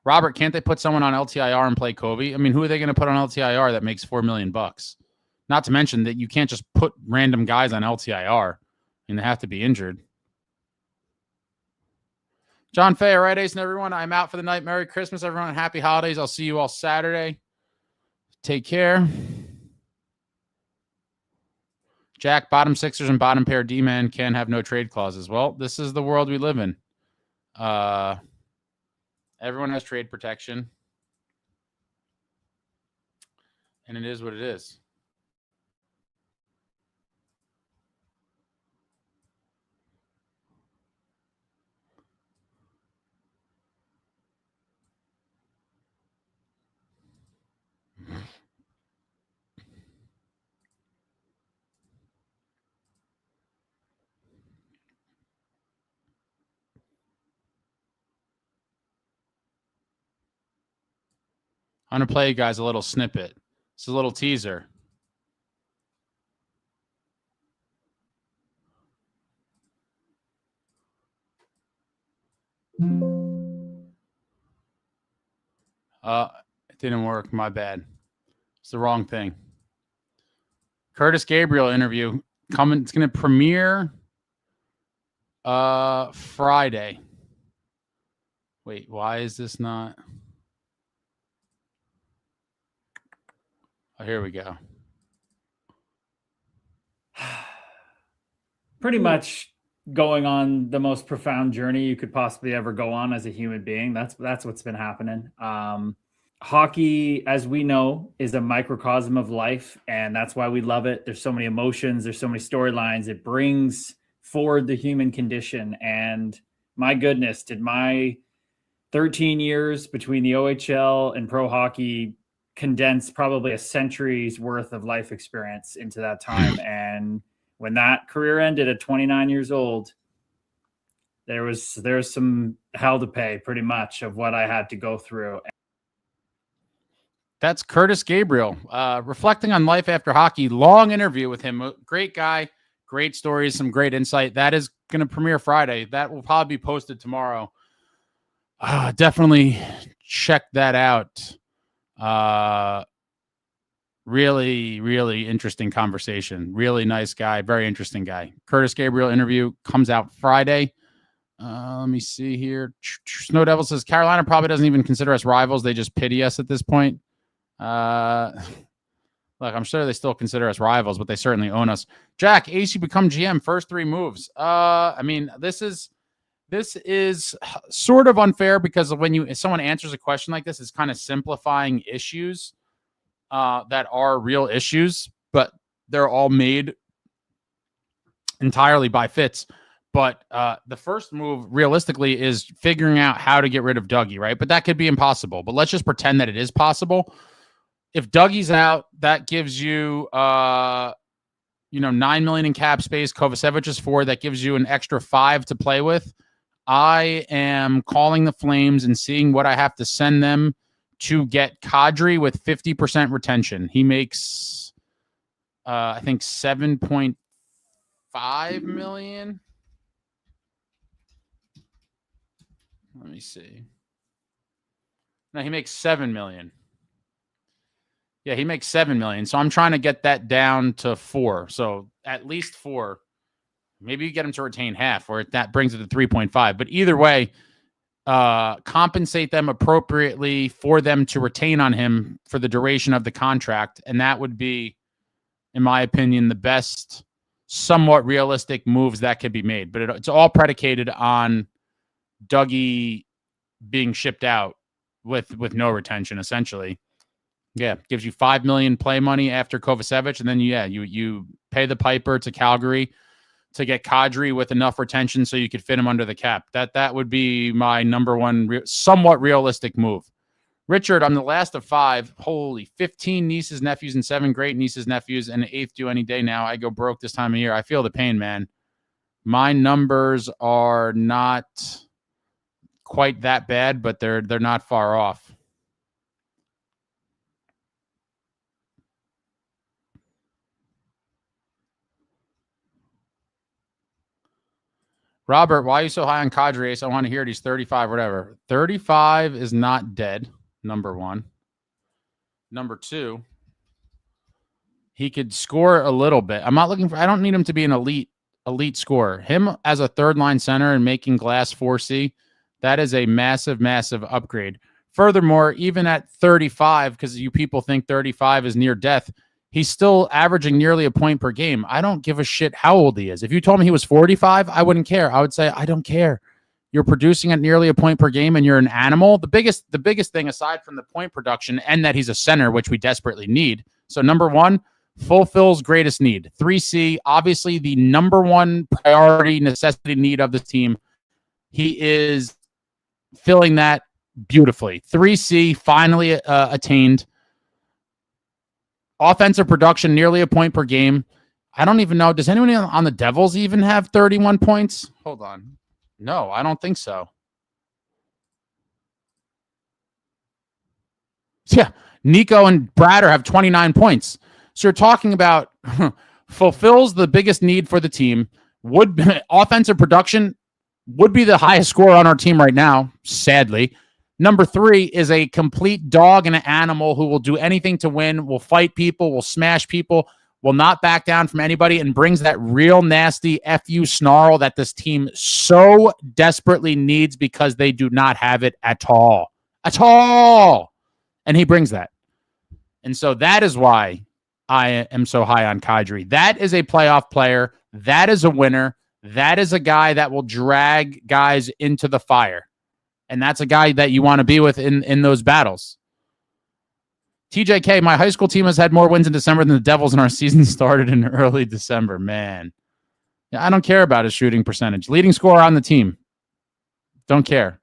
Robert, can't they put someone on LTIR and play Kobe? I mean, who are they going to put on LTIR that makes $4 million? Not to mention that you can't just put random guys on LTIR and they have to be injured. John Fay, all right, Ace and everyone. I'm out for the night. Merry Christmas, everyone. Happy holidays. I'll see you all Saturday. Take care. Jack, bottom sixers and bottom pair D-man can have no trade clauses. Well, this is the world we live in. Everyone has trade protection. And it is what it is. I'm going to play you guys a little snippet. It's a little teaser. It didn't work. My bad. It's the wrong thing. Curtis Gabriel interview coming. It's going to premiere Friday. Wait, why is this not? Oh, here we go. Pretty much going on the most profound journey you could possibly ever go on as a human being. That's what's been happening. Hockey, as we know, is a microcosm of life, and that's why we love it. There's so many emotions. There's so many storylines. It brings forward the human condition. And my goodness, did my 13 years between the OHL and pro hockey condense probably a century's worth of life experience into that time. And when that career ended at 29 years old, there was some hell to pay, pretty much, of what I had to go through. That's Curtis Gabriel, reflecting on life after hockey. Long interview with him. Great guy, great stories, some great insight. That is going to premiere Friday. That will probably be posted tomorrow. Definitely check that out. Really, really interesting conversation. Really nice guy. Very interesting guy. Curtis Gabriel interview comes out Friday. Let me see here. Snow Devil says Carolina probably doesn't even consider us rivals. They just pity us at this point. Look, I'm sure they still consider us rivals, but they certainly own us. Jack, Ace, you become GM. First 3 moves. I mean, this is sort of unfair because when someone answers a question like this, it's kind of simplifying issues that are real issues, but they're all made entirely by Fitz. But the first move, realistically, is figuring out how to get rid of Dougie, right? But that could be impossible. But let's just pretend that it is possible. If Dougie's out, that gives you, $9 million in cap space. Kovacevic is $4 million. That gives you an extra $5 million to play with. I am calling the Flames and seeing what I have to send them to get Kadri with 50% retention. He makes, I think, $7.5 million. Let me see. No, he makes $7 million. Yeah, he makes $7 million. So I'm trying to get that down to $4 million. So at least $4 million. Maybe you get him to retain half, or that brings it to 3.5. But either way, compensate them appropriately for them to retain on him for the duration of the contract. And that would be, in my opinion, the best, somewhat realistic moves that could be made. But it's all predicated on Dougie being shipped out with no retention, essentially. Yeah, gives you $5 million play money after Kovacevic, and then you pay the piper to Calgary to get Kadri with enough retention so you could fit him under the cap. That would be my number one somewhat realistic move. Richard, I'm the last of 5. Holy, 15 nieces, nephews, and 7 great nieces, nephews, and an 8th due any day now. I go broke this time of year. I feel the pain, man. My numbers are not quite that bad, but they're not far off. Robert, why are you so high on Kadri Ace? I want to hear it. He's 35, whatever. 35 is not dead, number one. Number two, he could score a little bit. I don't need him to be an elite scorer. Him as a third line center and making glass 4C, that is a massive, massive upgrade. Furthermore, even at 35, because you people think 35 is near death, he's still averaging nearly a point per game. I don't give a shit how old he is. If you told me he was 45, I wouldn't care. I would say, I don't care. You're producing at nearly a point per game and you're an animal. The biggest thing aside from the point production and that he's a center, which we desperately need. So number one, fulfills greatest need. 3C, obviously the number one priority necessity need of the team. He is filling that beautifully. 3C finally attained. Offensive production, nearly a point per game. I don't even know. Does anyone on the Devils even have 31 points? Hold on. No, I don't think so. Yeah, Nico and Bratter have 29 points. So you're talking about fulfills the biggest need for the team. Offensive production would be the highest scorer on our team right now, sadly. Number three is a complete dog and an animal who will do anything to win, will fight people, will smash people, will not back down from anybody, and brings that real nasty FU snarl that this team so desperately needs because they do not have it at all. At all! And he brings that. And so that is why I am so high on Kadri. That is a playoff player. That is a winner. That is a guy that will drag guys into the fire. And that's a guy that you want to be with in those battles. TJK, my high school team has had more wins in December than the Devils, and our season started in early December. Man, yeah, I don't care about his shooting percentage. Leading scorer on the team. Don't care.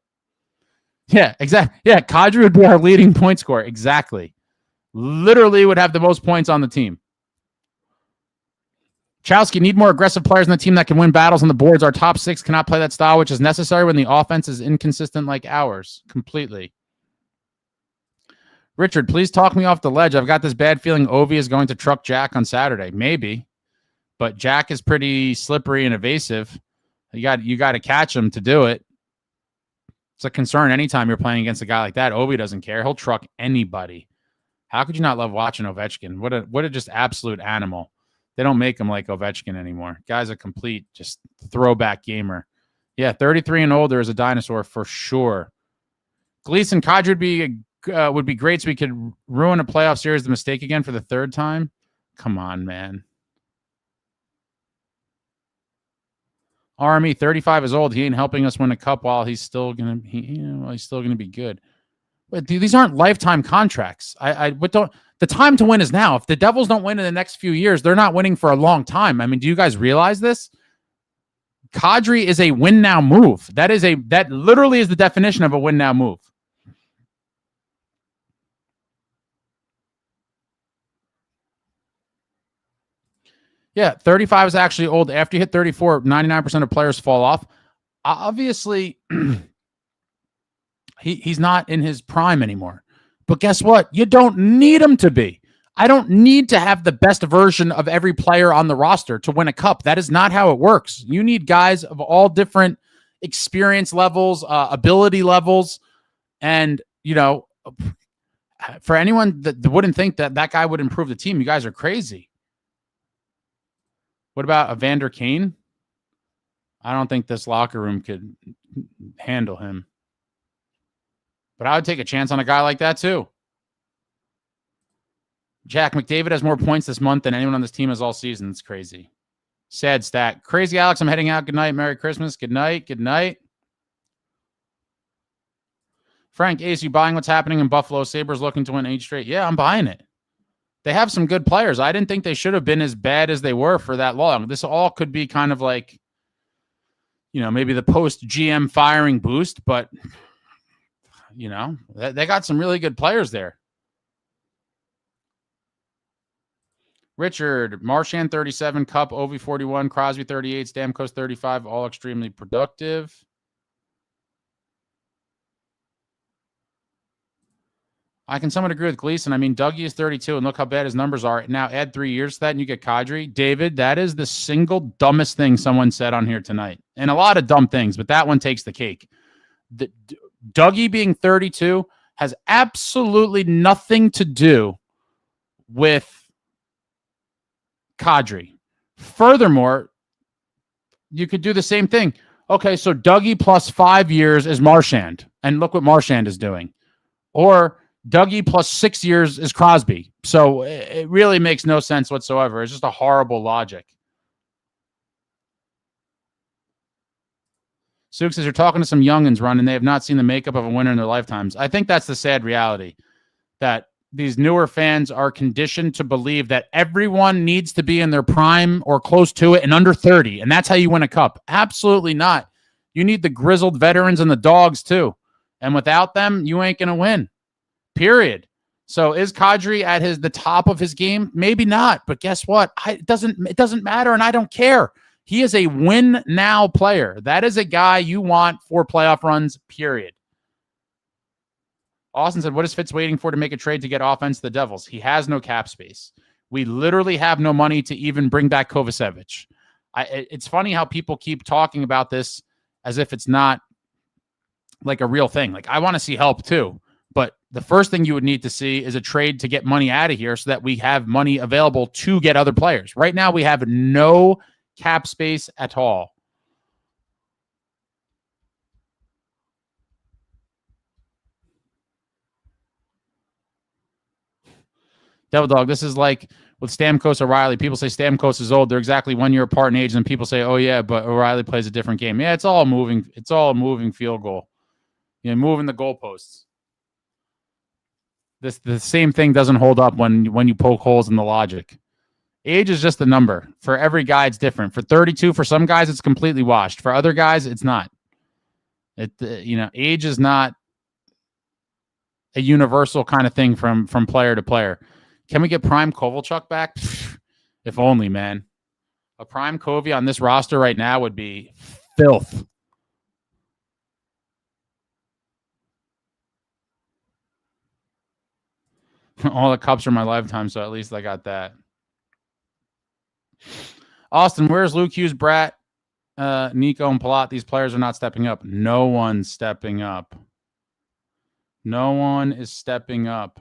Yeah, exactly. Yeah, Kadri would be our leading point scorer. Exactly. Literally would have the most points on the team. Chowski, need more aggressive players in the team that can win battles on the boards. Our top six cannot play that style, which is necessary when the offense is inconsistent like ours. Completely. Richard, please talk me off the ledge. I've got this bad feeling Ovi is going to truck Jack on Saturday. Maybe. But Jack is pretty slippery and evasive. You got to catch him to do it. It's a concern anytime you're playing against a guy like that. Ovi doesn't care. He'll truck anybody. How could you not love watching Ovechkin? What a just absolute animal. They don't make him like Ovechkin anymore. Guy's a complete just throwback gamer. Yeah, 33 and older is a dinosaur for sure. Gleason, Kadri would be great so we could ruin a playoff series the mistake again for the third time. Come on, man. RME, 35 is old. He ain't helping us win a cup while he's still gonna be good. But these aren't lifetime contracts. The time to win is now. If the Devils don't win in the next few years, they're not winning for a long time. I mean, do you guys realize this? Kadri is a win now move. That literally is the definition of a win now move. Yeah, 35 is actually old. After you hit 34, 99% of players fall off. Obviously, he's not in his prime anymore. But guess what? You don't need him to be. I don't need to have the best version of every player on the roster to win a cup. That is not how it works. You need guys of all different experience levels, ability levels. And, for anyone that wouldn't think that guy would improve the team, you guys are crazy. What about Evander Kane? I don't think this locker room could handle him. But I would take a chance on a guy like that too. Jack, McDavid has more points this month than anyone on this team has all season. It's crazy. Sad stat. Crazy Alex, I'm heading out. Good night. Merry Christmas. Good night. Good night. Frank, Ace, you buying what's happening in Buffalo? Sabres looking to win 8 straight. Yeah, I'm buying it. They have some good players. I didn't think they should have been as bad as they were for that long. This all could be kind of like, maybe the post-GM firing boost, but, they got some really good players there. Richard, Marchand 37, Cup, Ovi 41, Crosby 38, Stamkos 35, all extremely productive. I can somewhat agree with Gleason. I mean, Dougie is 32, and look how bad his numbers are. Now add 3 years to that, and you get Kadri. David, that is the single dumbest thing someone said on here tonight. And a lot of dumb things, but that one takes the cake. Dougie being 32 has absolutely nothing to do with Kadri. Furthermore, you could do the same thing. Okay, so Dougie plus 5 years is Marchand, and look what Marchand is doing. Or Dougie plus 6 years is Crosby. So it really makes no sense whatsoever. It's just a horrible logic. Suk says, you're talking to some youngins, Run, and they have not seen the makeup of a winner in their lifetimes. I think that's the sad reality, that these newer fans are conditioned to believe that everyone needs to be in their prime or close to it and under 30, and that's how you win a cup. Absolutely not. You need the grizzled veterans and the dogs too. And without them, you ain't going to win. Period. So is Kadri at the top of his game? Maybe not, but guess what? It doesn't matter, and I don't care. He is a win now player. That is a guy you want for playoff runs, period. Austin said, what is Fitz waiting for to make a trade to get offense to the Devils? He has no cap space. We literally have no money to even bring back Kovacevic. It's funny how people keep talking about this as if it's not like a real thing. Like, I want to see help too. But the first thing you would need to see is a trade to get money out of here so that we have money available to get other players. Right now, we have no cap space at all. Devil Dog, this is like with Stamkos O'Reilly. People say Stamkos is old. They're exactly 1 year apart in age, and people say, oh yeah, but O'Reilly plays a different game. Yeah, it's all a moving field goal. Moving the goalposts. The same thing doesn't hold up when you poke holes in the logic. Age is just a number. For every guy, it's different. For 32, for some guys, it's completely washed. For other guys, it's not. Age is not a universal kind of thing from player to player. Can we get Prime Kovalchuk back? If only, man. A Prime Kovy on this roster right now would be filth. All the cups are my lifetime, so at least I got that. Austin, where's Lukehughes, Bratt, Nico, and Palat? These players are not stepping up. No one's stepping up. No one is stepping up.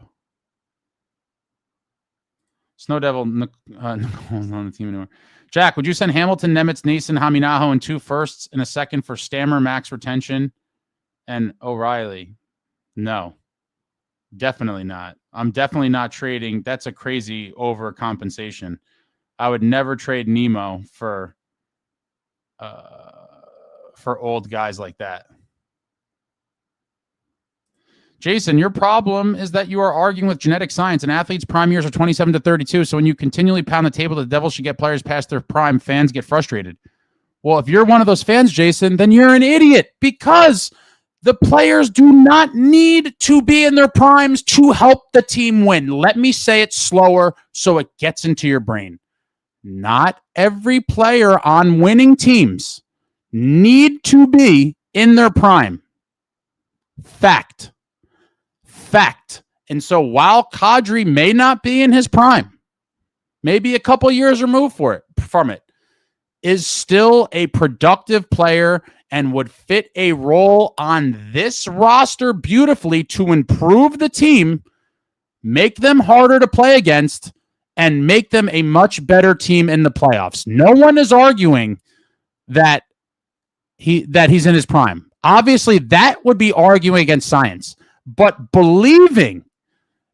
Snow Devil, Nicole's not on the team anymore. Jack, would you send Hamilton, Nemitz, Neeson, Haminaho, and 2 firsts and a second for Stammer, max retention, and O'Reilly? No. Definitely not. I'm definitely not trading. That's a crazy overcompensation. I would never trade Nemo for old guys like that. Jason, your problem is that you are arguing with genetic science, and athletes' prime years are 27 to 32. So when you continually pound the table, the Devils should get players past their prime. Fans get frustrated. Well, if you're one of those fans, Jason, then you're an idiot, because the players do not need to be in their primes to help the team win. Let me say it slower so it gets into your brain. Not every player on winning teams need to be in their prime. Fact. And so while Kadri may not be in his prime, maybe a couple years removed from it, is still a productive player and would fit a role on this roster beautifully to improve the team, make them harder to play against, and make them a much better team in the playoffs. No one is arguing that he's in his prime. Obviously, that would be arguing against science. But believing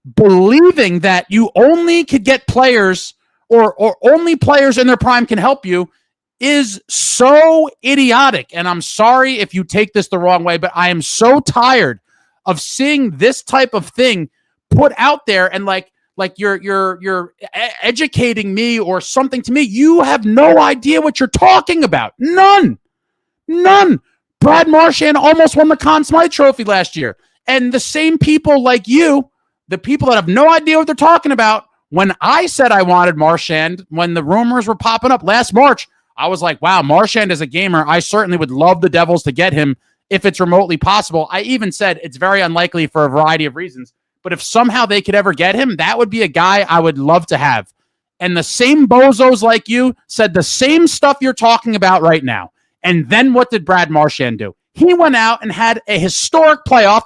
that you only could get players or only players in their prime can help you is so idiotic. And I'm sorry if you take this the wrong way, but I am so tired of seeing this type of thing put out there and like you're educating me or something to me. You have no idea what you're talking about. None. Brad Marchand almost won the Conn Smythe Trophy last year. And the same people like you, the people that have no idea what they're talking about, when I said I wanted Marchand, when the rumors were popping up last March, I was like, wow, Marchand is a gamer. I certainly would love the Devils to get him if it's remotely possible. I even said it's very unlikely for a variety of reasons. But if somehow they could ever get him, that would be a guy I would love to have. And the same bozos like you said the same stuff you're talking about right now. And then what did Brad Marchand do? He went out and had a historic playoff,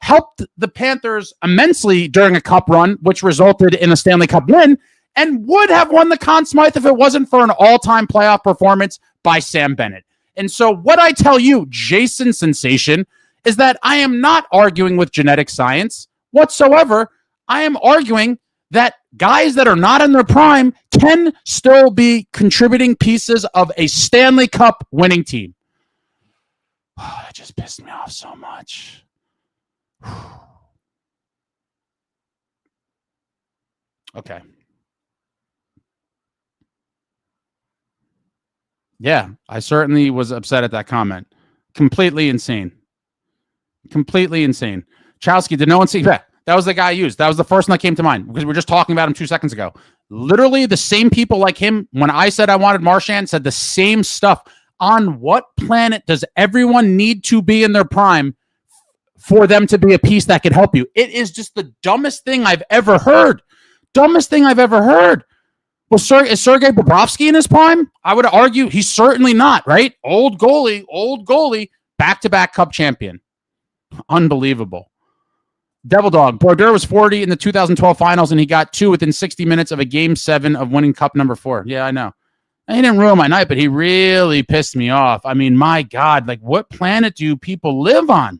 helped the Panthers immensely during a cup run, which resulted in a Stanley Cup win, and would have won the Conn Smythe if it wasn't for an all-time playoff performance by Sam Bennett. And so what I tell you, Jason Sensation, is that I am not arguing with genetic science whatsoever. I am arguing that guys that are not in their prime can still be contributing pieces of a Stanley Cup winning team. Oh, that just pissed me off so much. Okay. Yeah, I certainly was upset at that comment. Completely insane. Completely insane. Chowski, did no one see that? That was the guy I used. That was the first one that came to mind because we were just talking about him 2 seconds ago. Literally the same people like him, when I said I wanted Marchand, said the same stuff. On what planet does everyone need to be in their prime for them to be a piece that could help you? It is just the dumbest thing I've ever heard. Dumbest thing I've ever heard. Well, is Sergei Bobrovsky in his prime? I would argue he's certainly not, right? Old goalie, back-to-back cup champion. Unbelievable. Devil Dog. Brodeur was 40 in the 2012 finals, and he got 2 within 60 minutes of a game 7 of winning cup number 4. Yeah, I know. He didn't ruin my night, but he really pissed me off. I mean, my God, like what planet do people live on?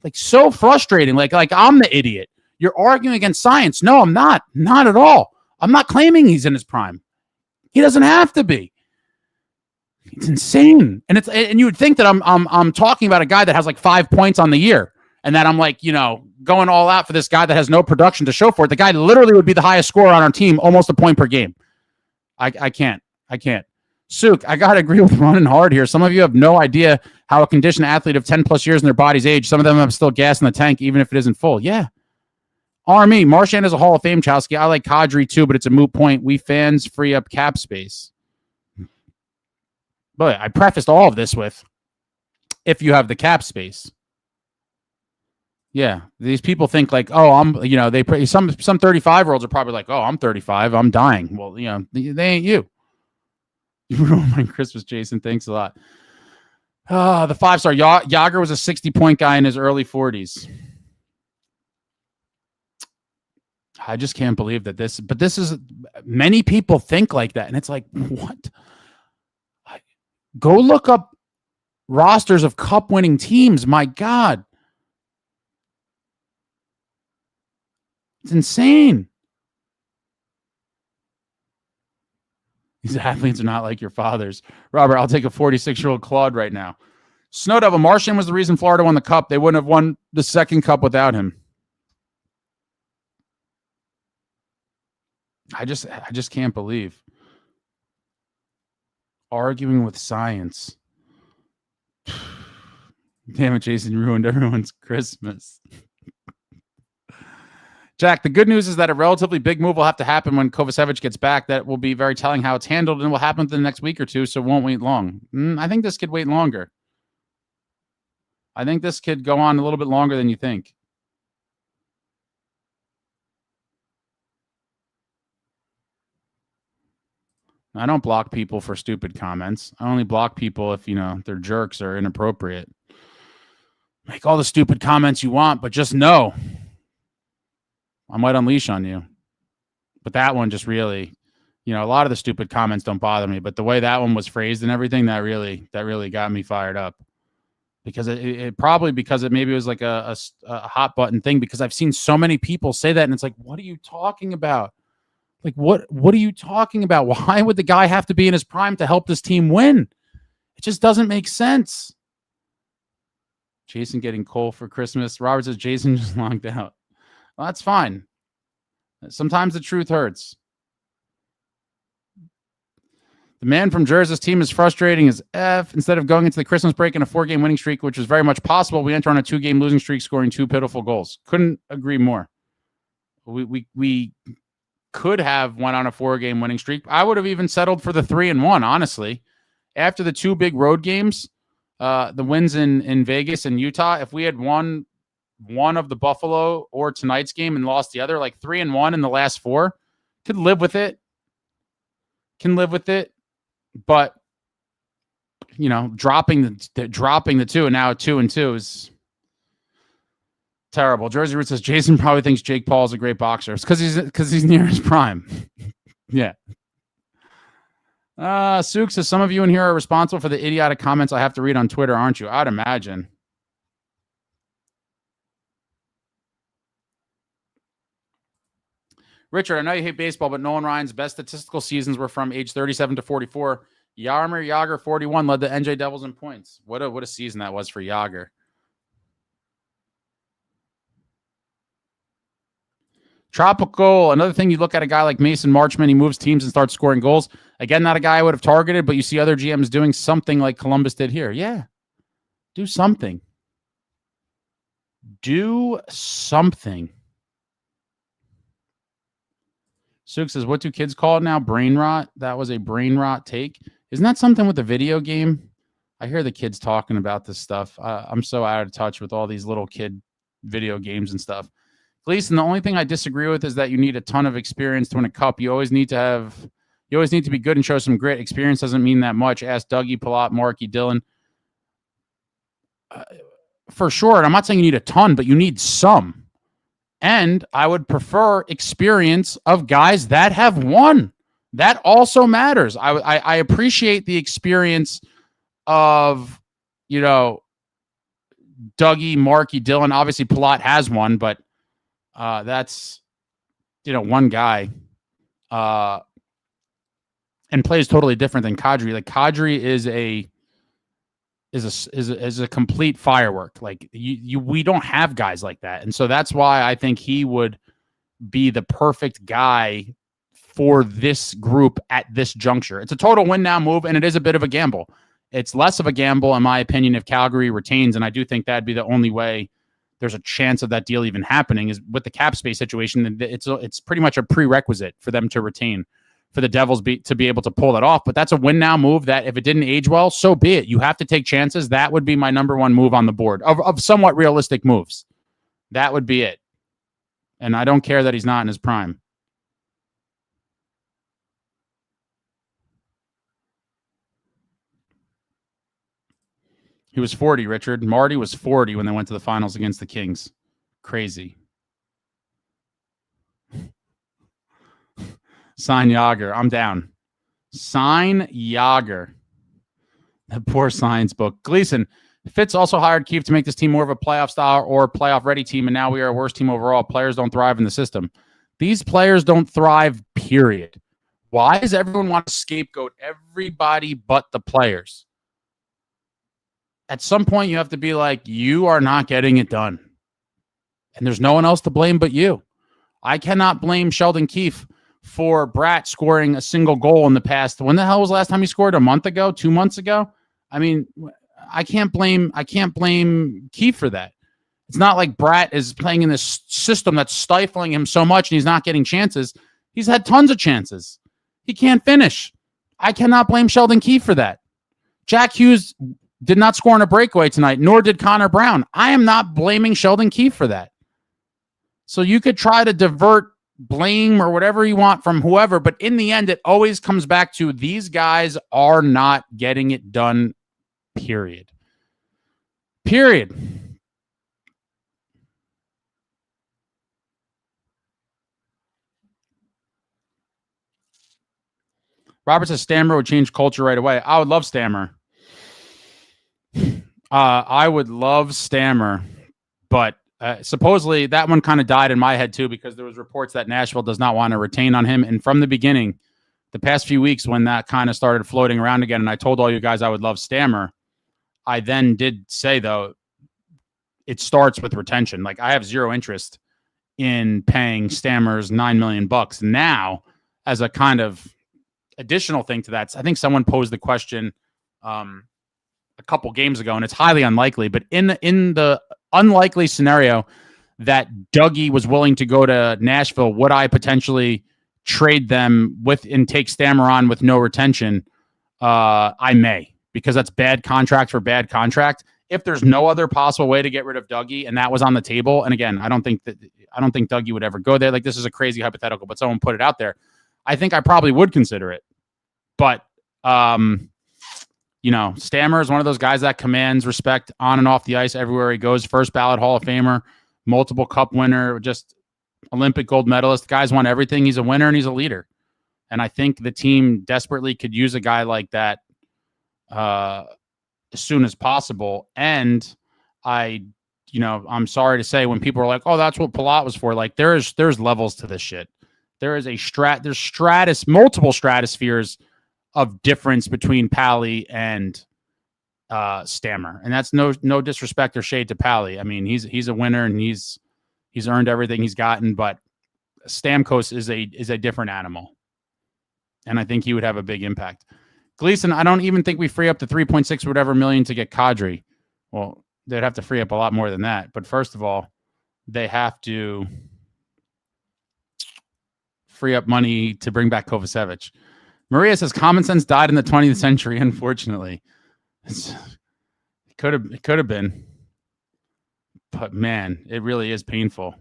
Like so frustrating. Like I'm the idiot. You're arguing against science. No, I'm not. Not at all. I'm not claiming he's in his prime. He doesn't have to be. It's insane. And you would think that I'm talking about a guy that has like 5 points on the year and that I'm like, going all out for this guy that has no production to show for it. The guy literally would be the highest scorer on our team, almost a point per game. I can't. Suk, I got to agree with running hard here. Some of you have no idea how a conditioned athlete of 10 plus years in their body's age, some of them have still gas in the tank, even if it isn't full. Yeah. Army, Marchand is a Hall of Fame, Chowski. I like Kadri too, but it's a moot point. We fans free up cap space. But I prefaced all of this with, if you have the cap space. Yeah, these people think like, oh, I'm, some 35-year-olds are probably like, oh, I'm 35, I'm dying. Well, they ain't you. You ruined my Christmas, Jason. Thanks a lot. The 5-star Yager was a 60-point guy in his early 40s. I just can't believe that this is many people think like that. And it's like, what? Go look up rosters of cup winning teams. My God. It's insane. These athletes are not like your fathers. Robert, I'll take a 46-year-old Claude right now. Snow Devil, Marchand was the reason Florida won the cup. They wouldn't have won the second cup without him. I just can't believe. Arguing with science. Damn it, Jason, you ruined everyone's Christmas. Jack, the good news is that a relatively big move will have to happen when Kovacevic gets back. That will be very telling how it's handled and will happen within the next week or two, so it won't wait long. I think this could wait longer. I think this could go on a little bit longer than you think. I don't block people for stupid comments. I only block people if, they're jerks or inappropriate. Make all the stupid comments you want, but just know I might unleash on you. But that one just really, a lot of the stupid comments don't bother me, but the way that one was phrased and everything, that really got me fired up. Because it probably because it maybe was like a hot button thing, because I've seen so many people say that and it's like, what are you talking about? Like, what are you talking about? Why would the guy have to be in his prime to help this team win? It just doesn't make sense. Jason getting coal for Christmas. Robert says Jason just logged out. Well, that's fine. Sometimes the truth hurts. The man from Jersey's team is frustrating as F. Instead of going into the Christmas break in a 4-game winning streak, which was very much possible, we enter on a 2-game losing streak, scoring 2 pitiful goals. Couldn't agree more. We could have went on a 4-game winning streak. I would have even settled for the 3-1, honestly. After the 2 big road games, the wins in Vegas and Utah, if we had won one of the Buffalo or tonight's game and lost the other, like 3-1 in the last 4. Could live with it. But dropping the 2 and now 2-2 is terrible. Jersey Root says Jason probably thinks Jake Paul is a great boxer. It's because he's near his prime. Yeah. Sook says some of you in here are responsible for the idiotic comments I have to read on Twitter, aren't you? I'd imagine. Richard, I know you hate baseball, but Nolan Ryan's best statistical seasons were from age 37 to 44. Jaromir Jagr, 41, led the NJ Devils in points. What a season that was for Jagr. Tropical, another thing, you look at a guy like Mason Marchman, he moves teams and starts scoring goals. Again, not a guy I would have targeted, but you see other GMs doing something like Columbus did here. Yeah, do something. Do something. Sook says, what do kids call it now? Brain rot? That was a brain rot take. Isn't that something with the video game? I hear the kids talking about this stuff. I'm so out of touch with all these little kid video games and stuff. Gleason, the only thing I disagree with is that you need a ton of experience to win a cup. You always need to be good and show some grit. Experience doesn't mean that much. Ask Dougie, Palat, Marky, Dylan. For sure. And I'm not saying you need a ton, but you need some. And I would prefer experience of guys that have won. That also matters. I appreciate the experience of, Dougie, Marky, Dylan. Obviously, Palat has one, but that's, one guy. And plays totally different than Kadri. Like Kadri is a complete firework. Like we don't have guys like that. And so that's why I think he would be the perfect guy for this group at this juncture. It's a total win now move, and it is a bit of a gamble. It's less of a gamble, in my opinion, if Calgary retains, and I do think that'd be the only way there's a chance of that deal even happening is with the cap space situation. It's pretty much a prerequisite for them to retain, for the Devils to be able to pull that off. But that's a win now move that if it didn't age well, so be it. You have to take chances. That would be my number one move on the board of somewhat realistic moves. That would be it. And I don't care that he's not in his prime. He was 40, Richard. Marty was 40 when they went to the finals against the Kings. Crazy. Sign Jagr. I'm down. Sign Jagr. That poor science book. Gleason. Fitz also hired Keefe to make this team more of a playoff style or playoff ready team, and now we are a worse team overall. Players don't thrive in the system. These players don't thrive, period. Why does everyone want to scapegoat everybody but the players? At some point, you have to be like, you are not getting it done. And there's no one else to blame but you. I cannot blame Sheldon Keefe for Bratt scoring a single goal in the past. When the hell was the last time he scored? A month ago? 2 months ago? I mean, I can't blame Keefe for that. It's not like Bratt is playing in this system that's stifling him so much and he's not getting chances. He's had tons of chances. He can't finish. I cannot blame Sheldon Keefe for that. Jackhughes did not score on a breakaway tonight, nor did Connor Brown. I am not blaming Sheldon Keefe for that. So you could try to divert blame or whatever you want from whoever, but in the end, it always comes back to these guys are not getting it done, period. Period. Robert says Stammer would change culture right away. I would love Stammer. I would love Stammer, but supposedly that one kind of died in my head too, because there was reports that Nashville does not want to retain on him. And from the beginning, the past few weeks when that kind of started floating around again, and I told all you guys I would love Stammer, I then did say, though, it starts with retention. Like, I have zero interest in paying Stammer's $9 million now. As a kind of additional thing to that, I think someone posed the question a couple games ago, and it's highly unlikely, but in the unlikely scenario that Dougie was willing to go to Nashville, would I potentially trade them with and take Stammer on with no retention? I may, because that's bad contract for bad contract. if there's no other possible way to get rid of Dougie and that was on the table, and again, I don't think Dougie would ever go there. Like, this is a crazy hypothetical, but someone put it out there. I think I probably would consider it. But, you know, Stammer is one of those guys that commands respect on and off the ice everywhere he goes. First ballot Hall of Famer, multiple cup winner, just Olympic gold medalist. The guy's won everything. He's a winner and he's a leader. And I think the team desperately could use a guy like that as soon as possible. And I'm sorry to say, when people are like, oh, that's what Palat was for, like, there's levels to this shit. There is multiple stratospheres of difference between Pally and Stammer. And that's no disrespect or shade to Pally. I mean, he's a winner and he's earned everything he's gotten, but Stamkos is a different animal. And I think he would have a big impact. Gleason, I don't even think we free up the 3.6 whatever million to get Kadri. Well, they'd have to free up a lot more than that. But first of all, they have to free up money to bring back Kovacevic. Maria says common sense died in the 20th century, unfortunately. It could have been. But man, it really is painful.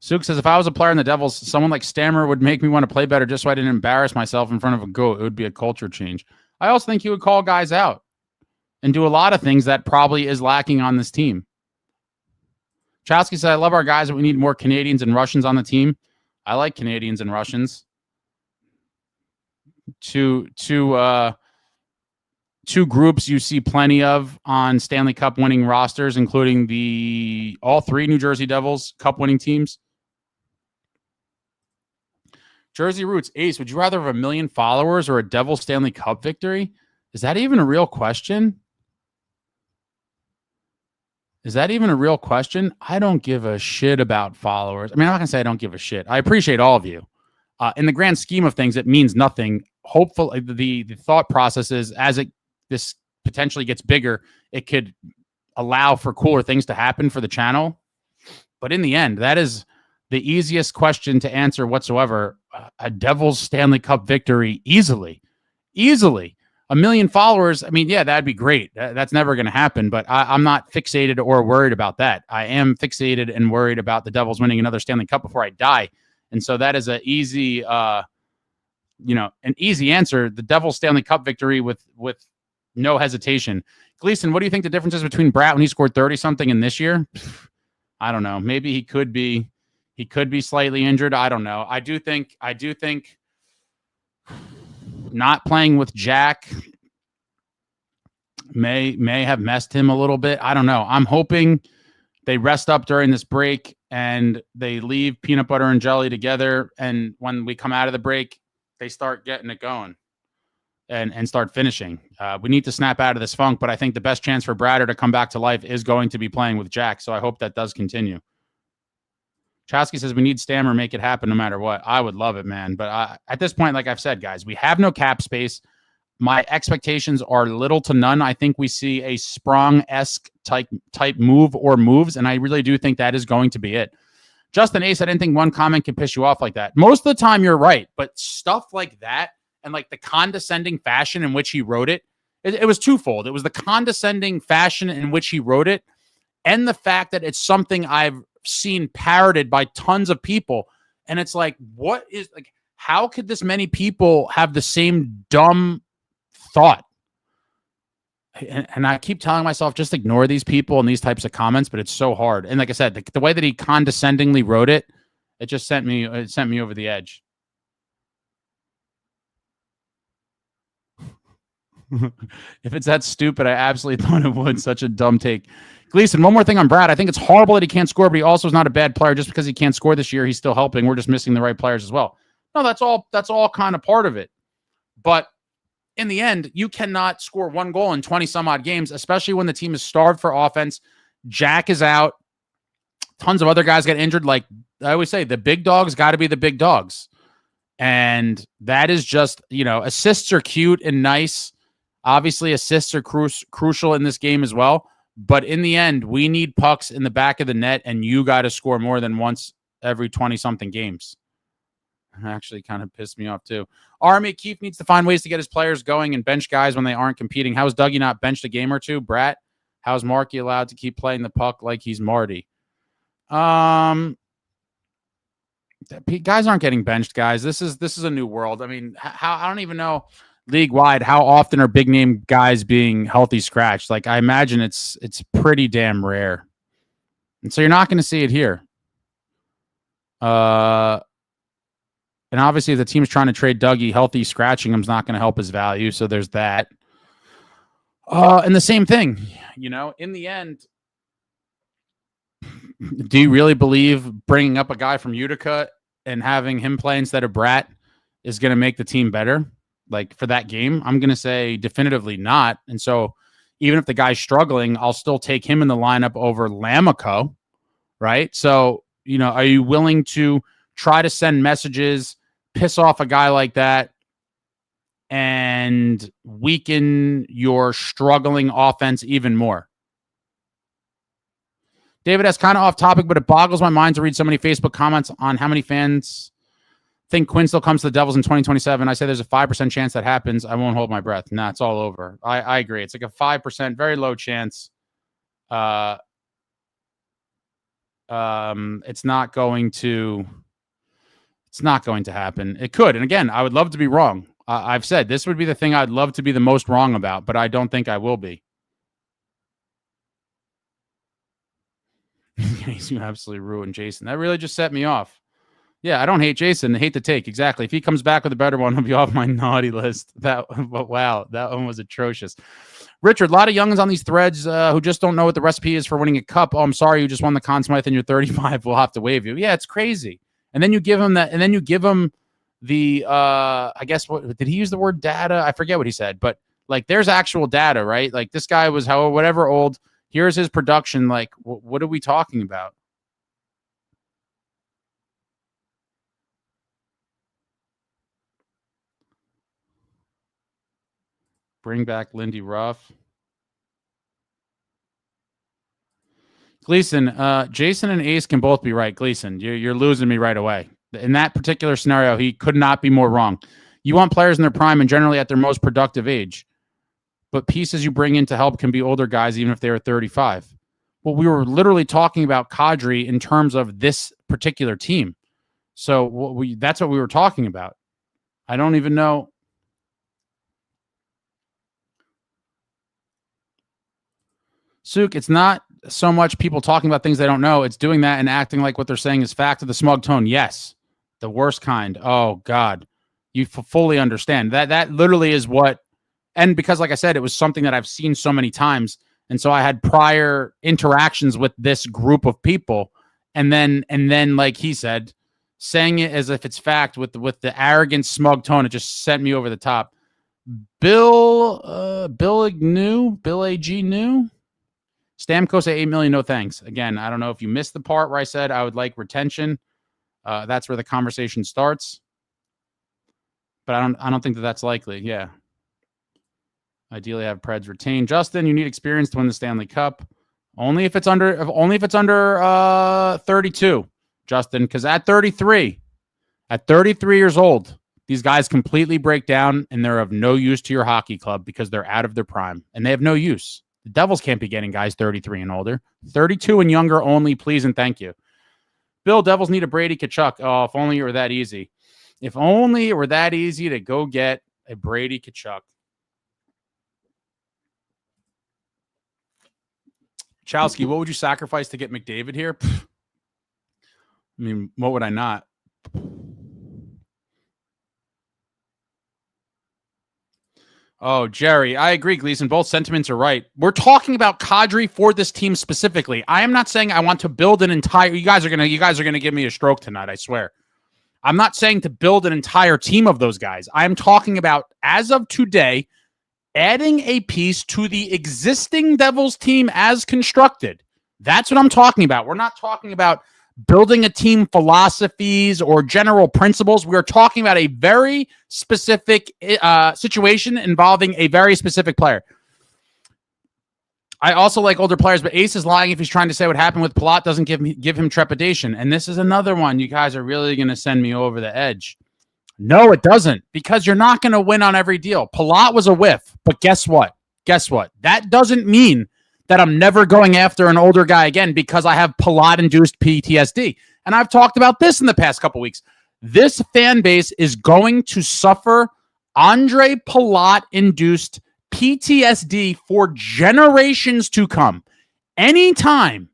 Suk says, if I was a player in the Devils, someone like Stammer would make me want to play better just so I didn't embarrass myself in front of a goat. It would be a culture change. I also think he would call guys out and do a lot of things that probably is lacking on this team. Chowski said, I love our guys, but we need more Canadians and Russians on the team. I like Canadians and Russians. Two groups you see plenty of on Stanley Cup winning rosters, including all three New Jersey Devils Cup winning teams. Jersey Roots, Ace, would you rather have 1 million followers or a Devils Stanley Cup victory? Is that even a real question? I don't give a shit about followers. I mean, I'm not going to say I don't give a shit. I appreciate all of you. In the grand scheme of things, it means nothing. Hopefully, the thought process is as this potentially gets bigger, it could allow for cooler things to happen for the channel. But in the end, that is the easiest question to answer whatsoever. A Devils Stanley Cup victory easily. 1 million followers. I mean, yeah, that'd be great. That's never going to happen, but I'm not fixated or worried about that. I am fixated and worried about the Devils winning another Stanley Cup before I die. And so that is an easy answer. The Devils Stanley Cup victory with no hesitation. Gleason, what do you think the difference is between Bratt when he scored 30 something and this year? I don't know. Maybe he could be slightly injured. I don't know. I do think not playing with Jack may have messed him a little bit. I don't know. I'm hoping they rest up during this break and they leave peanut butter and jelly together. And when we come out of the break, they start getting it going and start finishing. We need to snap out of this funk, but I think the best chance for Bratter to come back to life is going to be playing with Jack. So I hope that does continue. Chowski says we need Stammer, make it happen no matter what. I would love it, man. But at this point, like I've said, guys, we have no cap space. My expectations are little to none. I think we see a Sprong-esque type move or moves, and I really do think that is going to be it. Justin Ace, I didn't think one comment could piss you off like that. Most of the time, you're right, but stuff like that and like the condescending fashion in which he wrote it, it was twofold. It was the condescending fashion in which he wrote it and the fact that it's something I've seen parroted by tons of people. And it's like, how could this many people have the same dumb thought? And I keep telling myself, just ignore these people and these types of comments, but it's so hard. And like I said, the way that he condescendingly wrote it, it just sent me over the edge. If it's that stupid, I absolutely thought it would. Such a dumb take. Gleason, one more thing on Brad. I think it's horrible that he can't score, but he also is not a bad player. Just because he can't score this year, he's still helping. We're just missing the right players as well. No, that's all kind of part of it. But in the end, you cannot score 1 goal in 20 some odd games, especially when the team is starved for offense. Jack is out. Tons of other guys get injured. Like I always say, the big dogs got to be the big dogs. And that is just, assists are cute and nice. Obviously, assists are crucial in this game as well. But in the end, we need pucks in the back of the net, and you got to score more than once every 20-something games. actually kind of pissed me off too. Army Keith needs to find ways to get his players going and bench guys when they aren't competing. How's Dougie not benched a game or two? Brat, how's Marky allowed to keep playing the puck like he's Marty? Guys aren't getting benched, guys. This is a new world. I mean, I don't even know league wide how often are big name guys being healthy scratched. Like, I imagine it's pretty damn rare, and so you're not going to see it here. And obviously, if the team's trying to trade Dougie, healthy scratching him's not going to help his value. So there's that. And the same thing, in the end, do you really believe bringing up a guy from Utica and having him play instead of Brat is going to make the team better? Like, for that game, I'm going to say definitively not. And so even if the guy's struggling, I'll still take him in the lineup over Lamico, right? So, are you willing to try to send messages, piss off a guy like that, and weaken your struggling offense even more? David, that's kind of off topic, but it boggles my mind to read so many Facebook comments on how many fans think Quinn still comes to the Devils in 2027. I say there's a 5% chance that happens. I won't hold my breath. Nah, it's all over. I agree. It's like a 5%, very low chance. It's not going to happen. It could. And again, I would love to be wrong. I've said this would be the thing I'd love to be the most wrong about, but I don't think I will be. You absolutely ruined Jason. That really just set me off. Yeah, I don't hate Jason. I hate the take. Exactly. If he comes back with a better one, he'll be off my naughty list. Wow, that one was atrocious. Richard, a lot of youngins on these threads who just don't know what the recipe is for winning a cup. Oh, I'm sorry, you just won the Conn Smythe and you're 35. We'll have to waive you. Yeah, it's crazy. And then you give him that, and then you give him the I guess, what did he use the word data? I forget what he said, but like, there's actual data, right? Like, this guy was whatever old. Here's his production. Like, what are we talking about? Bring back Lindy Ruff. Gleason, Jason and Ace can both be right. Gleason, you're losing me right away. In that particular scenario, he could not be more wrong. You want players in their prime and generally at their most productive age, but pieces you bring in to help can be older guys, even if they are 35. Well, we were literally talking about Kadri in terms of this particular team. So that's what we were talking about. I don't even know. Suk, it's not so much people talking about things they don't know. It's doing that and acting like what they're saying is fact with a smug tone. Yes, the worst kind. Oh, God. You fully understand. That literally is what, and because, like I said, it was something that I've seen so many times, and so I had prior interactions with this group of people, and then, like he said, saying it as if it's fact with the arrogant, smug tone, it just sent me over the top. Bill A.G. New? Stamkos at 8 million, no thanks. Again, I don't know if you missed the part where I said I would like retention. That's where the conversation starts. But I don't think that's likely. Yeah. Ideally have Preds retain. Justin, you need experience to win the Stanley Cup. Only if it's under 32, Justin, because at 33 years old, these guys completely break down and they're of no use to your hockey club because they're out of their prime and they have no use. The Devils can't be getting guys 33 and older. 32 and younger only, please and thank you. Bill, Devils need a Brady Tkachuk. Oh, if only it were that easy. If only it were that easy to go get a Brady Tkachuk. Chowski, what would you sacrifice to get McDavid here? I mean, what would I not? Oh, Jerry, I agree, Gleason. Both sentiments are right. We're talking about Kadri for this team specifically. I am not saying I want to build an entire. You guys are gonna give me a stroke tonight. I swear. I'm not saying to build an entire team of those guys. I am talking about, as of today, adding a piece to the existing Devils team as constructed. That's what I'm talking about. We're not talking about building a team philosophies or general principles. We're talking about a very specific situation involving a very specific player. I also like older players, but Ace is lying if he's trying to say what happened with Palat doesn't give him trepidation. And this is another one. You guys are really going to send me over the edge. No, it doesn't, because you're not going to win on every deal. Palat was a whiff, but guess what? That doesn't mean that I'm never going after an older guy again because I have Palat-induced PTSD. And I've talked about this in the past couple weeks. This fan base is going to suffer Andre Palat-induced PTSD for generations to come. Anytime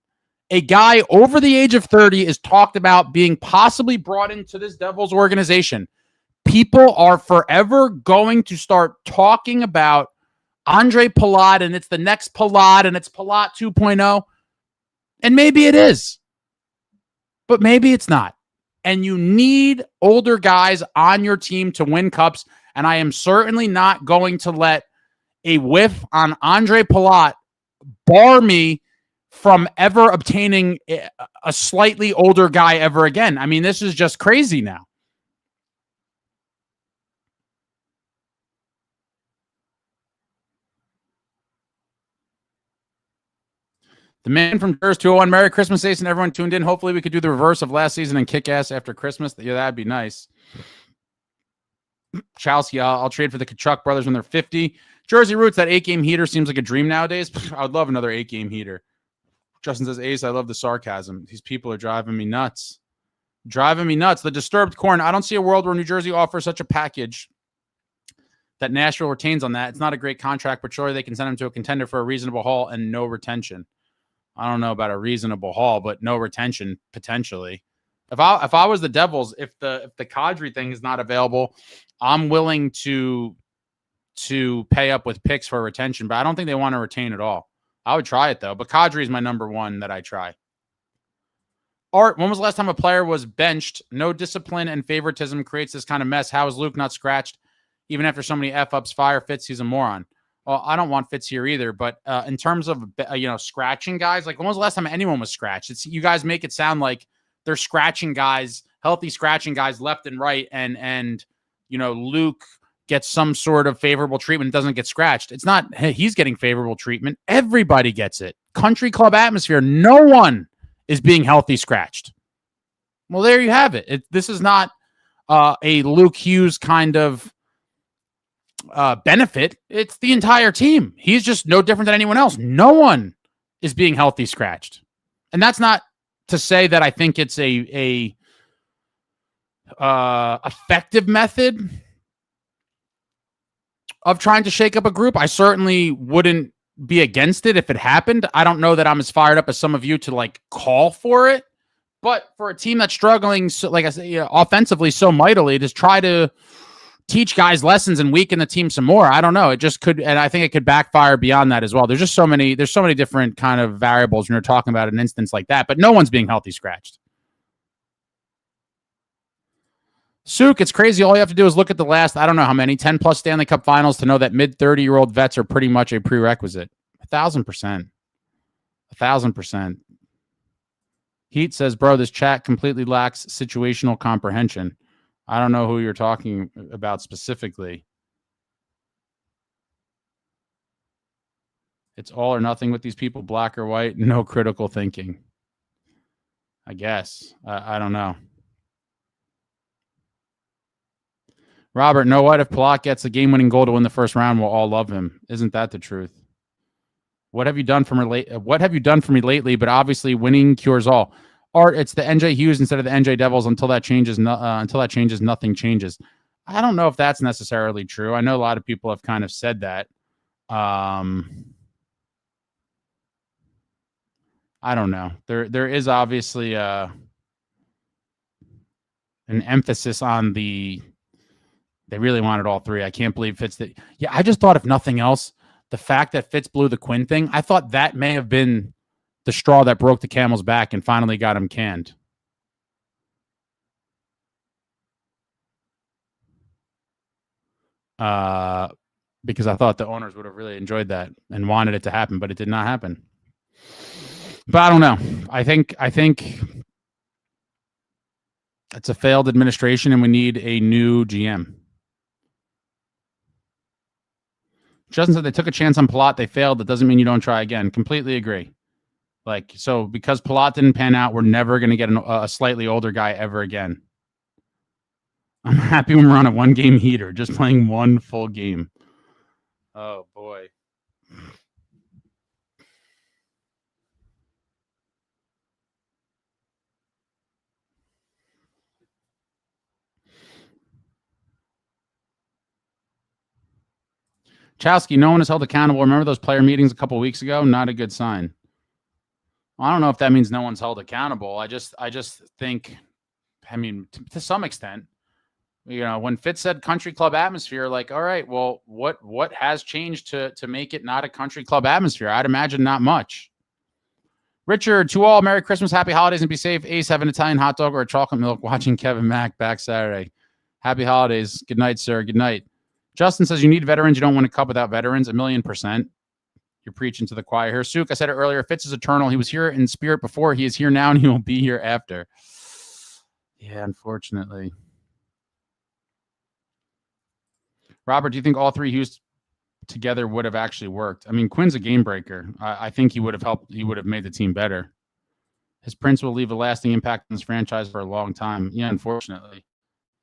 a guy over the age of 30 is talked about being possibly brought into this Devils organization, people are forever going to start talking about Andre Palat, and it's the next Palat, and it's Palat 2.0. And maybe it is, but maybe it's not. And you need older guys on your team to win cups, and I am certainly not going to let a whiff on Andre Palat bar me from ever obtaining a slightly older guy ever again. I mean, this is just crazy now. The man from Jersey 201, Merry Christmas, Ace, and everyone tuned in. Hopefully we could do the reverse of last season and kick ass after Christmas. Yeah, that'd be nice. Chelsea, I'll trade for the Kachuk brothers when they're 50. Jersey Roots, that 8-game heater seems like a dream nowadays. I would love another 8-game heater. Justin says, Ace, I love the sarcasm. These people are driving me nuts. The Disturbed Corn. I don't see a world where New Jersey offers such a package that Nashville retains on that. It's not a great contract, but surely they can send him to a contender for a reasonable haul and no retention. I don't know about a reasonable haul, but no retention potentially. If I was the Devils, if the Kadri thing is not available, I'm willing to pay up with picks for retention, but I don't think they want to retain at all. I would try it though, but Kadri is my number one that I try. Art, when was the last time a player was benched? No discipline and favoritism creates this kind of mess. How is Luke not scratched? Even after so many F-ups, fire Fitz, he's a moron. Well, I don't want Fitz here either, but in terms of, scratching guys, like when was the last time anyone was scratched? You guys make it sound like they're scratching guys, healthy scratching guys left and right, and Luke gets some sort of favorable treatment, doesn't get scratched. It's not he's getting favorable treatment. Everybody gets it. Country club atmosphere. No one is being healthy scratched. Well, there you have it. This is not a Luke Hughes kind of benefit. It's the entire team. He's just no different than anyone else. No one is being healthy scratched. And that's not to say that I think it's a effective method of trying to shake up a group. I certainly wouldn't be against it if it happened. I don't know that I'm as fired up as some of you to call for it, but for a team that's struggling, so, like I say, offensively so mightily, to try to teach guys lessons and weaken the team some more. I don't know. It just could, and I think it could backfire beyond that as well. There's so many different kind of variables when you're talking about an instance like that, but no one's being healthy scratched. Suk, it's crazy. All you have to do is look at the last, I don't know how many, 10 plus Stanley Cup finals to know that mid 30-year-old vets are pretty much a prerequisite. 1,000%. 1,000%. Heat says, bro, this chat completely lacks situational comprehension. I don't know who you're talking about specifically. It's all or nothing with these people, black or white, no critical thinking. I guess. I don't know. Robert, know what? If Palat gets a game-winning goal to win the first round, we'll all love him. Isn't that the truth? What have you done for me lately? But obviously, winning cures all. Art, it's the NJ Hughes instead of the NJ Devils. Until that changes, nothing changes. I don't know if that's necessarily true. I know a lot of people have kind of said that. I don't know. There is obviously an emphasis on the. They really wanted all three. I can't believe Fitz did. Yeah, I just thought, if nothing else, the fact that Fitz blew the Quinn thing, I thought that may have been the straw that broke the camel's back and finally got him canned. Because I thought the owners would have really enjoyed that and wanted it to happen, but it did not happen. But I don't know. I think it's a failed administration and we need a new GM. Justin said they took a chance on Palat. They failed. That doesn't mean you don't try again. Completely agree. Like, so because Palat didn't pan out, we're never going to get a slightly older guy ever again. I'm happy when we're on a 1-game heater, just playing 1 full game. Oh, boy. Chowski, no one is held accountable. Remember those player meetings a couple weeks ago? Not a good sign. Well, I don't know if that means no one's held accountable. I just think, I mean, to some extent, you know, when Fitz said country club atmosphere, like, all right, well, what has changed to make it not a country club atmosphere? I'd imagine not much. Richard, to all, Merry Christmas, Happy Holidays, and be safe. Ace, have an Italian hot dog or a chocolate milk watching Kevin Mack back Saturday. Happy Holidays. Good night, sir. Good night. Justin says you need veterans. You don't win a cup without veterans. 1,000,000%. You're preaching to the choir here. Suk, I said it earlier. Fitz is eternal. He was here in spirit before. He is here now, and he will be here after. Yeah, unfortunately. Robert, do you think all 3 Hughes together would have actually worked? I mean, Quinn's a game breaker. I think he would have helped. He would have made the team better. His prince will leave a lasting impact on this franchise for a long time. Yeah, unfortunately.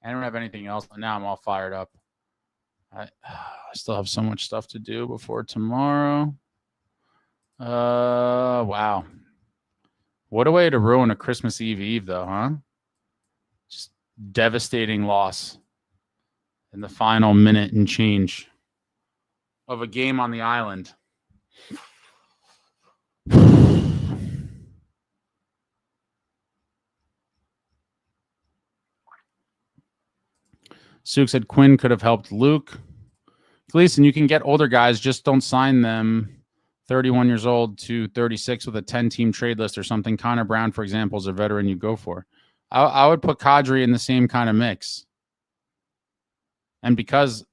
I don't have anything else, but now I'm all fired up. I still have so much stuff to do before tomorrow. Wow. What a way to ruin a Christmas Eve, though, huh? Just devastating loss in the final minute and change of a game on the island. Suk said Quinn could have helped Luke. Gleason, you can get older guys, just don't sign them 31 years old to 36 with a 10-team trade list or something. Connor Brown, for example, is a veteran you go for. I would put Kadri in the same kind of mix. And because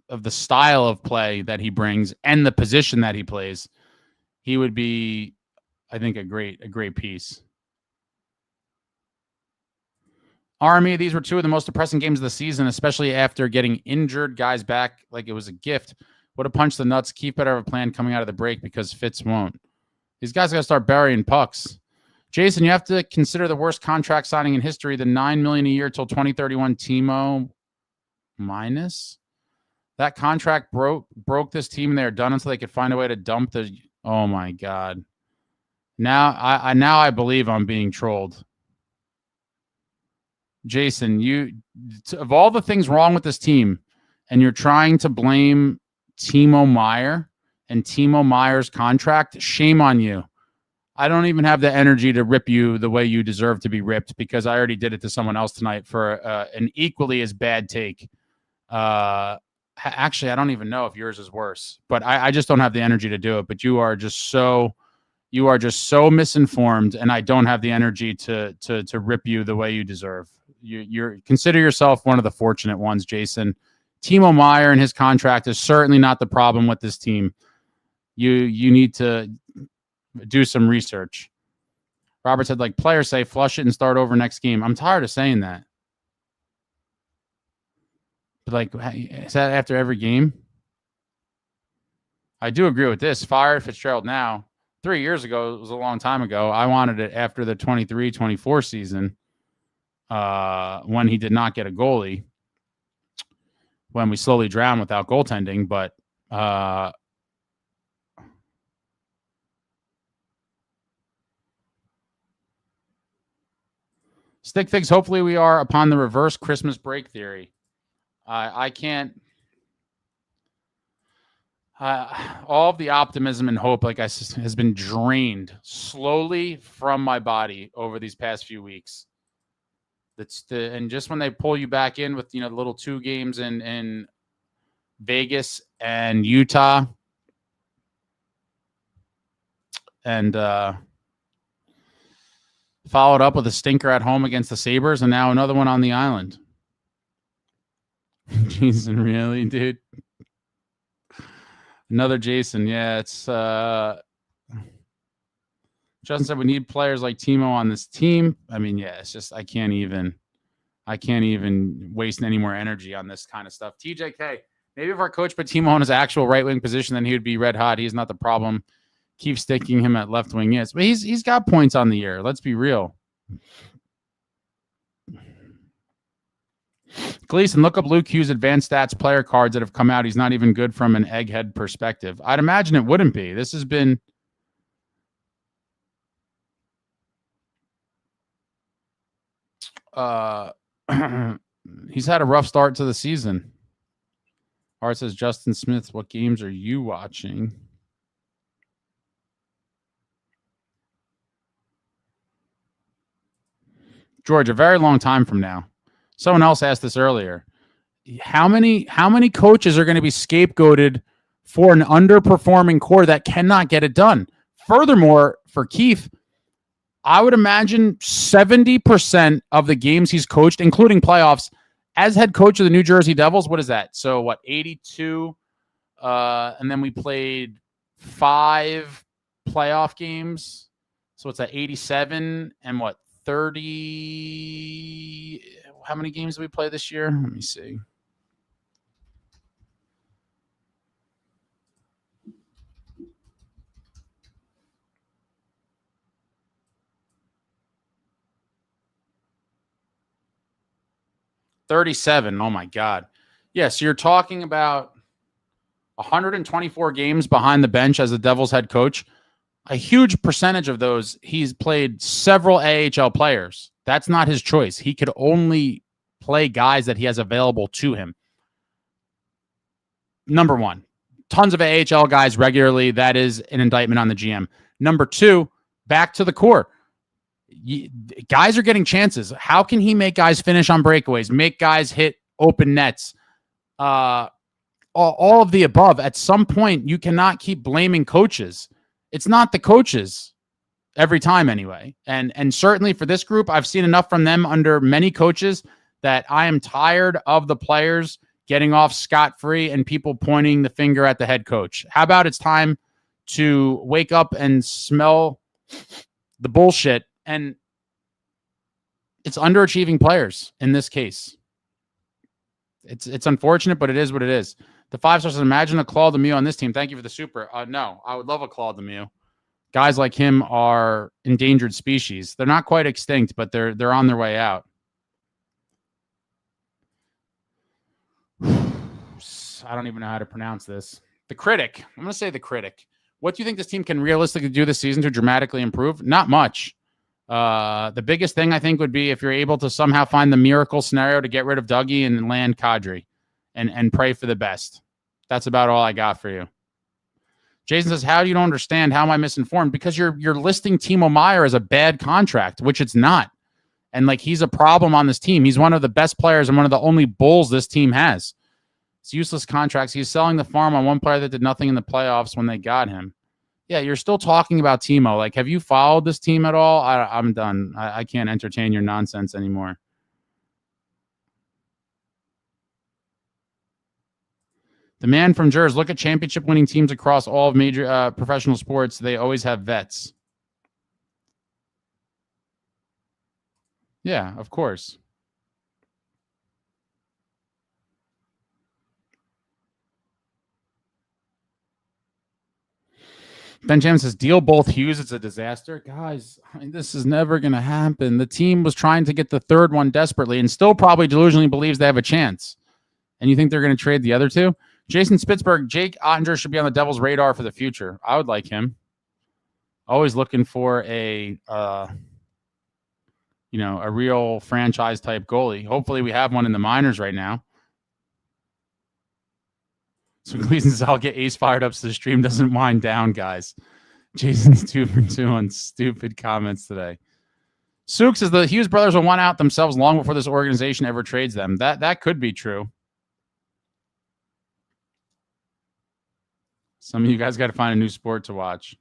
of the style of play that he brings and the position that he plays, he would be, I think, a great piece. Army, these were 2 of the most depressing games of the season, especially after getting injured guys back like it was a gift. Would have punched the nuts. Keep better of a plan coming out of the break because Fitz won't. These guys got to start burying pucks. Jason, you have to consider the worst contract signing in history, the $9 million a year till 2031 Timo minus. That contract broke this team, and they are done until they could find a way to dump the. Oh my God! Now I believe I'm being trolled. Jason, of all the things wrong with this team, and you're trying to blame Timomeier and Timomeier's contract, shame on you. I don't even have the energy to rip you the way you deserve to be ripped because I already did it to someone else tonight for an equally as bad take. Actually, I don't even know if yours is worse, but I just don't have the energy to do it. But you are just so misinformed, and I don't have the energy to rip you the way you deserve. You're consider yourself one of the fortunate ones, Jason. Timo Meier and his contract is certainly not the problem with this team. You need to do some research. Robert said, like players say, flush it and start over next game. I'm tired of saying that. But like, is that after every game? I do agree with this. Fire Fitzgerald now. 3 years ago, it was a long time ago. I wanted it after the 23-24 season when he did not get a goalie, when we slowly drowned without goaltending. But Stick Figs, hopefully we are upon the reverse Christmas break theory. I can't. All of the optimism and hope, like has been drained slowly from my body over these past few weeks. And just when they pull you back in with the little 2 games in Vegas and Utah, and followed up with a stinker at home against the Sabres, and now another one on the island. Jason, really, dude? Another Jason. Yeah, it's Justin said we need players like Timo on this team. I mean, yeah, it's just I can't even waste any more energy on this kind of stuff. TJK, Maybe if our coach put Timo on his actual right wing position, then he would be red hot. He's not the problem. Keep sticking him at left wing. Yes, but he's got points on the year. Let's be real. Gleason, look up Lukehughes advanced stats player cards that have come out. He's not even good from an egghead perspective. I'd imagine it wouldn't be. This has been he's had a rough start to the season. Art says, Justin Smith, what games are you watching? George, a very long time from now. Someone else asked this earlier. How many coaches are going to be scapegoated for an underperforming core that cannot get it done? Furthermore, for Keith, I would imagine 70% of the games he's coached, including playoffs, as head coach of the New Jersey Devils, what is that? So what, 82? And then we played 5 playoff games. So it's at 87 and what, 30? How many games did we play this year? Let me see. $37. Oh my God. Yes, so you're talking about 124 games behind the bench as the Devils head coach. A huge percentage of those, he's played several AHL players. That's not his choice. He could only play guys that he has available to him. Number one, tons of AHL guys regularly. That is an indictment on the GM. Number two, back to the core. Guys are getting chances. How can he make guys finish on breakaways, make guys hit open nets? All of the above. At some point, you cannot keep blaming coaches. It's not the coaches every time anyway. And certainly for this group, I've seen enough from them under many coaches that I am tired of the players getting off scot-free and people pointing the finger at the head coach. How about it's time to wake up and smell the bullshit? And it's underachieving players in this case. It's unfortunate, but it is what it is. The 5 stars says, imagine a Claude Lemieux on this team. Thank you for the super. No, I would love a Claude Lemieux. Guys like him are endangered species. They're not quite extinct, but they're on their way out. I don't even know how to pronounce this. The Critic. I'm going to say the Critic. What do you think this team can realistically do this season to dramatically improve? Not much. The biggest thing I think would be if you're able to somehow find the miracle scenario to get rid of Dougie and land Kadri and pray for the best. That's about all I got for you. Jason says, how do you don't understand? How am I misinformed? Because you're listing timomeier as a bad contract, which it's not. And like, he's a problem on this team. He's one of the best players and one of the only bulls this team has. It's useless contracts. He's selling the farm on one player that did nothing in the playoffs when they got him. Yeah, you're still talking about Timo. Like, have you followed this team at all? I'm done. I can't entertain your nonsense anymore. The man from Jersey, look at championship-winning teams across all of major professional sports. They always have vets. Yeah, of course. Benjamin says, deal both Hughes. It's a disaster. Guys, this is never going to happen. The team was trying to get the third one desperately and still probably delusionally believes they have a chance. And you think they're going to trade the other two? Jason Spitzberg, Jake Ottinger should be on the Devils' radar for the future. I would like him. Always looking for a real franchise-type goalie. Hopefully we have one in the minors right now. So Gleason says, I'll get Ace fired up so the stream doesn't wind down, guys. Jason's 2 for 2 on stupid comments today. Sook says the Hughes brothers will want out themselves long before this organization ever trades them. That could be true. Some of you guys got to find a new sport to watch.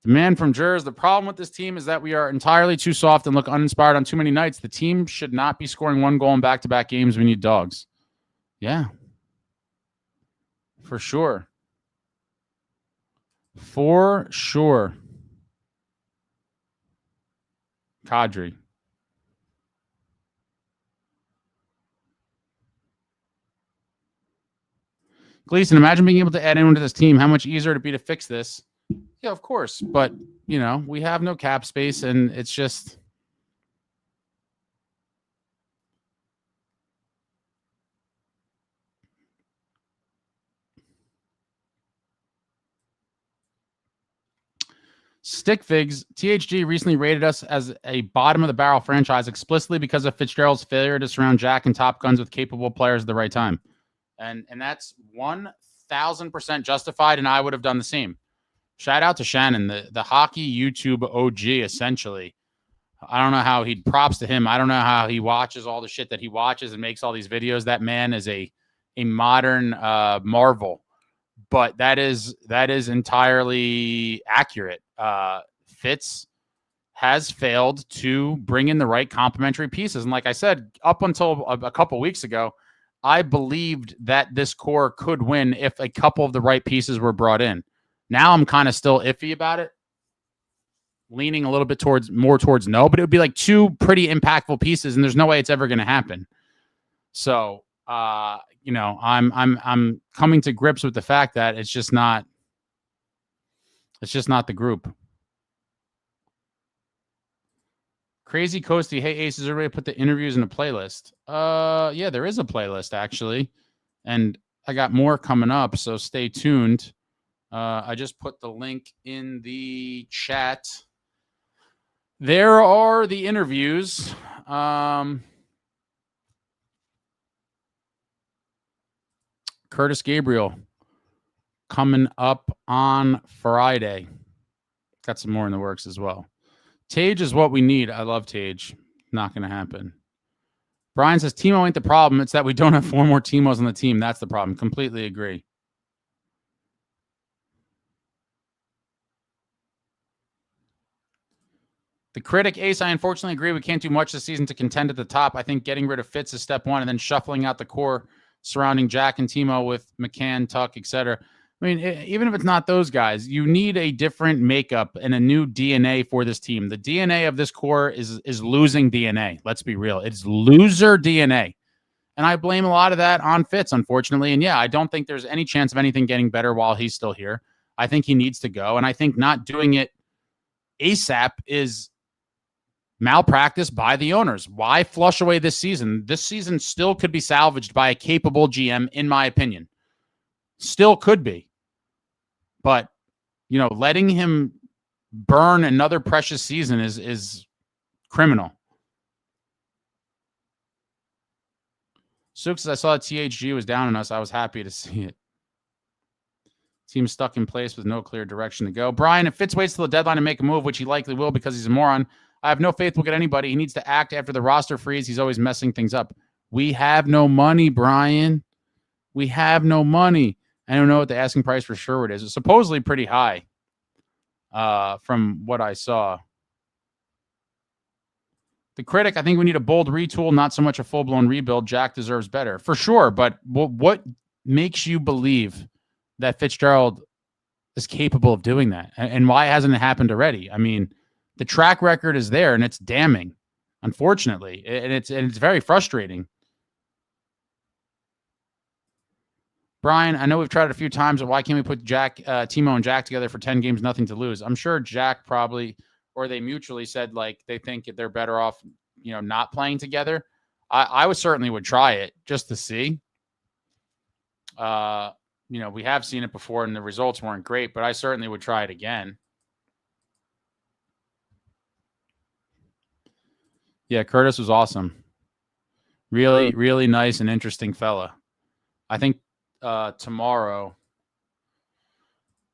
The man from Jersey, the problem with this team is that we are entirely too soft and look uninspired on too many nights. The team should not be scoring 1 goal in back-to-back games. We need dogs. Yeah. For sure. For sure. Kadri. Gleason, imagine being able to add anyone to this team. How much easier it'd be to fix this. Yeah, of course. But, we have no cap space, and it's just... Stick Figs, THG recently rated us as a bottom-of-the-barrel franchise explicitly because of Fitzgerald's failure to surround Jack and Top Guns with capable players at the right time. And that's 1,000% justified, and I would have done the same. Shout out to Shannon, the hockey YouTube OG, essentially. I don't know how he props to him. I don't know how he watches all the shit that he watches and makes all these videos. That man is a modern marvel. But that is entirely accurate. Fitz has failed to bring in the right complementary pieces. And like I said, up until a couple weeks ago, I believed that this core could win if a couple of the right pieces were brought in. Now I'm kind of still iffy about it, leaning a little bit more towards no, but it would be like two pretty impactful pieces, and there's no way it's ever going to happen. So, I'm coming to grips with the fact that it's just not the group. Crazy Coasty, hey Aces, everybody put the interviews in a playlist. Yeah, there is a playlist actually, and I got more coming up, so stay tuned. I just put the link in the chat. There are the interviews. Curtis Gabriel coming up on Friday. Got some more in the works as well. Tage is what we need. I love Tage. Not going to happen. Brian says, Timo ain't the problem. It's that we don't have 4 more Timos on the team. That's the problem. Completely agree. The critic, Ace, I unfortunately agree. We can't do much this season to contend at the top. I think getting rid of Fitz is step one, and then shuffling out the core surrounding Jack and Timo with McCann, Tuck, etc. I mean, even if it's not those guys, you need a different makeup and a new DNA for this team. The DNA of this core is losing DNA. Let's be real. It's loser DNA. And I blame a lot of that on Fitz, unfortunately. And yeah, I don't think there's any chance of anything getting better while he's still here. I think he needs to go. And I think not doing it ASAP is malpractice by the owners. Why flush away this season? This season still could be salvaged by a capable GM, in my opinion. Still could be. But, letting him burn another precious season is criminal. Sooks, I saw THG was down on us. I was happy to see it. Team stuck in place with no clear direction to go. Brian, if Fitz waits till the deadline to make a move, which he likely will because he's a moron, I have no faith we'll get anybody. He needs to act after the roster freeze. He's always messing things up. We have no money, Brian. We have no money. I don't know what the asking price for Sherwood is. It's supposedly pretty high from what I saw. The critic, I think we need a bold retool, not so much a full-blown rebuild. Jack deserves better. For sure, but what makes you believe that Fitzgerald is capable of doing that? And why hasn't it happened already? I mean, the track record is there, and it's damning, unfortunately. And it's very frustrating. Brian, I know we've tried it a few times, but why can't we put Timo and Jack together for 10 games, nothing to lose? I'm sure Jack probably, or they mutually said, like, they think they're better off, not playing together. I certainly would try it just to see. We have seen it before and the results weren't great, but I certainly would try it again. Yeah, Curtis was awesome. Really, really nice and interesting fella. I think tomorrow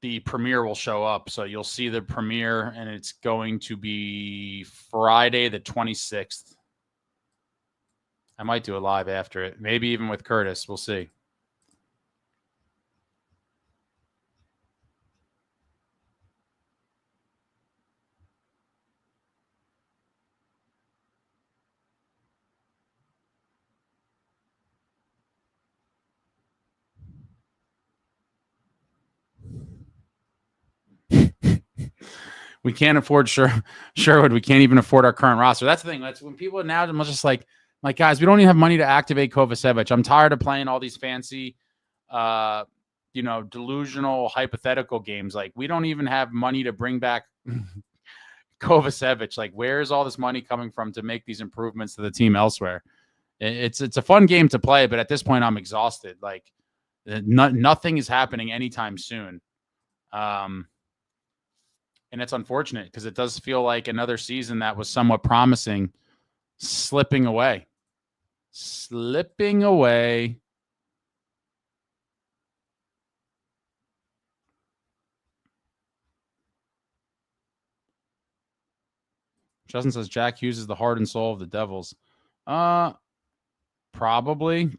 the premiere will show up. So you'll see the premiere, and it's going to be Friday the 26th. I might do a live after it. Maybe even with Curtis. We'll see. We can't afford Sherwood. We can't even afford our current roster. That's the thing. That's when people now are just like guys, we don't even have money to activate Kovacevic. I'm tired of playing all these fancy, delusional hypothetical games. Like, we don't even have money to bring back Kovacevic. Like, where is all this money coming from to make these improvements to the team elsewhere? It's a fun game to play, but at this point, I'm exhausted. Like, nothing is happening anytime soon. And it's unfortunate because it does feel like another season that was somewhat promising slipping away. Justin says Jack Hughes is the heart and soul of the Devils. Probably.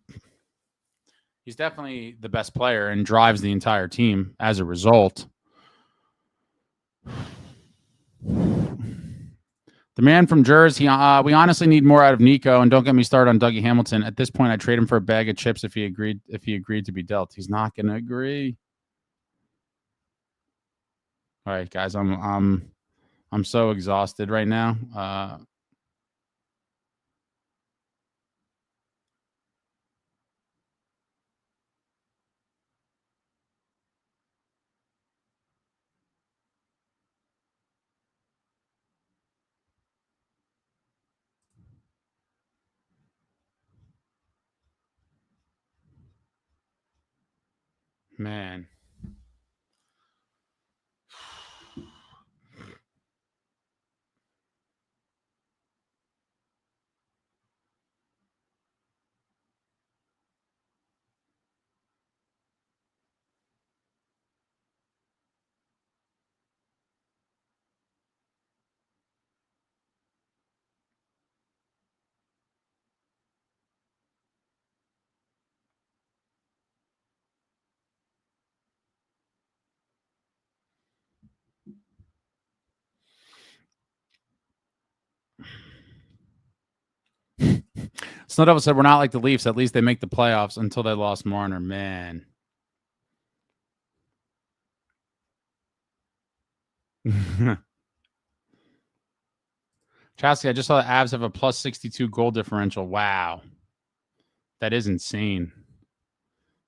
He's definitely the best player and drives the entire team as a result. The man from Jersey, we honestly need more out of Nico, and don't get me started on Dougie Hamilton. At this point, I'd trade him for a bag of chips if he agreed to be dealt. He's not going to agree. All right, guys, I'm so exhausted right now. Man. Snow Devil said we're not like the Leafs. At least they make the playoffs until they lost Marner. Man. Chasky, I just saw the Avs have a plus 62 goal differential. Wow. That is insane.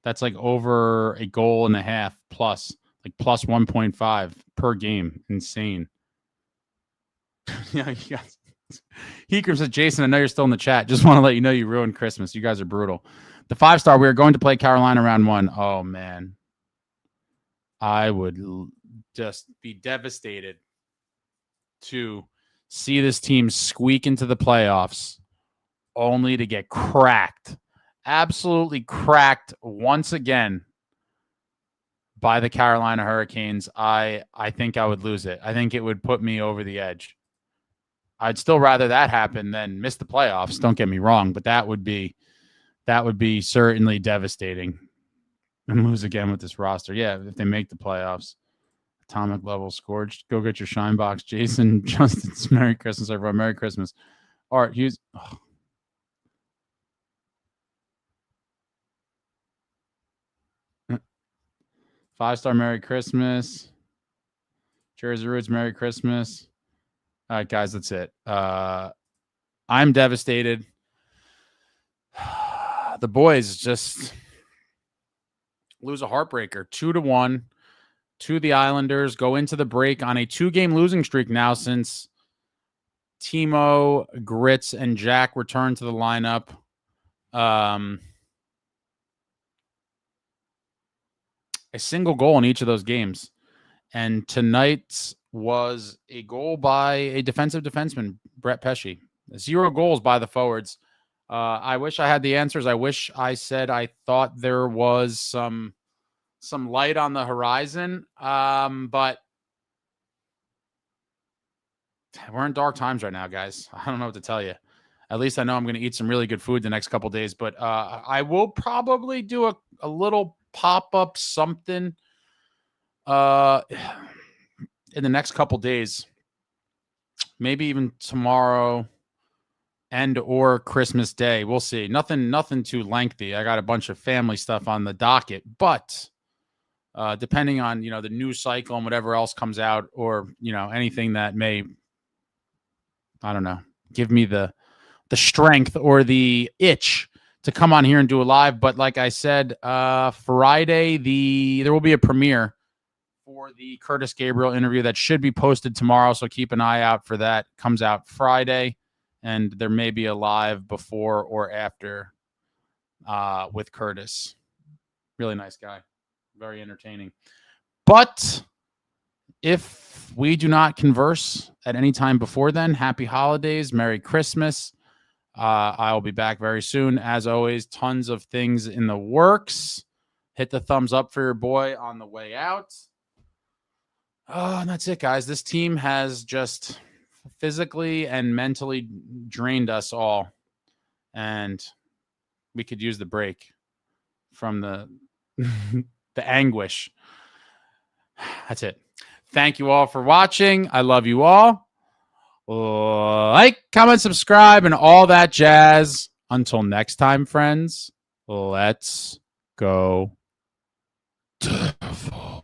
That's like over a goal and a half plus, like plus 1.5 per game. Insane. Yeah, you guys. Heekram says, Jason, I know you're still in the chat. Just want to let you know you ruined Christmas. You guys are brutal. The 5-star, we are going to play Carolina round 1. Oh, man. I would just be devastated to see this team squeak into the playoffs only to get cracked. Absolutely cracked once again by the Carolina Hurricanes. I think I would lose it. I think it would put me over the edge. I'd still rather that happen than miss the playoffs. Don't get me wrong, but that would be certainly devastating. And lose again with this roster. Yeah, if they make the playoffs. Atomic level scored. Go get your shine box. Jason, Justin's Merry Christmas, everyone. Merry Christmas. Art Hughes. Oh. Five-star Merry Christmas. Jersey Roots Merry Christmas. All right, guys, that's it. I'm devastated. The boys just lose a heartbreaker, 2-1 to the Islanders. Go into the break on a 2-game losing streak now since Timo, Grits, and Jack returned to the lineup. A single goal in each of those games. And tonight's was a goal by a defensive defenseman, brettpesce. 0 goals by the forwards. I wish I had the answers. I wish I said I thought there was some light on the horizon. But we're in dark times right now, guys. I don't know what to tell you. At least I know I'm going to eat some really good food the next couple days. But I will probably do a little pop-up something in the next couple days. Maybe even tomorrow and or Christmas Day. We'll see. Nothing too lengthy. I got a bunch of family stuff on the docket, but depending on, the news cycle and whatever else comes out, or, anything that may, I don't know, give me the strength or the itch to come on here and do a live. But like I said, Friday, there will be a premiere for the Curtis Gabriel interview that should be posted tomorrow. So keep an eye out for that. Comes out Friday, and there may be a live before or after with Curtis. Really nice guy. Very entertaining. But if we do not converse at any time before then, happy holidays, Merry Christmas. I'll be back very soon. As always, tons of things in the works. Hit the thumbs up for your boy on the way out. Oh, and that's it, guys. This team has just physically and mentally drained us all. And we could use the break from the the anguish. That's it. Thank you all for watching. I love you all. Like, comment, subscribe, and all that jazz. Until next time, friends, let's go Devils.